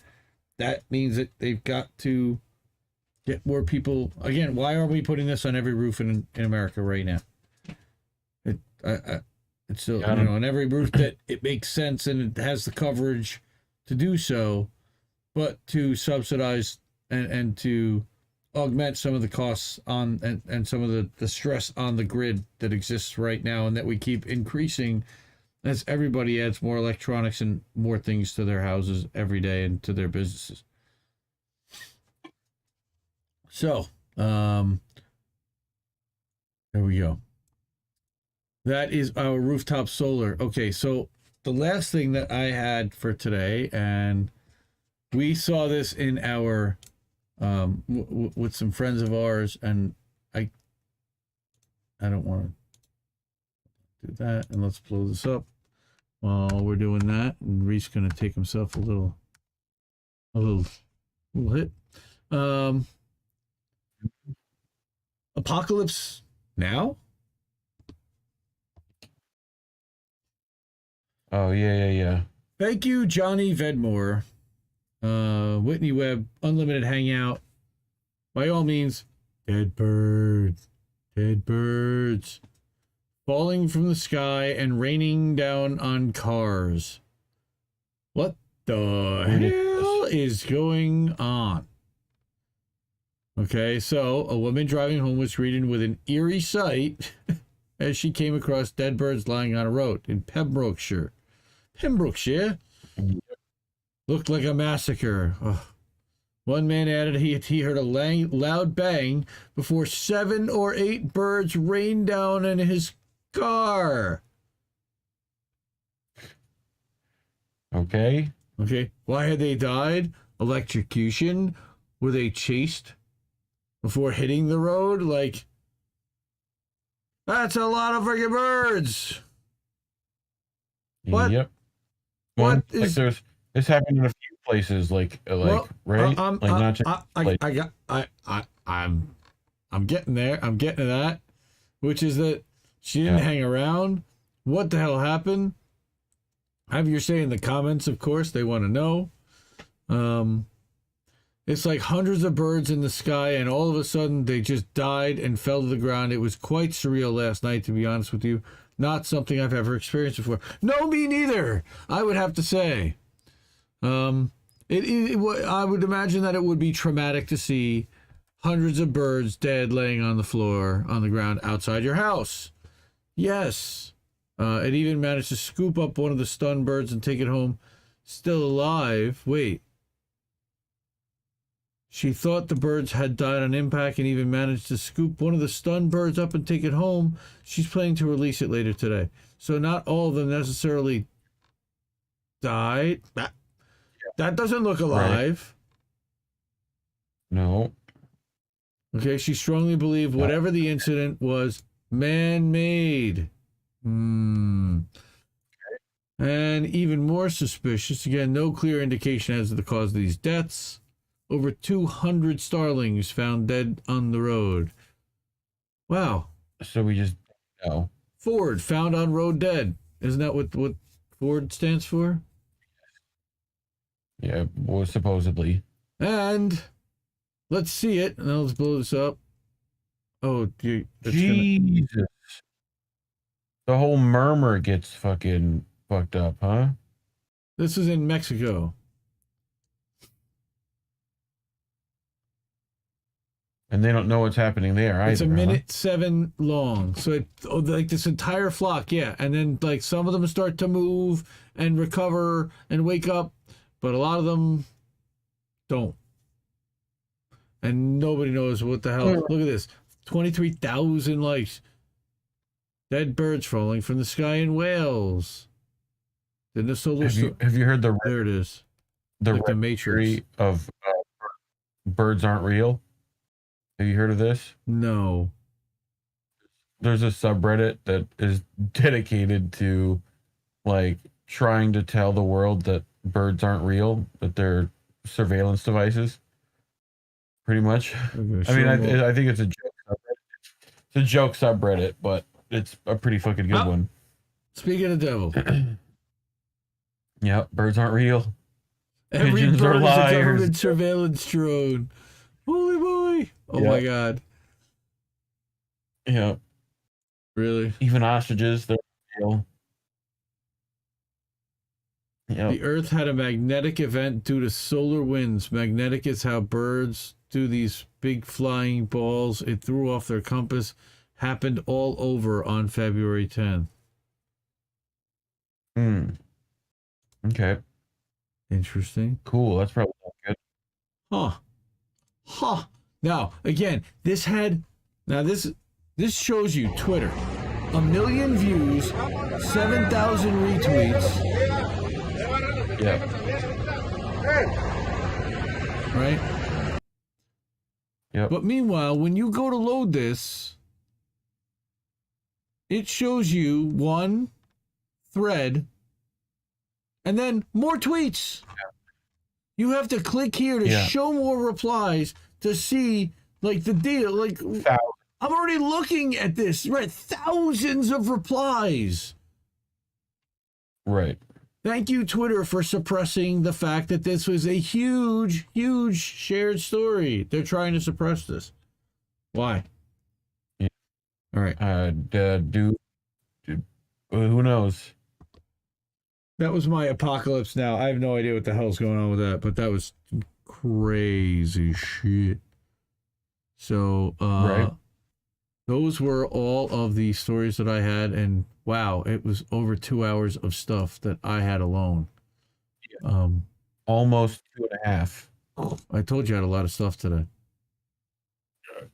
Speaker 3: that means that they've got to get more people. Again, why are we putting this on every roof in America right now? It's still, you know, on every roof that it makes sense and it has the coverage to do so. But to subsidize and to augment some of the costs on and some of the stress on the grid that exists right now, and that we keep increasing as everybody adds more electronics and more things to their houses every day and to their businesses. So, there we go. That is our rooftop solar. Okay, so the last thing that I had for today, and we saw this in our with some friends of ours, and I don't want to do that. And let's blow this up while we're doing that. And Reese gonna take himself a little hit. Apocalypse Now.
Speaker 1: Oh yeah.
Speaker 3: Thank you, Johnny Vedmore. Whitney Webb, Unlimited Hangout. By all means, dead birds falling from the sky and raining down on cars. What the hell is going on? Okay, so a woman driving home was greeted with an eerie sight as she came across dead birds lying on a road in Pembrokeshire. Looked like a massacre. Oh. One man added he heard a loud bang before 7 or 8 birds rained down in his car.
Speaker 1: Okay.
Speaker 3: Why had they died? Electrocution? Were they chased before hitting the road? Like, that's a lot of freaking birds. What?
Speaker 1: Yep.
Speaker 3: What
Speaker 1: like
Speaker 3: is?
Speaker 1: this happened in a few places, like
Speaker 3: Well,
Speaker 1: right?
Speaker 3: I'm
Speaker 1: not just
Speaker 3: I'm getting there. I'm getting to that, which is that she didn't hang around. What the hell happened? Have your say in the comments, of course. They want to know. It's like hundreds of birds in the sky, and all of a sudden they just died and fell to the ground. It was quite surreal last night, to be honest with you. Not something I've ever experienced before. No, me neither, I would have to say. I would imagine that it would be traumatic to see hundreds of birds dead laying on the floor, on the ground outside your house. Yes. It even managed to scoop up one of the stunned birds and take it home still alive. Wait. She thought the birds had died on impact and even managed to scoop one of the stunned birds up and take it home. She's planning to release it later today. So not all of them necessarily died. That doesn't look alive.
Speaker 1: Right. No.
Speaker 3: Okay, she strongly believed whatever the incident was man-made. And even more suspicious, again, no clear indication as to the cause of these deaths. Over 200 starlings found dead on the road. Wow.
Speaker 1: So we just know.
Speaker 3: Ford found on road dead. Isn't that what Ford stands for?
Speaker 1: Yeah, well, supposedly.
Speaker 3: And let's see it. Now let's blow this up. Oh,
Speaker 1: Jesus. The whole murmur gets fucking fucked up, huh?
Speaker 3: This is in Mexico.
Speaker 1: And they don't know what's happening there either.
Speaker 3: It's a minute 7 long. So like this entire flock, yeah. And then like some of them start to move and recover and wake up, but a lot of them don't. And nobody knows what the hell. Look at this. 23,000 likes. Dead birds falling from the sky in Wales. Then the solar
Speaker 1: have you heard
Speaker 3: there it is.
Speaker 1: The
Speaker 3: like the Matrix
Speaker 1: of birds aren't real? Have you heard of this?
Speaker 3: No.
Speaker 1: There's a subreddit that is dedicated to like trying to tell the world that birds aren't real, that they're surveillance devices. Pretty much. I mean, I think it's a joke subreddit. It's a joke subreddit, but it's a pretty fucking good one.
Speaker 3: Speaking of the devil.
Speaker 1: Yep, birds aren't real.
Speaker 3: Every
Speaker 1: Pigeons
Speaker 3: bird
Speaker 1: are
Speaker 3: is a
Speaker 1: liars.
Speaker 3: government surveillance drone. Holy boy. Oh my God.
Speaker 1: Yeah.
Speaker 3: Really?
Speaker 1: Even ostriches, they're real. Yep.
Speaker 3: The Earth had a magnetic event due to solar winds. Magnetic is how birds do these big flying balls. It threw off their compass. Happened all over on February 10th.
Speaker 1: Okay.
Speaker 3: Interesting.
Speaker 1: Cool. That's probably good.
Speaker 3: Huh. Now, again, this shows you Twitter. 1 million views, 7,000 retweets.
Speaker 1: Yeah.
Speaker 3: Right?
Speaker 1: Yep.
Speaker 3: But meanwhile, when you go to load this, it shows you one thread and then more tweets. Yeah. You have to click here to show more replies to see like the deal. Like I'm already looking at this, right? Thousands of replies.
Speaker 1: Right.
Speaker 3: Thank you, Twitter, for suppressing the fact that this was a huge, huge shared story. They're trying to suppress this. Why?
Speaker 1: Yeah.
Speaker 3: All right.
Speaker 1: Who knows?
Speaker 3: That was my apocalypse now. I have no idea what the hell's going on with that, but that was crazy shit. So,
Speaker 1: right.
Speaker 3: Those were all of the stories that I had, and wow, it was over 2 hours of stuff that I had alone.
Speaker 1: Almost 2.5.
Speaker 3: I told you I had a lot of stuff today.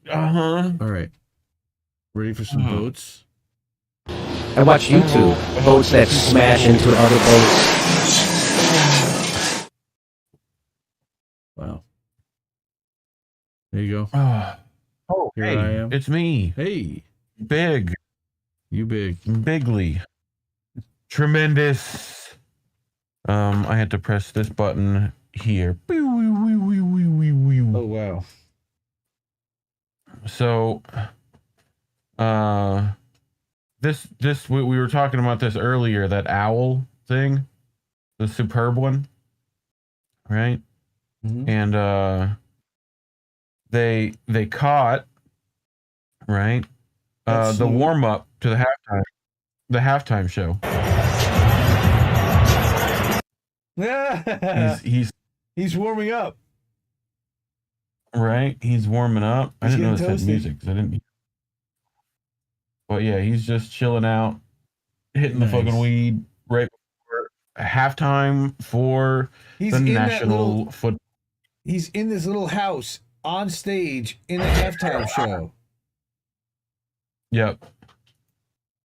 Speaker 1: Uh-huh.
Speaker 3: All right. Ready for some boats?
Speaker 7: I watch YouTube. Boats that smash into other boats.
Speaker 3: Wow. There you go.
Speaker 1: Oh,
Speaker 3: Here
Speaker 1: hey,
Speaker 3: I am.
Speaker 1: It's me.
Speaker 3: Hey.
Speaker 1: Big.
Speaker 3: You big.
Speaker 1: Bigly. Tremendous. I had to press this button here.
Speaker 3: Oh, wow.
Speaker 1: So, we were talking about this earlier, that owl thing, the superb one, right?
Speaker 3: Mm-hmm.
Speaker 1: And they caught, right, the warm up to the halftime show.
Speaker 3: Yeah, he's warming up.
Speaker 1: Right, he's warming up. I
Speaker 3: He's
Speaker 1: didn't know
Speaker 3: getting
Speaker 1: this had
Speaker 3: toasty.
Speaker 1: music. 'Cause I didn't. But yeah, he's just chilling out, hitting the fucking
Speaker 3: Nice.
Speaker 1: weed right before halftime for
Speaker 3: He's
Speaker 1: the
Speaker 3: in that
Speaker 1: national
Speaker 3: little-
Speaker 1: football.
Speaker 3: He's in this little house on stage in a halftime show.
Speaker 1: Yep.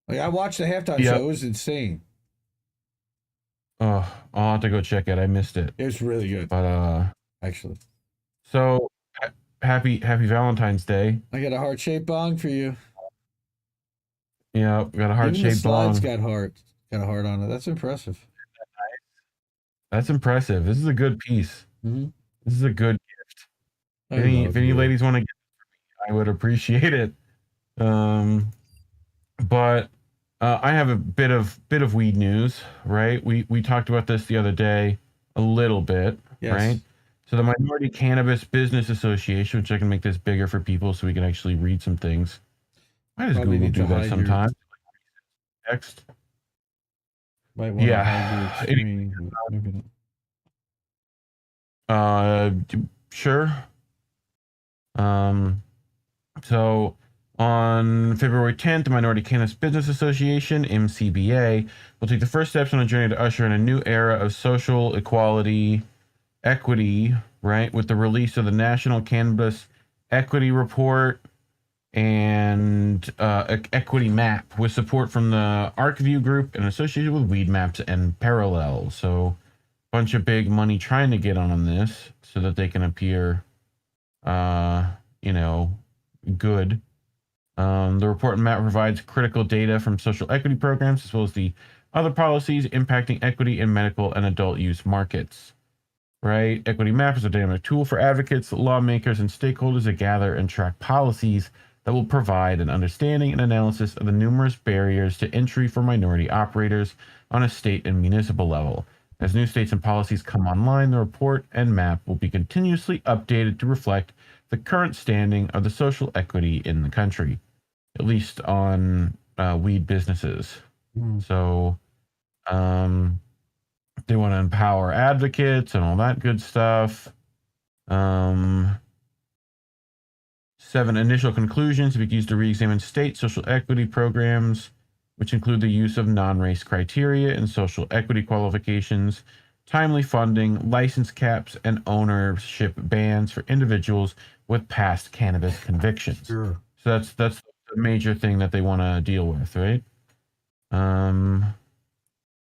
Speaker 3: Like, I watched the halftime
Speaker 1: Yep.
Speaker 3: show. It was insane.
Speaker 1: Oh, I'll have to go check it. I missed it.
Speaker 3: It was really good,
Speaker 1: But
Speaker 3: actually.
Speaker 1: so happy Valentine's Day.
Speaker 3: I got a heart-shaped bong for you.
Speaker 1: Yeah, got a
Speaker 3: Even the
Speaker 1: heart-shaped bong.
Speaker 3: slides got a heart on it. That's impressive.
Speaker 1: That's impressive. This is a good piece.
Speaker 3: Mm-hmm.
Speaker 1: This is a good gift.
Speaker 3: I
Speaker 1: If any
Speaker 3: love you.
Speaker 1: ladies want to get it for me, I would appreciate it. But I have a bit of weed news, right? We talked about this the other day a little bit,
Speaker 3: Yes.
Speaker 1: right? So the Minority Cannabis Business Association, which I can make this bigger for people so we can actually read some things. Why does
Speaker 3: Probably
Speaker 1: Google
Speaker 3: need to
Speaker 1: do that
Speaker 3: hide your-
Speaker 1: sometimes? Text.
Speaker 3: Might want
Speaker 1: Yeah.
Speaker 3: to hide your screen. Maybe not.
Speaker 1: Sure. So on February 10th, the Minority Cannabis Business Association, MCBA, will take the first steps on a journey to usher in a new era of social equity, right, with the release of the National Cannabis Equity Report and Equity Map, with support from the ArcView Group and associated with Weed Maps and Parallel. So bunch of big money trying to get on this so that they can appear, good. The report and map provides critical data from social equity programs as well as the other policies impacting equity in medical and adult use markets. Right? Equity map is a dynamic tool for advocates, lawmakers, and stakeholders to gather and track policies that will provide an understanding and analysis of the numerous barriers to entry for minority operators on a state and municipal level. As new states and policies come online, the report and map will be continuously updated to reflect the current standing of the social equity in the country, at least on weed businesses. So they want to empower advocates and all that good stuff. 7 initial conclusions to be used to re-examine state social equity programs, which include the use of non-race criteria and social equity qualifications, timely funding, license caps, and ownership bans for individuals with past cannabis convictions.
Speaker 3: Sure.
Speaker 1: So that's the major thing that they want to deal with, right?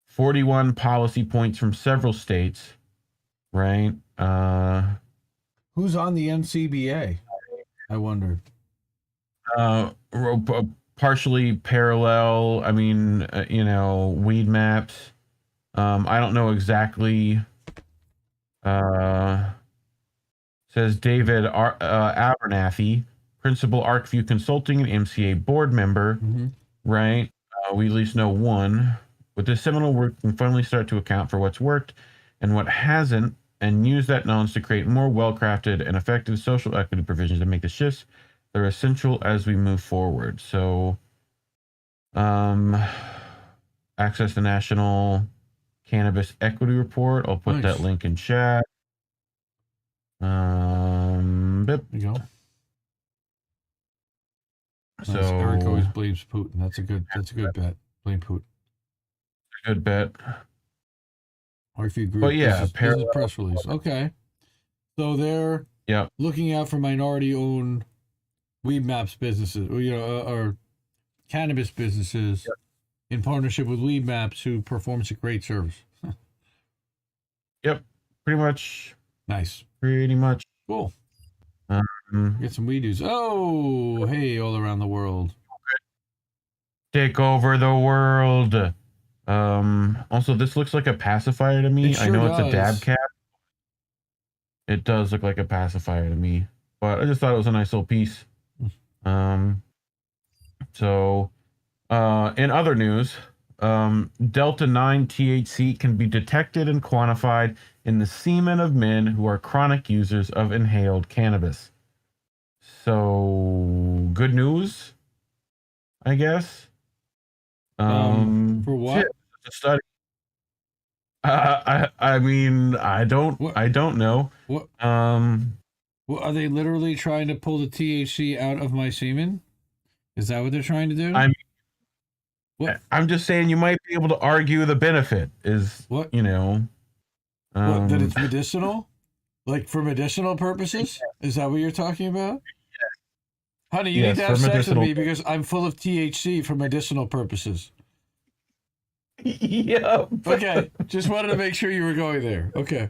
Speaker 1: 41 policy points from several states, right?
Speaker 3: Who's on the MCBA? I wondered.
Speaker 1: Partially Parallel. I mean, Weed Maps. I don't know exactly. Says David Abernathy, Principal ArcView Consulting and MCA board member, right? We at least know one. With this seminal work, we can finally start to account for what's worked and what hasn't, and use that knowledge to create more well-crafted and effective social equity provisions and make the shifts that are essential as we move forward. So, access the National Cannabis Equity Report. I'll put that link in chat.
Speaker 3: There you go.
Speaker 1: So
Speaker 3: Eric always blames Putin. That's a good bet. Blame Putin.
Speaker 1: Good bet.
Speaker 3: RFU Group.
Speaker 1: But yeah,
Speaker 3: this is a press release. Okay. So they're looking out for minority-owned weed maps businesses, or cannabis businesses in partnership with Weed Maps, who performs a great service.
Speaker 1: Yep. Pretty much.
Speaker 3: Nice.
Speaker 1: Pretty much.
Speaker 3: Cool. Get some weed news. Oh, hey, all around the world.
Speaker 1: Take over the world. Also, this looks like a pacifier to me.
Speaker 3: It sure
Speaker 1: I know
Speaker 3: does.
Speaker 1: it's a dab cap. It does look like a pacifier to me, but I just thought it was a nice little piece. So, in other news, Delta 9 THC can be detected and quantified in the semen of men who are chronic users of inhaled cannabis. So good news, I guess.
Speaker 3: For what?
Speaker 1: Shit, it's a study. I mean, I don't know.
Speaker 3: What?
Speaker 1: Um,
Speaker 3: Well, are they literally trying to pull the THC out of my semen? Is that what they're trying to do? What?
Speaker 1: I'm just saying you might be able to argue the benefit is,
Speaker 3: What?
Speaker 1: you know,
Speaker 3: What, that it's medicinal? Like for medicinal purposes? Is that what you're talking about? Honey, you need to have sex with me because I'm full of THC for medicinal purposes.
Speaker 1: Yep.
Speaker 3: Okay, just wanted to make sure you were going there. Okay.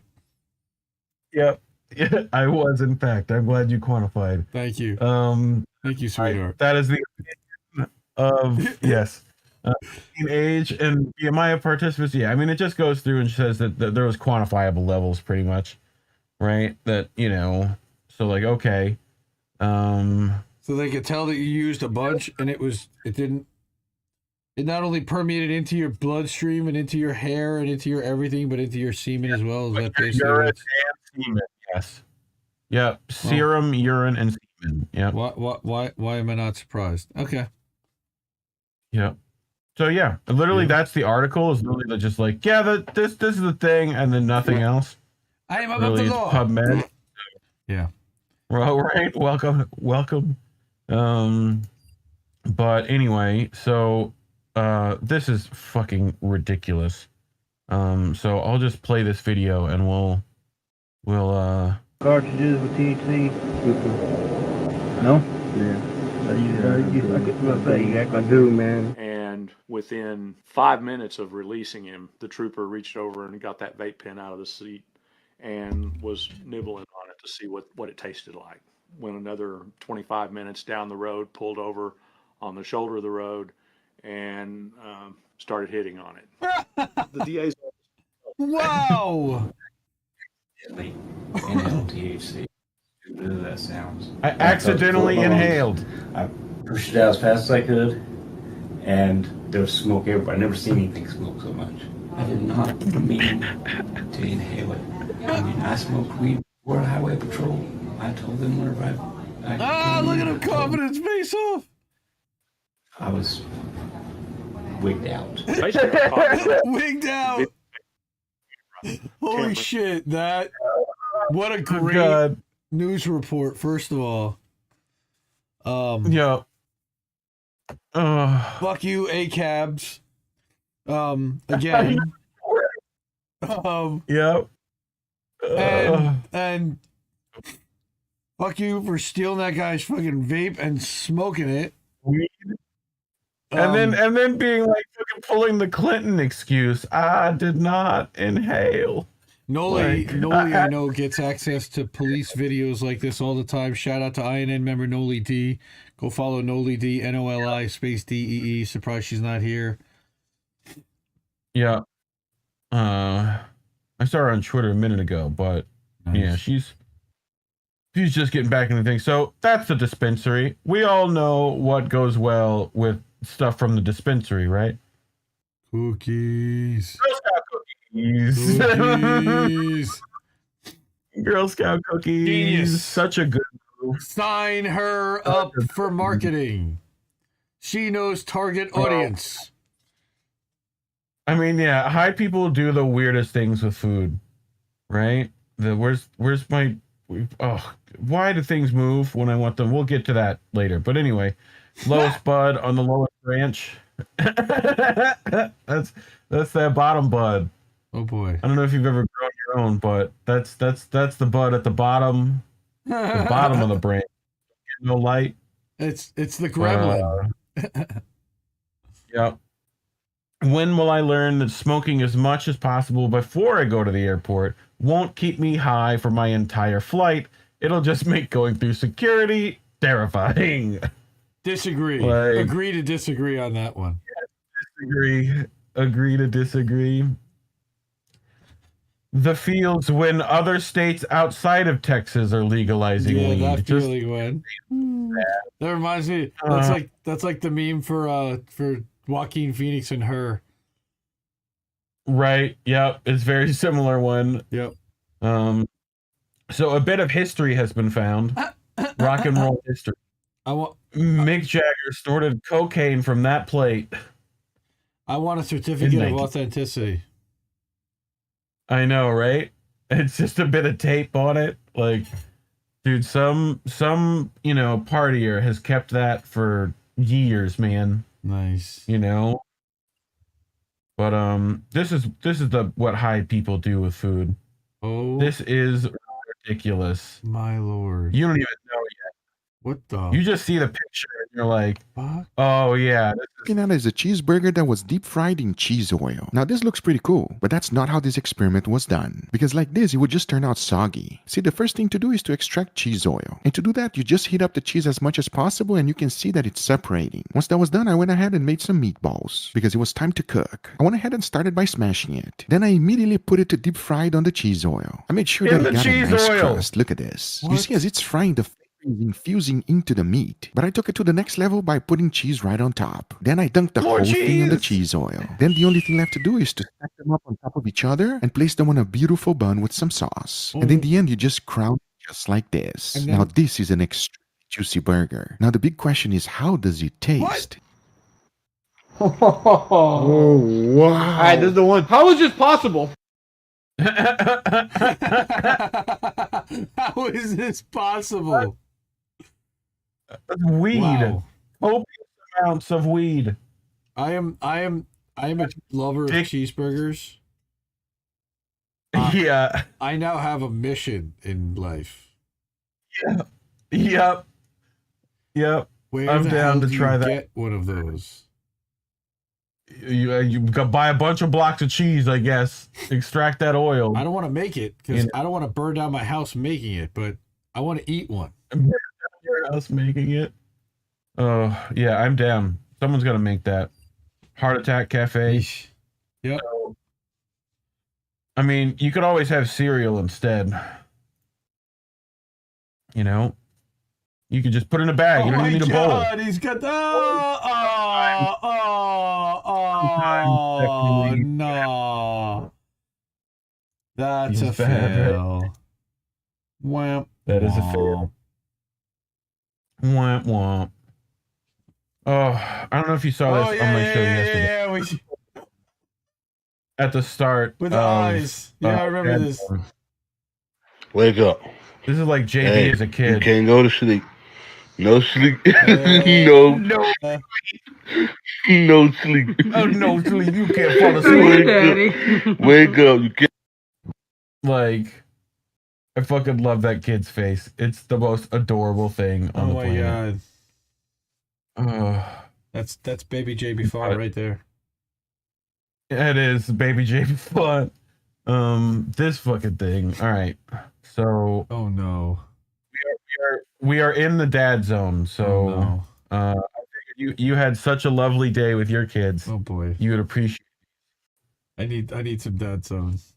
Speaker 1: Yep. Yeah, I was, in fact. I'm glad you quantified.
Speaker 3: Thank you. Thank you,
Speaker 1: I,
Speaker 3: sweetheart.
Speaker 1: that is the opinion of, yes. Age and BMI of participants. Yeah, I mean, it just goes through and says that there was quantifiable levels pretty much, right? That, you know, so like, okay.
Speaker 3: So they could tell that you used a bunch and it not only permeated into your bloodstream and into your hair and into your everything, but into your semen as well. Is that basically
Speaker 1: urine and semen, yes. Yep. Serum, urine, and semen. Yep.
Speaker 3: Why am I not surprised? Okay.
Speaker 1: Yep. So yeah, literally that's the article is literally just like, yeah, this is the thing, and then nothing else.
Speaker 3: I am about
Speaker 1: Really,
Speaker 3: to go.
Speaker 1: PubMed.
Speaker 3: Yeah.
Speaker 1: Well, right. Welcome. But anyway, so this is fucking ridiculous. So I'll just play this video and we'll
Speaker 8: cartridges with THC? No? Yeah. I do, man.
Speaker 9: And within 5 minutes of releasing him, the trooper reached over and got that vape pen out of the seat and was nibbling on it to see what it tasted like. Went another 25 minutes down the road, pulled over on the shoulder of the road, and started hitting on it. The DA's
Speaker 3: Wow.
Speaker 10: Inhale THC. That sounds.
Speaker 1: I accidentally inhaled.
Speaker 10: I pushed it out as fast as I could, and there was smoke everywhere. I never seen anything smoke so much. I did not mean to inhale it. I mean, I smoked weed before highway patrol. I told them whenever I
Speaker 3: Look at him coughing his face off.
Speaker 10: I was wigged out.
Speaker 3: Wigged out. Holy shit! What a great
Speaker 1: God.
Speaker 3: news report. First of all,
Speaker 1: Yeah.
Speaker 3: fuck you, ACABs. Again.
Speaker 1: Yep.
Speaker 3: And fuck you for stealing that guy's fucking vape and smoking it.
Speaker 1: And then being like fucking pulling the Clinton excuse. I did not inhale.
Speaker 3: Noli,
Speaker 1: Like,
Speaker 3: I know, gets access to police videos like this all the time. Shout out to INN member Noli D. Go follow Noli D, Noli space DEE. Surprised she's not here.
Speaker 1: Yeah. I saw her on Twitter a minute ago, but
Speaker 3: Nice.
Speaker 1: yeah, she's just getting back in the thing. So that's the dispensary. We all know what goes well with stuff from the dispensary, right?
Speaker 3: Cookies.
Speaker 1: Girl Scout cookies.
Speaker 3: Cookies.
Speaker 1: Girl Scout cookies.
Speaker 3: Genius.
Speaker 1: Such a good move.
Speaker 3: Sign her up for marketing. She knows target audience.
Speaker 1: I mean, yeah, high people do the weirdest things with food, right? Where's my why do things move when I want them? We'll get to that later. But anyway, lowest bud on the lowest branch. that's that bottom bud.
Speaker 3: Oh boy.
Speaker 1: I don't know if you've ever grown your own, but that's the bud at the bottom of the branch. No light.
Speaker 3: It's the gremlin.
Speaker 1: Yeah. When will I learn that smoking as much as possible before I go to the airport won't keep me high for my entire flight? It'll just make going through security terrifying.
Speaker 3: Disagree.
Speaker 1: Like,
Speaker 3: Agree to disagree on that one.
Speaker 1: Agree to disagree. The fields when other states outside of Texas are legalizing weed.
Speaker 3: That feeling when. That reminds me. That's like the meme for Joaquin Phoenix and Her.
Speaker 1: Right. Yep. It's a very similar one.
Speaker 3: Yep.
Speaker 1: So a bit of history has been found. Rock and roll history. Mick Jagger snorted cocaine from that plate.
Speaker 3: I want a certificate of authenticity.
Speaker 1: I know, right? It's just a bit of tape on it. Like, dude, some partier has kept that for years, man.
Speaker 3: Nice.
Speaker 1: But this is what high people do with food.
Speaker 3: Oh,
Speaker 1: this is ridiculous.
Speaker 3: My lord.
Speaker 1: You don't even know yet.
Speaker 3: What the?
Speaker 1: You just see the picture and you're like,
Speaker 3: fuck?
Speaker 11: Oh, yeah. Looking at it as a cheeseburger that was deep fried in cheese oil. Now, this looks pretty cool, but that's not how this experiment was done. Because like this, it would just turn out soggy. See, the first thing to do is to extract cheese oil. And to do that, you just heat up the cheese as much as possible and you can see that it's separating. Once that was done, I went ahead and made some meatballs because it was time to cook. I went ahead and started by smashing it. Then I immediately put it to deep fried on the cheese oil. I made sure that it got a nice crust. Look at this. What? You see, as it's frying, the infusing into the meat, but I took it to the next level by putting cheese right on top. Then I dunked the whole thing in the cheese oil. Then the only thing left to do is to stack them up on top of each other and place them on a beautiful bun with some sauce. And in the end, you just crown it just like this. Now this is an extremely juicy burger. Now the big question is, how does it taste?
Speaker 12: Oh, wow. All right, this is the one. How is this possible?
Speaker 3: How is this possible?
Speaker 1: Weed.
Speaker 3: Wow.
Speaker 1: Copious amounts of weed.
Speaker 3: I am a lover of cheeseburgers.
Speaker 1: Yeah.
Speaker 3: I now have a mission in life.
Speaker 1: Yeah. Yep.
Speaker 3: Where
Speaker 1: I'm
Speaker 3: the
Speaker 1: down
Speaker 3: hell
Speaker 1: to
Speaker 3: do
Speaker 1: try
Speaker 3: you
Speaker 1: that.
Speaker 3: get one of those?
Speaker 1: You got buy a bunch of blocks of cheese, I guess. Extract that oil.
Speaker 3: I don't want to make it because I don't want to burn down my house making it, but I want to eat one.
Speaker 1: Your house making it. Oh yeah, I'm down. Someone's gonna make that. Heart Attack Cafe.
Speaker 3: Yep.
Speaker 1: I mean, you could always have cereal instead. You could just put it in a bag. You don't even need a bowl.
Speaker 3: He's got the no. That's a fail. Wham.
Speaker 1: That is a fail. Womp womp. Oh, I don't know if you saw this on my show yesterday. At the start.
Speaker 3: With the eyes. Yeah, I remember this.
Speaker 13: Wake up.
Speaker 1: This is like JB as a kid.
Speaker 13: You can't go to sleep. No sleep.
Speaker 1: No
Speaker 13: sleep.
Speaker 1: Oh, no sleep. You can't fall asleep.
Speaker 13: Wake up. You can't.
Speaker 1: Like, I fucking love that kid's face. It's the most adorable thing on the planet.
Speaker 3: Oh my god. That's baby JB Font right there.
Speaker 1: It is baby JB Font. This fucking thing. All right. So.
Speaker 3: Oh no.
Speaker 1: We are in the dad zone. So. I figured you had such a lovely day with your kids.
Speaker 3: Oh boy.
Speaker 1: You would appreciate.
Speaker 3: I need some dad zones.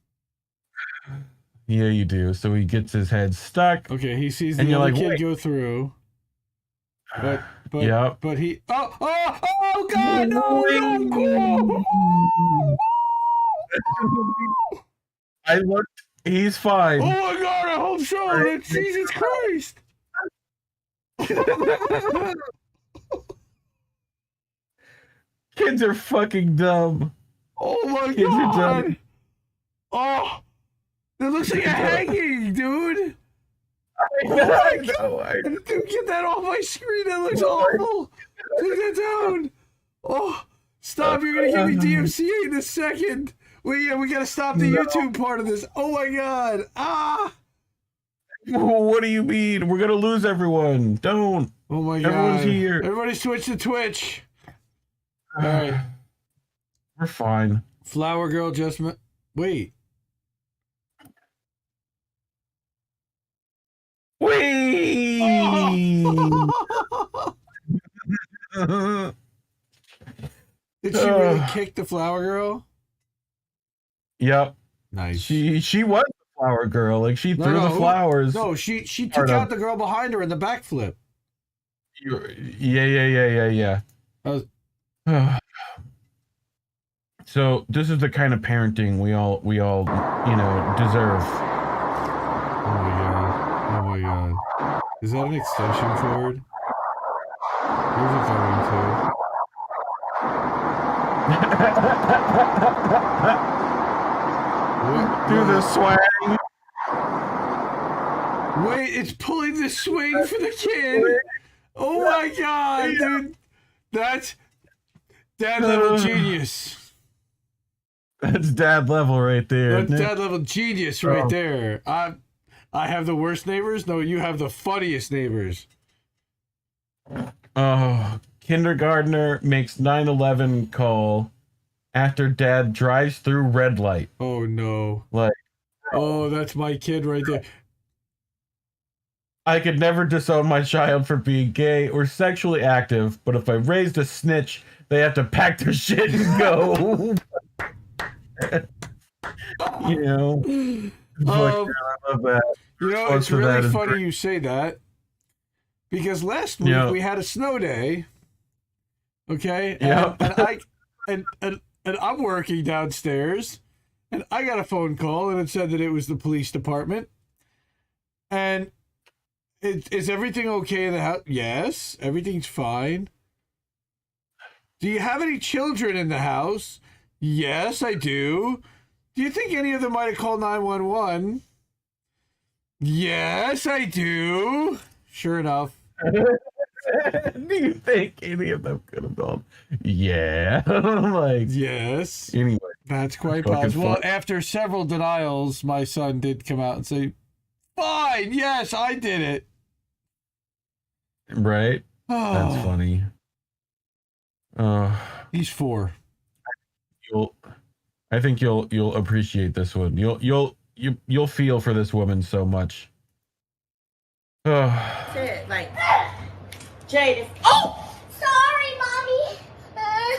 Speaker 1: Yeah, you do. So he gets his head stuck.
Speaker 3: Okay, he sees
Speaker 1: and
Speaker 3: the other
Speaker 1: like,
Speaker 3: kid
Speaker 1: wait.
Speaker 3: go through. But
Speaker 1: Yep.
Speaker 3: but he oh god no.
Speaker 1: I looked. He's fine.
Speaker 3: Oh my god! I hope so. Jesus Christ!
Speaker 1: Kids are fucking dumb.
Speaker 3: Oh my
Speaker 1: Kids are
Speaker 3: god!
Speaker 1: dumb.
Speaker 3: Oh, it looks like a hanging, dude.
Speaker 1: I know.
Speaker 3: Dude, get that off my screen. That looks awful. Take that down. Oh, stop! You're gonna give me DMCA in a second. We gotta stop the YouTube part of this. Oh my god! Ah!
Speaker 1: What do you mean? We're gonna lose everyone. Don't.
Speaker 3: Oh my god!
Speaker 1: Everyone's here.
Speaker 3: Everybody switch to Twitch. All right,
Speaker 1: we're fine.
Speaker 3: Flower Girl just wait.
Speaker 1: Wait.
Speaker 3: Did she really kick the Flower Girl?
Speaker 1: Yep.
Speaker 3: Nice.
Speaker 1: She was the flower girl. Like she threw the flowers.
Speaker 3: No, she took out the girl behind her in the backflip.
Speaker 1: Yeah. So this is the kind of parenting we all deserve.
Speaker 3: Oh my god. Is that an extension cord? Where's it going to?
Speaker 1: Do the swing.
Speaker 3: Wait, it's pulling the swing for the kid. Oh my god, dude. That's dad level genius.
Speaker 1: That's dad level right there.
Speaker 3: That's dad level genius right there. I have the worst neighbors. No, you have the funniest neighbors.
Speaker 1: Oh, kindergartner makes 911 call after dad drives through red light.
Speaker 3: Oh no.
Speaker 1: Like,
Speaker 3: oh, that's my kid right there.
Speaker 1: I could never disown my child for being gay or sexually active, but if I raised a snitch, they have to pack their shit and go. You know? I love that.
Speaker 3: You know, it's really funny you say that. Because last week we had a snow day. Okay? And I'm working downstairs. And I got a phone call and it said that it was the police department. And is everything okay in the house? Yes, everything's fine. Do you have any children in the house? Yes, I do. Do you think any of them might have called 911? Yes, I do. Sure enough.
Speaker 1: Do you think any of them could have called? Yeah. Like,
Speaker 3: yes.
Speaker 1: Anyway.
Speaker 3: That's quite possible. Well, after several denials, my son did come out and say, fine, yes, I did it.
Speaker 1: Right? That's funny.
Speaker 3: He's 4.
Speaker 1: I think you'll appreciate this one. You'll feel for this woman so much.
Speaker 14: Like, Jade. Oh, sorry, mommy. I'm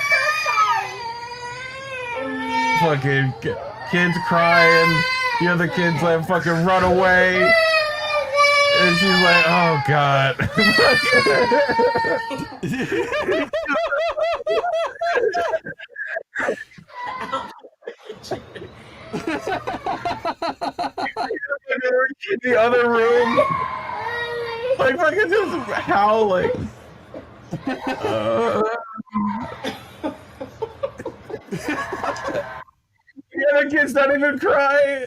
Speaker 14: so sorry.
Speaker 1: Fucking kids crying. The other kids like fucking run away. And she's like, oh god. In the other room, like fucking just howling. The other kid's not even crying.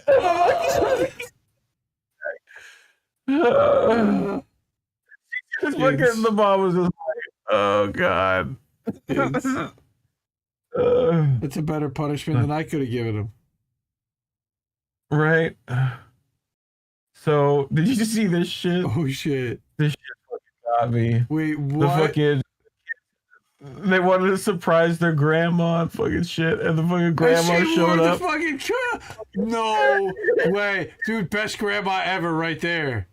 Speaker 1: Just fucking the mom was just like, oh god.
Speaker 3: It's a better punishment than I could have given him.
Speaker 1: Right. So, did you see this shit?
Speaker 3: Oh shit!
Speaker 1: This shit fucking got me.
Speaker 3: Wait, what?
Speaker 1: The fucking they wanted to surprise their grandma and fucking shit, and the fucking grandma showed up.
Speaker 3: No way, dude! Best grandma ever, right there.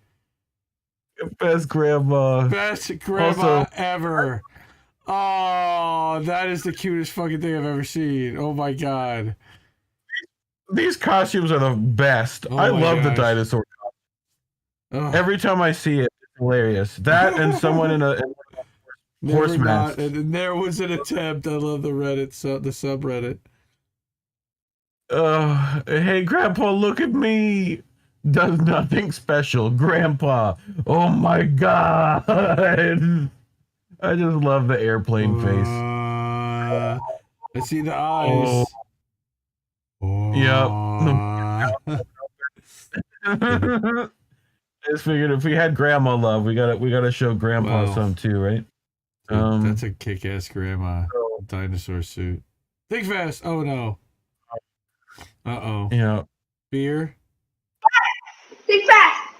Speaker 1: Best grandma.
Speaker 3: Best grandma ever. Oh, that is the cutest fucking thing I've ever seen. Oh my god.
Speaker 1: These costumes are the best. I love the dinosaur costume. Every time I see it, it's hilarious. That and someone in a horse mask.
Speaker 3: And there was an attempt. I love the Reddit, the subreddit.
Speaker 1: Hey, Grandpa, look at me. Does nothing special. Grandpa. Oh my god. I just love the airplane face.
Speaker 3: I see the eyes.
Speaker 1: Yep. I just figured if we had grandma love, we gotta show grandpa some too, right?
Speaker 3: That's a kick-ass grandma dinosaur suit. Think fast. Oh no. Uh-oh.
Speaker 1: Yeah.
Speaker 3: Beer.
Speaker 14: Think fast.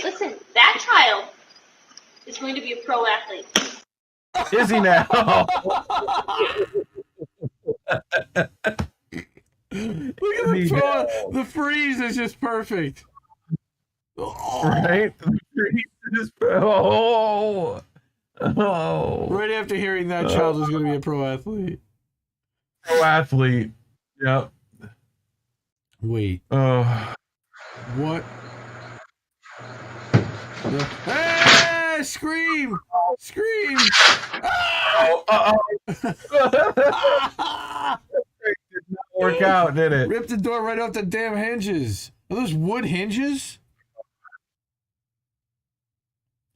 Speaker 14: Listen, that child is going to be a pro athlete.
Speaker 1: Is he now?
Speaker 3: Look at the freeze is just perfect.
Speaker 1: Right? The freeze is
Speaker 3: Right after hearing that child is going to be a pro athlete.
Speaker 1: Pro athlete. Yep.
Speaker 3: Wait. What? Hey! Scream! Scream!
Speaker 1: Did not work out, did it?
Speaker 3: Ripped the door right off the damn hinges. Are those wood hinges?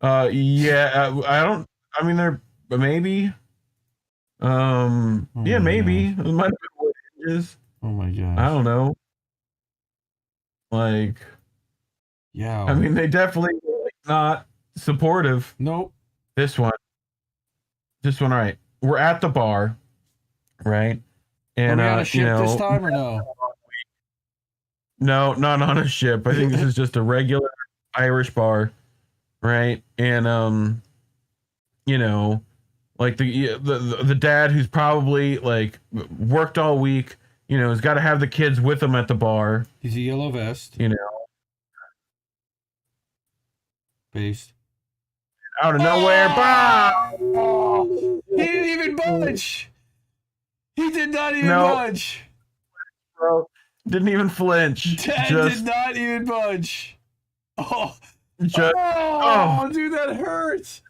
Speaker 1: Yeah, I don't. I mean, they're maybe. Yeah, maybe it might have been what it is.
Speaker 15: Oh my gosh.
Speaker 1: I don't know. Like,
Speaker 15: yeah.
Speaker 1: I mean, they definitely not supportive.
Speaker 15: Nope.
Speaker 1: This one. All right. We're at the bar, right? And
Speaker 15: Are we on a ship this time or no?
Speaker 1: No, not on a ship. I think this is just a regular Irish bar, right? And like the dad who's probably like worked all week, has got to have the kids with him at the bar.
Speaker 15: He's a yellow vest. Based.
Speaker 1: Out of nowhere,
Speaker 15: Oh, he didn't even budge. He did not even budge.
Speaker 1: Bro, didn't even flinch.
Speaker 15: Dad did not even budge. Oh,
Speaker 1: dude,
Speaker 15: that hurts.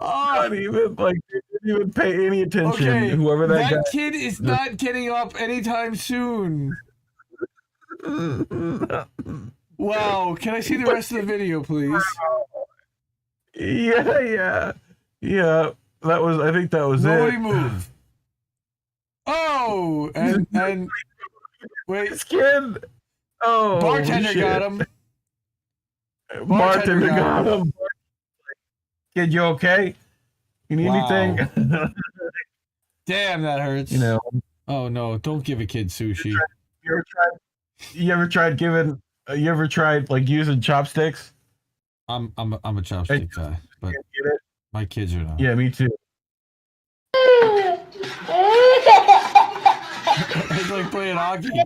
Speaker 1: Not even like they didn't even pay any attention.
Speaker 15: Okay,
Speaker 1: whoever that guy
Speaker 15: kid is not getting up anytime soon. Wow, can I see the rest of the video, please?
Speaker 1: Yeah. I think that was
Speaker 15: Nobody
Speaker 1: it.
Speaker 15: move. Oh, and wait,
Speaker 1: this kid. Oh,
Speaker 15: bartender
Speaker 1: shit.
Speaker 15: got him.
Speaker 1: Bartender got him. Kid, you okay? You need anything?
Speaker 15: Damn, that hurts. Oh no! Don't give a kid sushi.
Speaker 1: You ever tried giving? You ever tried like using chopsticks?
Speaker 15: I'm a chopstick guy, but my kids are not.
Speaker 1: Yeah, me too.
Speaker 15: It's like playing hockey.
Speaker 1: Pick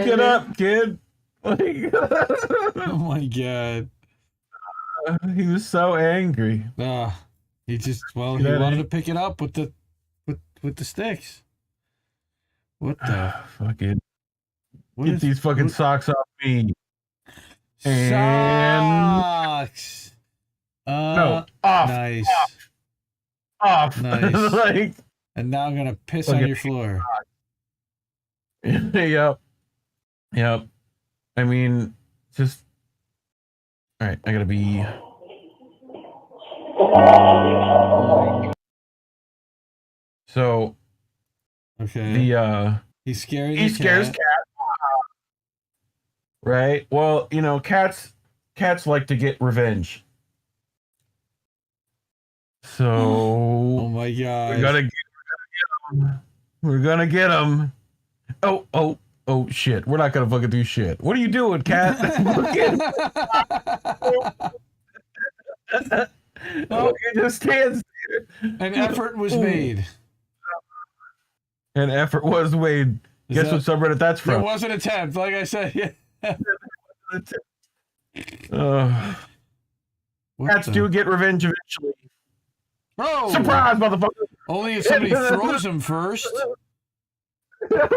Speaker 1: it up, kid.
Speaker 15: Oh my god.
Speaker 1: He was so angry.
Speaker 15: He wanted to pick it up with the sticks. What the
Speaker 1: fucking get these fucking socks off me. And
Speaker 15: socks.
Speaker 1: No, off.
Speaker 15: Nice.
Speaker 1: Off.
Speaker 15: Nice.
Speaker 1: Like,
Speaker 15: and now I'm gonna piss on your floor.
Speaker 1: Yep. I mean, just all right. I gotta be. So.
Speaker 15: Okay. He
Speaker 1: scares cat. Right. Well, cats like to get revenge. So.
Speaker 15: Oh my god.
Speaker 1: We're gonna get him. Oh shit. We're not gonna fucking do shit. What are you doing, cat? It just stands there.
Speaker 15: An effort was made.
Speaker 1: Guess what subreddit that's from?
Speaker 15: It was an attempt, like I said. Yeah.
Speaker 1: Cats do get revenge eventually.
Speaker 15: Oh!
Speaker 1: Surprise, motherfucker!
Speaker 15: Only if somebody throws him first.
Speaker 1: Where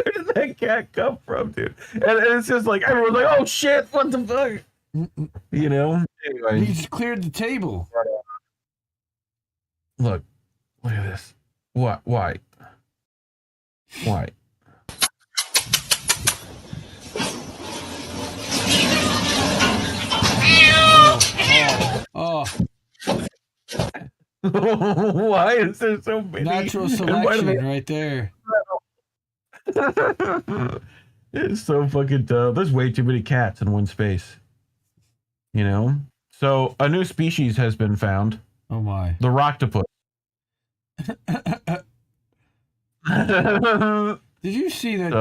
Speaker 1: did that cat come from, dude? And it's just like everyone's like, "Oh shit, what the fuck?" Anyway,
Speaker 15: he just cleared the table.
Speaker 1: Look at this. What? Why?
Speaker 15: Oh.
Speaker 1: Why is there so many?
Speaker 15: Natural selection right there.
Speaker 1: It's so fucking dumb. There's way too many cats in one space. So a new species has been found.
Speaker 15: Oh my.
Speaker 1: The rocktopus.
Speaker 15: Did you see that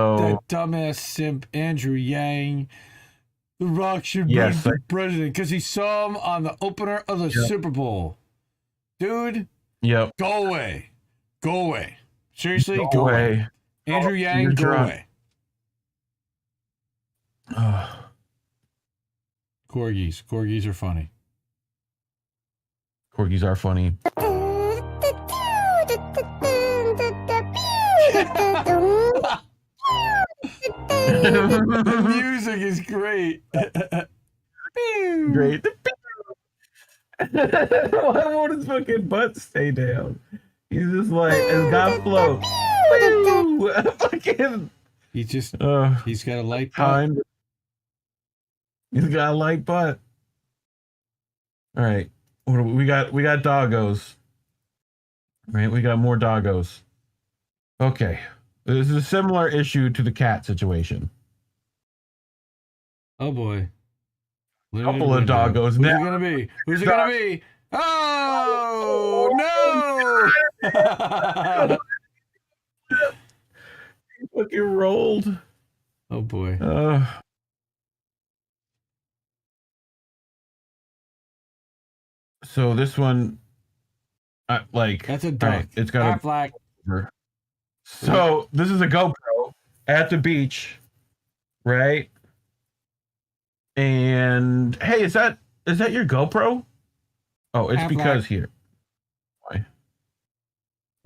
Speaker 15: dumbass simp Andrew Yang? The Rock should run for president because he saw him on the opener of the Super Bowl. Dude.
Speaker 1: Yep.
Speaker 15: Go away. Seriously, go away. Andrew Yang, go away. Corgis are funny.
Speaker 1: Corgis are funny.
Speaker 15: The music is great.
Speaker 1: Great. Why won't his fucking butt stay down? He's just like, as God floats. Woo! Fucking.
Speaker 15: He just he's got a light butt.
Speaker 1: He's got a light butt. All right. We got doggos. Right, we got more doggos. Okay. This is a similar issue to the cat situation.
Speaker 15: Oh boy.
Speaker 1: Couple of doggos.
Speaker 15: Who's it gonna be? Who's it gonna be? Oh no!
Speaker 1: He fucking rolled.
Speaker 15: Oh boy.
Speaker 1: So this one,
Speaker 15: that's a duck.
Speaker 1: Right, it's got
Speaker 15: flag.
Speaker 1: So this is a GoPro at the beach, right? And hey, is that your GoPro? Oh, it's because here. Why?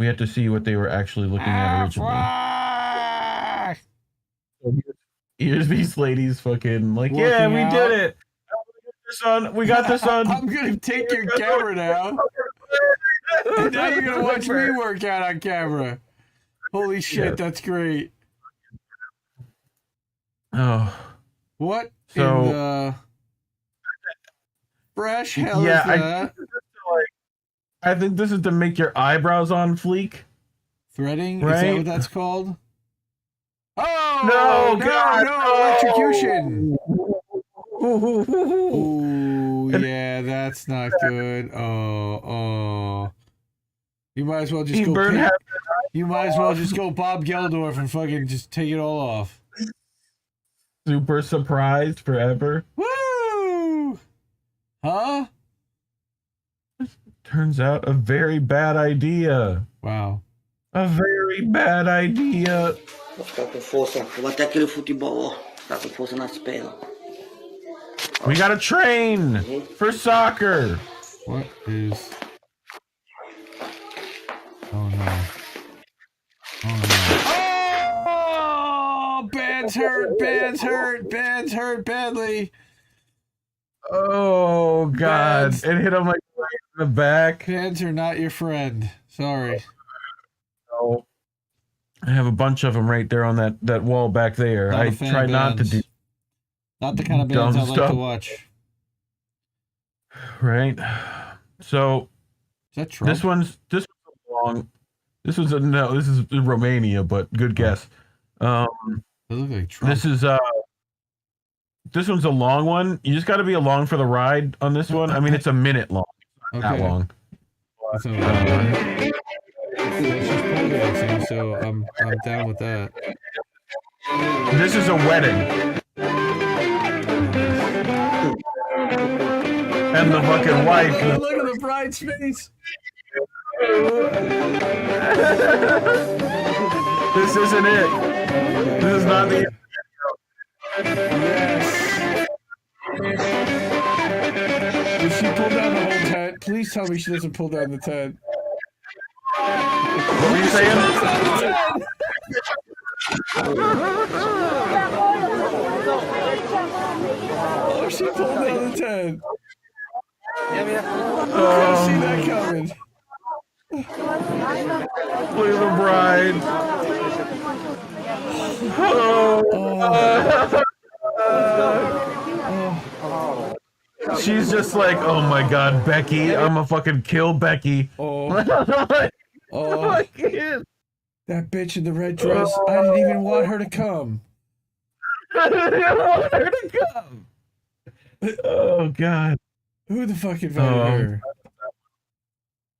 Speaker 1: We had to see what they were actually looking at originally. Here's these ladies fucking like,
Speaker 15: Working
Speaker 1: yeah, we
Speaker 15: out.
Speaker 1: did it. We got this on.
Speaker 15: I'm gonna take your camera now. And now you're gonna watch me work out on camera. Holy shit, that's great.
Speaker 1: Oh.
Speaker 15: What
Speaker 1: So,
Speaker 15: in the fresh hell is that?
Speaker 1: I think this is to make your eyebrows on fleek.
Speaker 15: Threading?
Speaker 1: Right?
Speaker 15: Is that what that's called? Oh!
Speaker 1: No, God,
Speaker 15: no! Electrocution! Ooh, yeah, that's not good. Oh. You might as well just You might as well just go Bob Geldorf and fucking just take it all off.
Speaker 1: Super surprised forever.
Speaker 15: Woo! Huh?
Speaker 1: Turns out a very bad idea.
Speaker 15: Wow.
Speaker 1: A very bad idea.
Speaker 16: Sta com força. Vou bater aquele futebol, ó. Tá com força nas pernas.
Speaker 1: We gotta train for soccer.
Speaker 15: What is... Oh no. Oh no. Oh! Bands hurt badly.
Speaker 1: Oh God.
Speaker 15: Bands.
Speaker 1: It hit him like right in the back.
Speaker 15: Bands are not your friend. Sorry.
Speaker 1: No. I have a bunch of them right there on that wall back there.
Speaker 15: Not a
Speaker 1: I
Speaker 15: fan
Speaker 1: try
Speaker 15: of
Speaker 1: not to
Speaker 15: bands.
Speaker 1: do
Speaker 15: Not the kind of bands I
Speaker 1: dumb
Speaker 15: like
Speaker 1: stuff.
Speaker 15: to watch.
Speaker 1: Right. So
Speaker 15: Is that Trump?
Speaker 1: this one's long. This is Romania, but good guess.
Speaker 15: They look like Trump.
Speaker 1: This one's a long one. You just got to be along for the ride on this one. I mean, it's a minute long. Not that
Speaker 15: Okay.
Speaker 1: long.
Speaker 15: That's not bad. It's just pole dancing, so I'm down with that.
Speaker 1: This is a wedding. And the fucking wife.
Speaker 15: Look at the bride's face.
Speaker 1: This isn't it. This is not the.
Speaker 15: Yes. Did she pull down the whole tent? Please tell me she doesn't pull down the tent.
Speaker 1: What were you saying?
Speaker 15: Oh, she pulled down the tent.
Speaker 1: Oh.
Speaker 15: See that coming.
Speaker 1: Look at the bride. She's just like, oh my God, Becky. I'm gonna fucking kill Becky.
Speaker 15: Oh, that bitch in the red dress. I didn't even want her to come.
Speaker 1: I didn't want her to come. Oh God.
Speaker 15: Who the fuck invited her?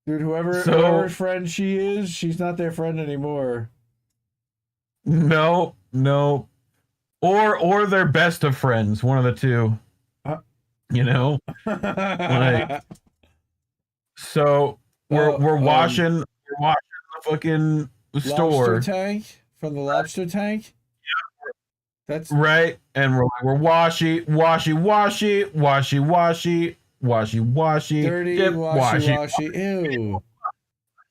Speaker 15: Dude, whoever friend she is, she's not their friend anymore.
Speaker 1: No. Or they're best of friends, one of the two. You know? Like, so we're washing the fucking store.
Speaker 15: Lobster tank? From the lobster tank? That's
Speaker 1: right, and we're washy.
Speaker 15: Dirty,
Speaker 1: dip,
Speaker 15: washy. Ew.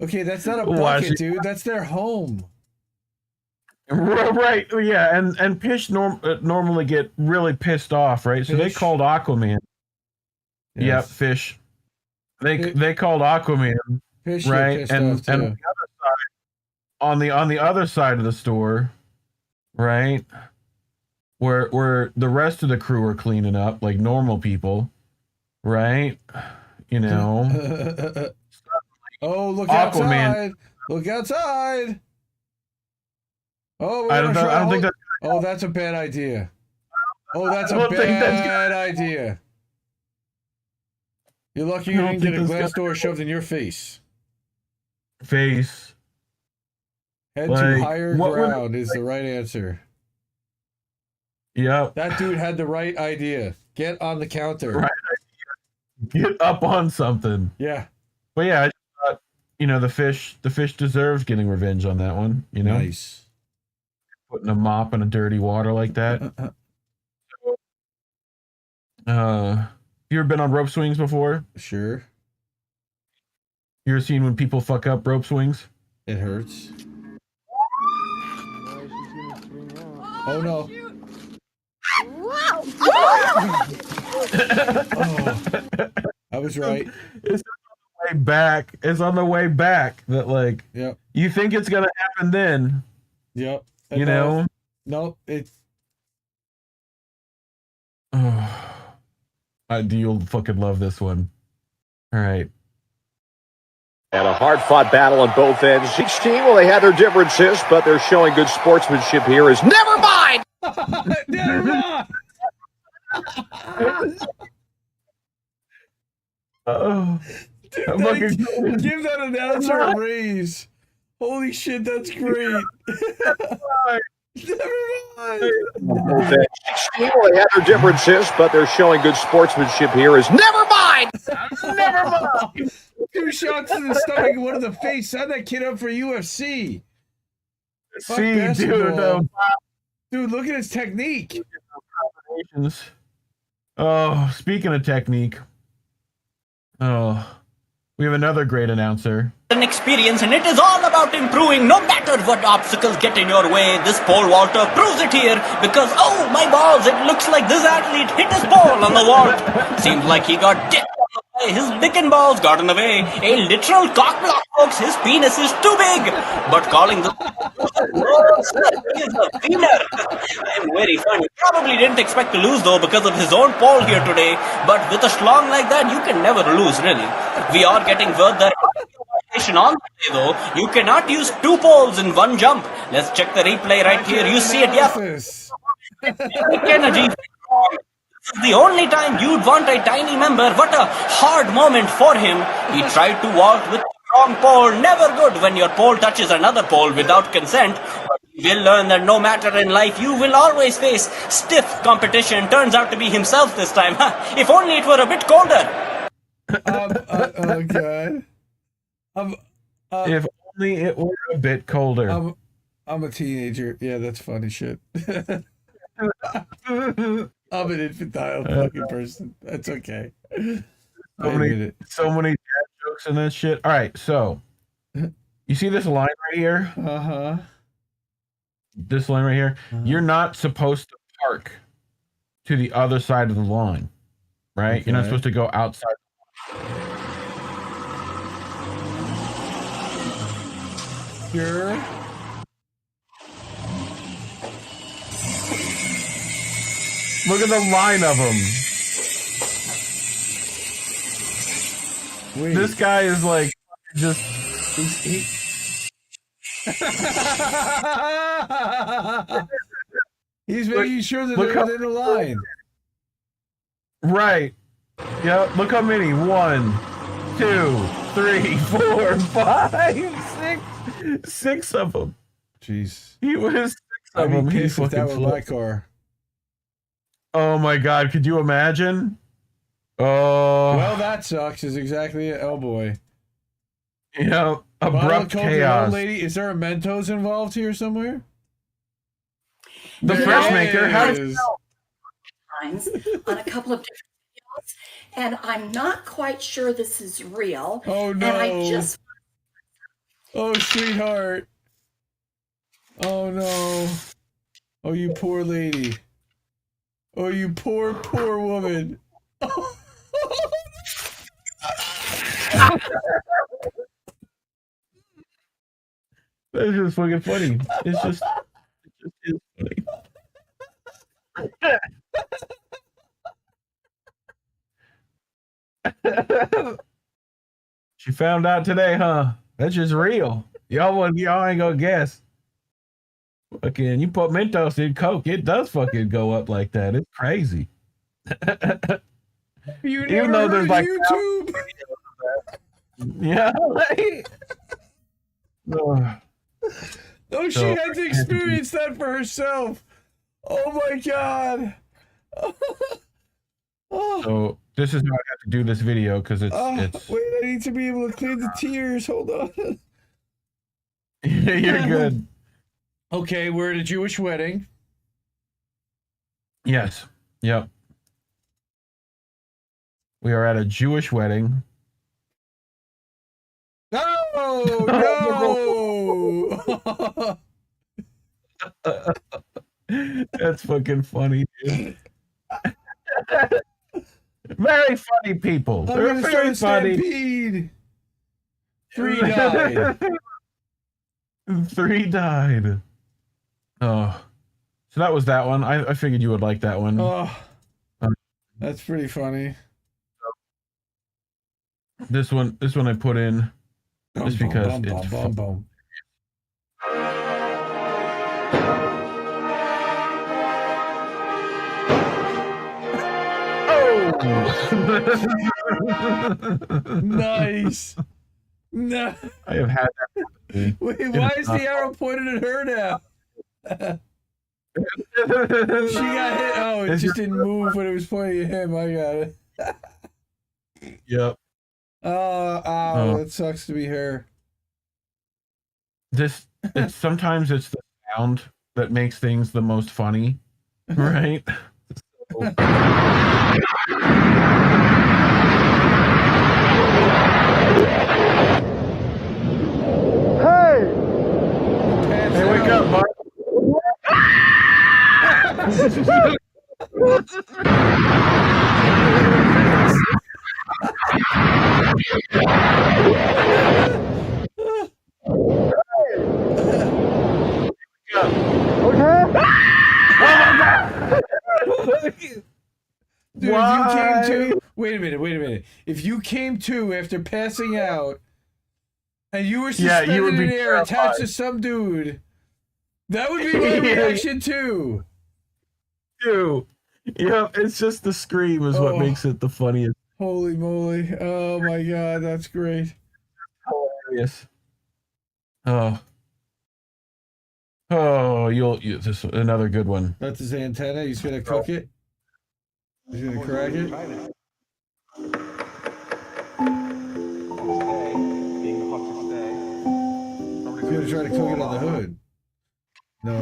Speaker 15: Okay, that's not a bucket, dude. That's their home.
Speaker 1: Right, yeah, and Pish normally get really pissed off, right? So they called Aquaman.
Speaker 15: Yes.
Speaker 1: Yeah, Fish. They called Aquaman,
Speaker 15: Fish
Speaker 1: right?
Speaker 15: pissed
Speaker 1: And
Speaker 15: off, too.
Speaker 1: on the other side, on the other side of the store, right, where the rest of the crew are cleaning up like normal people, right? You know.
Speaker 15: Oh, look
Speaker 1: Aquaman.
Speaker 15: outside! Look outside! Oh,
Speaker 1: I don't think that.
Speaker 15: Oh, that's a bad idea. Oh, that's
Speaker 1: I
Speaker 15: a
Speaker 1: don't think that's
Speaker 15: bad idea. You're lucky you didn't get a glass door shoved in your face. Head to higher ground is the right answer.
Speaker 1: Yep.
Speaker 15: That dude had the right idea. Get on the counter.
Speaker 1: Right. Get up on something.
Speaker 15: Yeah.
Speaker 1: But yeah, I just thought, you know, the fish deserves getting revenge on that one. You know,
Speaker 15: nice.
Speaker 1: Putting a mop in a dirty water like that. You ever been on rope swings before?
Speaker 15: Sure.
Speaker 1: You ever seen when people fuck up rope swings?
Speaker 15: It hurts. Oh no. Oh, I was right.
Speaker 1: It's on the way back. It's on the way back that like
Speaker 15: yep.
Speaker 1: You think it's gonna happen then.
Speaker 15: Yep.
Speaker 1: You know?
Speaker 15: No, it's
Speaker 1: you'll fucking love this one. All right.
Speaker 17: And a hard-fought battle on both ends. Each team, well, they had their differences, but they're showing good sportsmanship here. Is never mind.
Speaker 15: Never mind. Dude, give that announcer a raise. Holy shit, that's great. Never mind.
Speaker 17: Each team, well, they had their differences, but they're showing good sportsmanship here. Is never mind.
Speaker 15: Never mind. 2 shots to the stomach and 1 to the face. Sign that kid up for UFC. Dude, look at his technique.
Speaker 1: Oh, speaking of technique. Oh, we have another great announcer.
Speaker 18: An experience, and it is all about improving no matter what obstacles get in your way. This pole vaulter proves it here because, oh my balls, it looks like this athlete hit his pole on the vault. Seems like he got dipped on the way. His dick and balls got in the way. A literal cock block, folks. His penis is too big. But calling the is a winner. I'm very funny. Probably didn't expect to lose though because of his own pole here today. But with a schlong like that, you can never lose, really. We are getting word that on the day, though, you cannot use 2 poles in 1 jump. Let's check the replay right here. You see it, yeah. Energy. This is the only time you'd want a tiny member. What a hard moment for him. He tried to vault with a strong pole. Never good when your pole touches another pole without consent. But you will learn that no matter in life, you will always face stiff competition. Turns out to be himself this time. If only it were a bit colder.
Speaker 15: Oh, God.
Speaker 1: If only it were a bit colder.
Speaker 15: I'm a teenager. Yeah, that's funny shit. I'm an infantile fucking person. That's okay.
Speaker 1: So many dad jokes in that shit. All right, so you see this line right here?
Speaker 15: Uh-huh.
Speaker 1: This line right here. You're not supposed to park to the other side of the line, right?
Speaker 15: Okay.
Speaker 1: You're not supposed to go outside.
Speaker 15: Sure.
Speaker 1: Look at the line of them.
Speaker 15: Wait.
Speaker 1: This guy is like just.
Speaker 15: He's making sure that they're within the line.
Speaker 1: Right. Yeah. Look how many. 1, 2, 3, 4, 5, 6. 6 of them.
Speaker 15: Jeez.
Speaker 1: He was 6
Speaker 15: I'd
Speaker 1: of
Speaker 15: be
Speaker 1: them.
Speaker 15: pissed if that were my car.
Speaker 1: Oh my God! Could you imagine? Oh.
Speaker 15: Well, that sucks. Is exactly it. Oh boy.
Speaker 1: You know, abrupt chaos.
Speaker 15: Lady, is there a Mentos involved here somewhere?
Speaker 1: The fresh maker. How did
Speaker 15: you
Speaker 19: know? Times on a couple of different videos, and I'm not quite sure this is real.
Speaker 15: Oh no!
Speaker 19: And I just.
Speaker 15: Oh sweetheart. Oh no! Oh you poor lady. Oh you poor woman.
Speaker 1: That's just fucking funny. It's just is funny. She found out today, huh? That's just real. Y'all ain't gonna guess. Fucking, you put Mentos in Coke, it does fucking go up like that. It's crazy.
Speaker 15: You
Speaker 1: Even
Speaker 15: never
Speaker 1: though there's
Speaker 15: heard
Speaker 1: like
Speaker 15: YouTube.
Speaker 1: yeah. Right?
Speaker 15: Oh, she had to experience that for herself. Oh my god.
Speaker 1: So this is how I have to do this video because it's
Speaker 15: wait, I need to be able to clear the tears. Hold on.
Speaker 1: You're good.
Speaker 15: Okay, we're at a Jewish wedding.
Speaker 1: Yes. Yep. We are at a Jewish wedding.
Speaker 15: No!
Speaker 1: That's fucking funny, dude. Very funny people.
Speaker 15: I'm
Speaker 1: They're
Speaker 15: gonna
Speaker 1: very
Speaker 15: start a
Speaker 1: funny.
Speaker 15: stampede. 3 died.
Speaker 1: 3 died. Oh. So that was that one. I figured you would like that one.
Speaker 15: Oh, that's pretty funny.
Speaker 1: This one I put in just because it's
Speaker 15: boom. Nice. No.
Speaker 1: I have had that.
Speaker 15: Wait, why is the arrow pointed at her now? She got hit. Oh, it just didn't move when it was pointing at him. I got it.
Speaker 1: Yep.
Speaker 15: Oh, that sucks to be her.
Speaker 1: Sometimes it's the sound that makes things the most funny, right? Hey, wake up, Mark.
Speaker 15: Dude, if you came to, wait a minute. If you came to after passing out, and you were suspended
Speaker 1: you would be
Speaker 15: in air attached to some dude, that would be my reaction too.
Speaker 1: Dude, yeah, it's just the scream is what makes it the funniest.
Speaker 15: Holy moly! Oh my god, that's great.
Speaker 1: Hilarious. This another good one.
Speaker 15: That's his antenna. He's gonna cook it. He's gonna crack it. He's gonna try to cook it on the hood. No.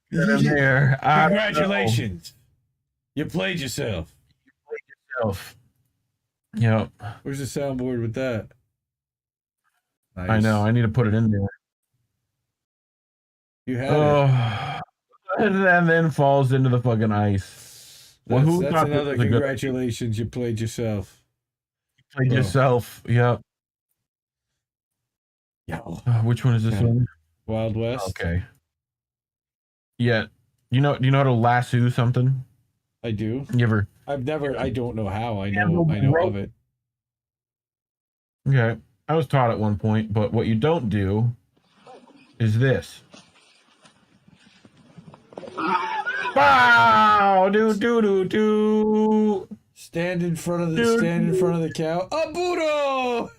Speaker 15: Congratulations. You played yourself.
Speaker 1: Yep.
Speaker 15: Where's the soundboard with that? Nice.
Speaker 1: I know. I need to put it in there.
Speaker 15: You have it.
Speaker 1: And then falls into the fucking ice.
Speaker 15: That's
Speaker 1: thought that
Speaker 15: another
Speaker 1: was a good-
Speaker 15: congratulations. You played yourself.
Speaker 1: Played yourself. Yep. Which one is this one?
Speaker 15: Wild West.
Speaker 1: Okay. Yeah. Do you know how to lasso something?
Speaker 15: I do.
Speaker 1: You ever?
Speaker 15: I don't know how. I know of it.
Speaker 1: Okay. I was taught at one point, but what you don't do is this. Wow! Do.
Speaker 15: Stand in front of the cow. A
Speaker 1: Budo.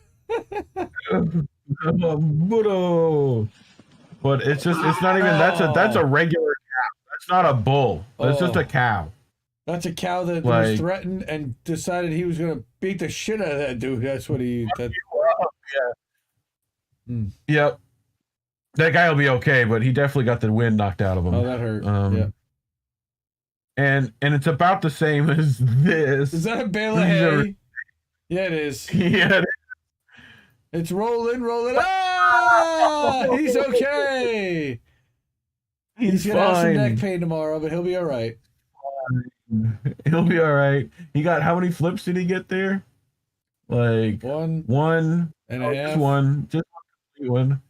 Speaker 1: But it's not even that's a regular cow. That's not a bull. That's just a cow.
Speaker 15: That's a cow that was threatened and decided he was gonna beat the shit out of that dude. That's what he.
Speaker 1: Yep. That guy will be okay, but he definitely got the wind knocked out of him.
Speaker 15: Oh, that hurt. Yeah.
Speaker 1: And it's about the same as this.
Speaker 15: Is that a bale of hay? Yeah, it is.
Speaker 1: Yeah.
Speaker 15: It's rolling. Ah! He's okay. He's gonna have some neck pain tomorrow, but he'll be all right.
Speaker 1: He'll be all right. He got how many flips did he get there? Like one
Speaker 15: and a half.
Speaker 1: just one.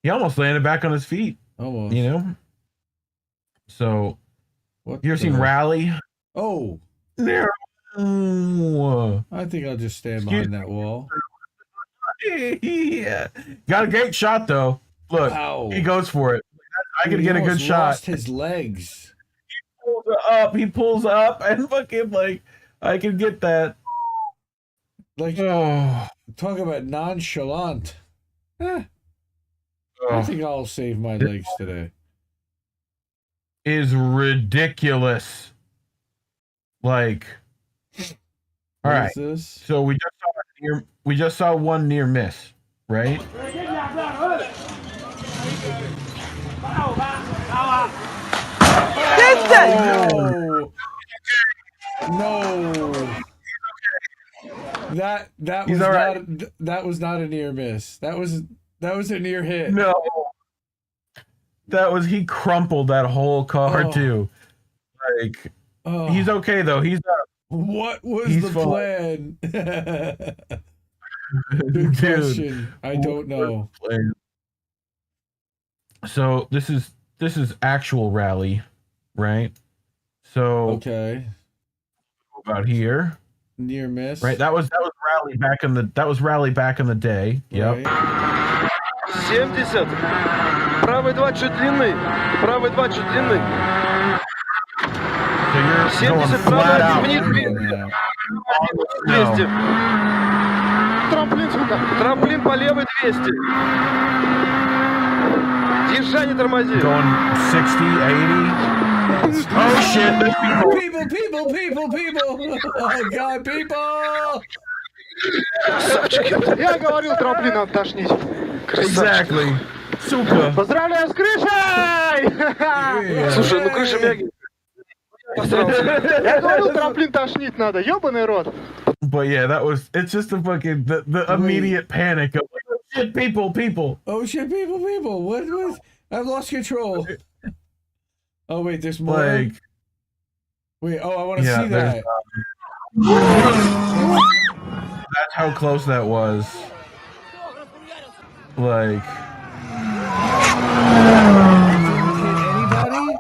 Speaker 1: He almost landed back on his feet.
Speaker 15: Almost.
Speaker 1: You know. So,
Speaker 15: what
Speaker 1: you ever seen Rally?
Speaker 15: Oh.
Speaker 1: No.
Speaker 15: I think I'll just stand behind that wall.
Speaker 1: Yeah. Got a great shot though. Look, he goes for it. I could get a good shot.
Speaker 15: Lost his legs.
Speaker 1: He pulls up and fucking like I can get that.
Speaker 15: Like talk about nonchalant. I think I'll save my legs today.
Speaker 1: Is ridiculous. Like, all right. So we just saw one near miss, right?
Speaker 15: No. That was not a near miss. That was a near hit.
Speaker 1: No. He crumpled that whole car too. Like he's okay though. He's
Speaker 15: what was the plan? Good question. I don't know.
Speaker 1: So this is actual Rally, right? So
Speaker 15: okay.
Speaker 1: About here.
Speaker 15: Near miss.
Speaker 1: Right. That was Rally back in the day. Yep.
Speaker 20: 70. Правый 2 чуть длинный. Правый 2 чуть длинный.
Speaker 1: So you're
Speaker 20: 70
Speaker 1: flat out.
Speaker 20: вниз 200. Трамплин сюда. Трамплин по левой 200. Езжай, не тормози.
Speaker 1: Going 60, 80. Oh shit, there's
Speaker 15: people. Oh god, people.
Speaker 20: Я говорил, трамплин надо тошнить.
Speaker 1: Exactly. Сука.
Speaker 20: Поздравляю с крышей! Слушай, ну крыша мягкая. Я говорил, трамплин тошнить надо, ёбаный рот.
Speaker 1: But yeah, it's just the fucking, the immediate panic of like, oh shit, people.
Speaker 15: Oh shit, people. What? I've lost control. Oh wait, there's more.
Speaker 1: Like,
Speaker 15: wait, I want to see that.
Speaker 1: That's how close that was. Like,
Speaker 15: anybody?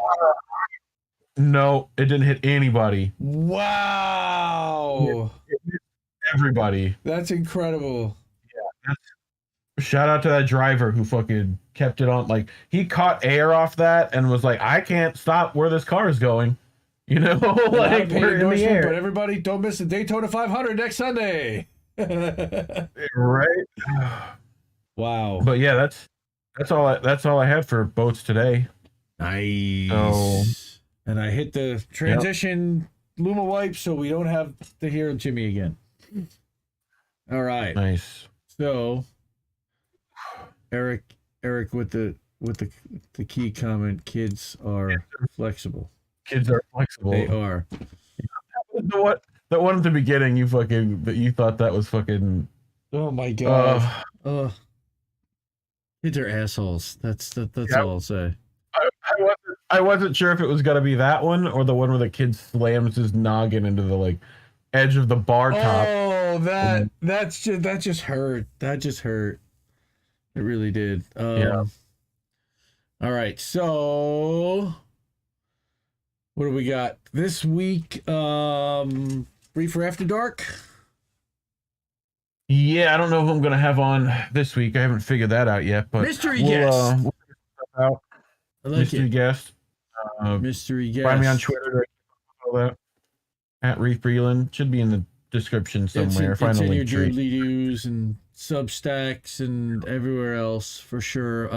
Speaker 1: No, it didn't hit anybody.
Speaker 15: Wow.
Speaker 1: It hit everybody.
Speaker 15: That's incredible.
Speaker 1: Yeah. Shout out to that driver who fucking kept it on. Like, he caught air off that and was like, I can't stop where this car is going. You know, like, we're in the air.
Speaker 15: But everybody, don't miss the Daytona 500 next Sunday.
Speaker 1: Right?
Speaker 15: Wow.
Speaker 1: But yeah, that's all I had for boats today.
Speaker 15: Nice.
Speaker 1: So,
Speaker 15: and I hit the transition Luma wipe so we don't have to hear Jimmy again. All right.
Speaker 1: Nice.
Speaker 15: So Eric with the key comment, kids are flexible.
Speaker 1: Kids are flexible.
Speaker 15: They are.
Speaker 1: The one at the beginning, you thought that was fucking.
Speaker 15: Oh my god. Kids are assholes. That's all I'll say.
Speaker 1: I wasn't sure if it was gonna be that one or the one where the kid slams his noggin into the like edge of the bar top.
Speaker 15: Oh, that just hurt. That just hurt. It really did.
Speaker 1: Yeah.
Speaker 15: All right, so what do we got this week? Reefer After Dark.
Speaker 1: Yeah, I don't know who I'm gonna have on this week. I haven't figured that out yet. But
Speaker 15: mystery guest.
Speaker 1: We'll figure stuff out.
Speaker 15: I like
Speaker 1: mystery guest.
Speaker 15: Mystery guest.
Speaker 1: Find me on Twitter. All that. At Reef Breland. Should be in the description somewhere.
Speaker 15: It's
Speaker 1: Find the
Speaker 15: in your
Speaker 1: link tree.
Speaker 15: doodly doos and Substacks and everywhere else for sure.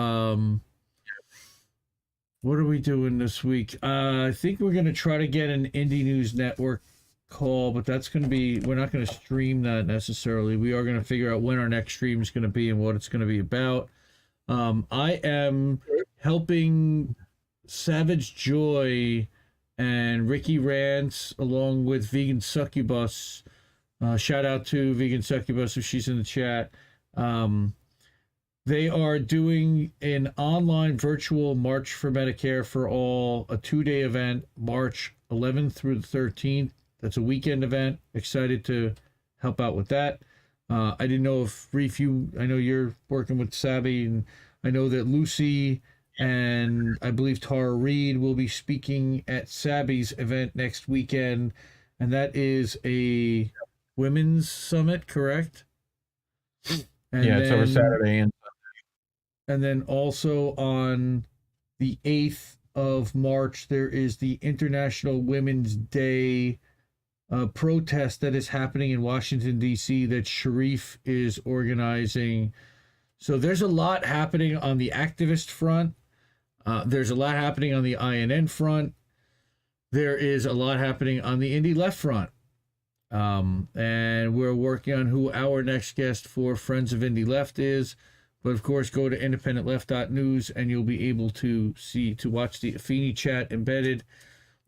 Speaker 15: What are we doing this week? I think we're gonna try to get an Indie News Network call, but that's going to be, we're not going to stream that necessarily. We are going to figure out when our next stream is going to be and what it's going to be about. I am helping Savage Joy and Ricky Rance along with Vegan Succubus. Shout out to Vegan Succubus if she's in the chat. They are doing an online virtual March for Medicare for All, a 2-day event, March 11th through the 13th. That's a weekend event. Excited to help out with that. I didn't know if Reef, I know you're working with Sabby, and I know that Lucy and I believe Tara Reid will be speaking at Sabby's event next weekend, and that is a women's summit, correct? And
Speaker 1: yeah, it's over Saturday and
Speaker 15: and then also on the 8th of March, there is the International Women's Day protest that is happening in Washington, D.C. that Sharif is organizing. So there's a lot happening on the activist front. There's a lot happening on the INN front. There is a lot happening on the indie left front. And we're working on who our next guest for Friends of Indie Left is. But of course, go to independentleft.news and you'll be able to watch the Afeni chat embedded.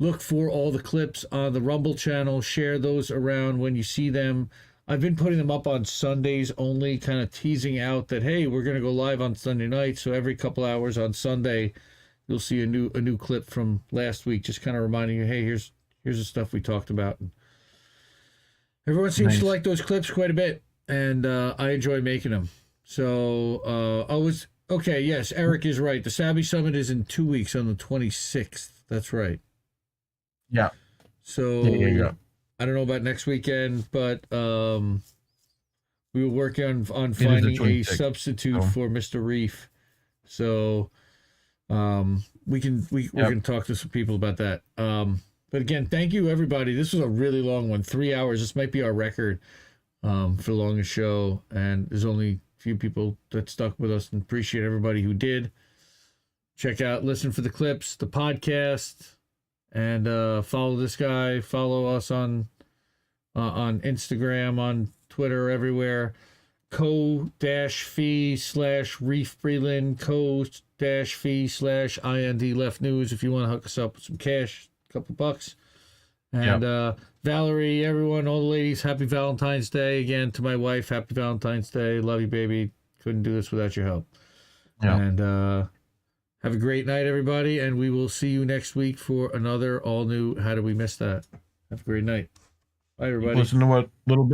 Speaker 15: Look for all the clips on the Rumble channel. Share those around when you see them. I've been putting them up on Sundays only, kind of teasing out that, hey, we're going to go live on Sunday night. So every couple hours on Sunday, you'll see a new clip from last week, just kind of reminding you, hey, here's the stuff we talked about. And everyone seems to like those clips quite a bit, and I enjoy making them. So yes, Eric is right. The Sabby Summit is in 2 weeks on the 26th. That's right.
Speaker 1: Yeah.
Speaker 15: So
Speaker 1: there you go.
Speaker 15: I don't know about next weekend, but we were working on finding a substitute for Mr. Reef. So we can talk to some people about that. But again, thank you everybody. This was a really long one, 3 hours. This might be our record for the longest show, and there's only a few people that stuck with us, and appreciate everybody who did. Check out, listen for the clips, the podcast, and follow this guy. Follow us on Instagram, on Twitter, everywhere. co-fee/Reef Breland, co-fee/IND Left News if you want to hook us up with some cash, a couple bucks. And Valerie, everyone, all the ladies, happy Valentine's Day. Again, to my wife, happy Valentine's Day. Love you, baby. Couldn't do this without your help.
Speaker 1: Yeah.
Speaker 15: And have a great night, everybody. And we will see you next week for another all new How Did We Miss That? Have a great night. Bye, everybody.
Speaker 1: Listen to what little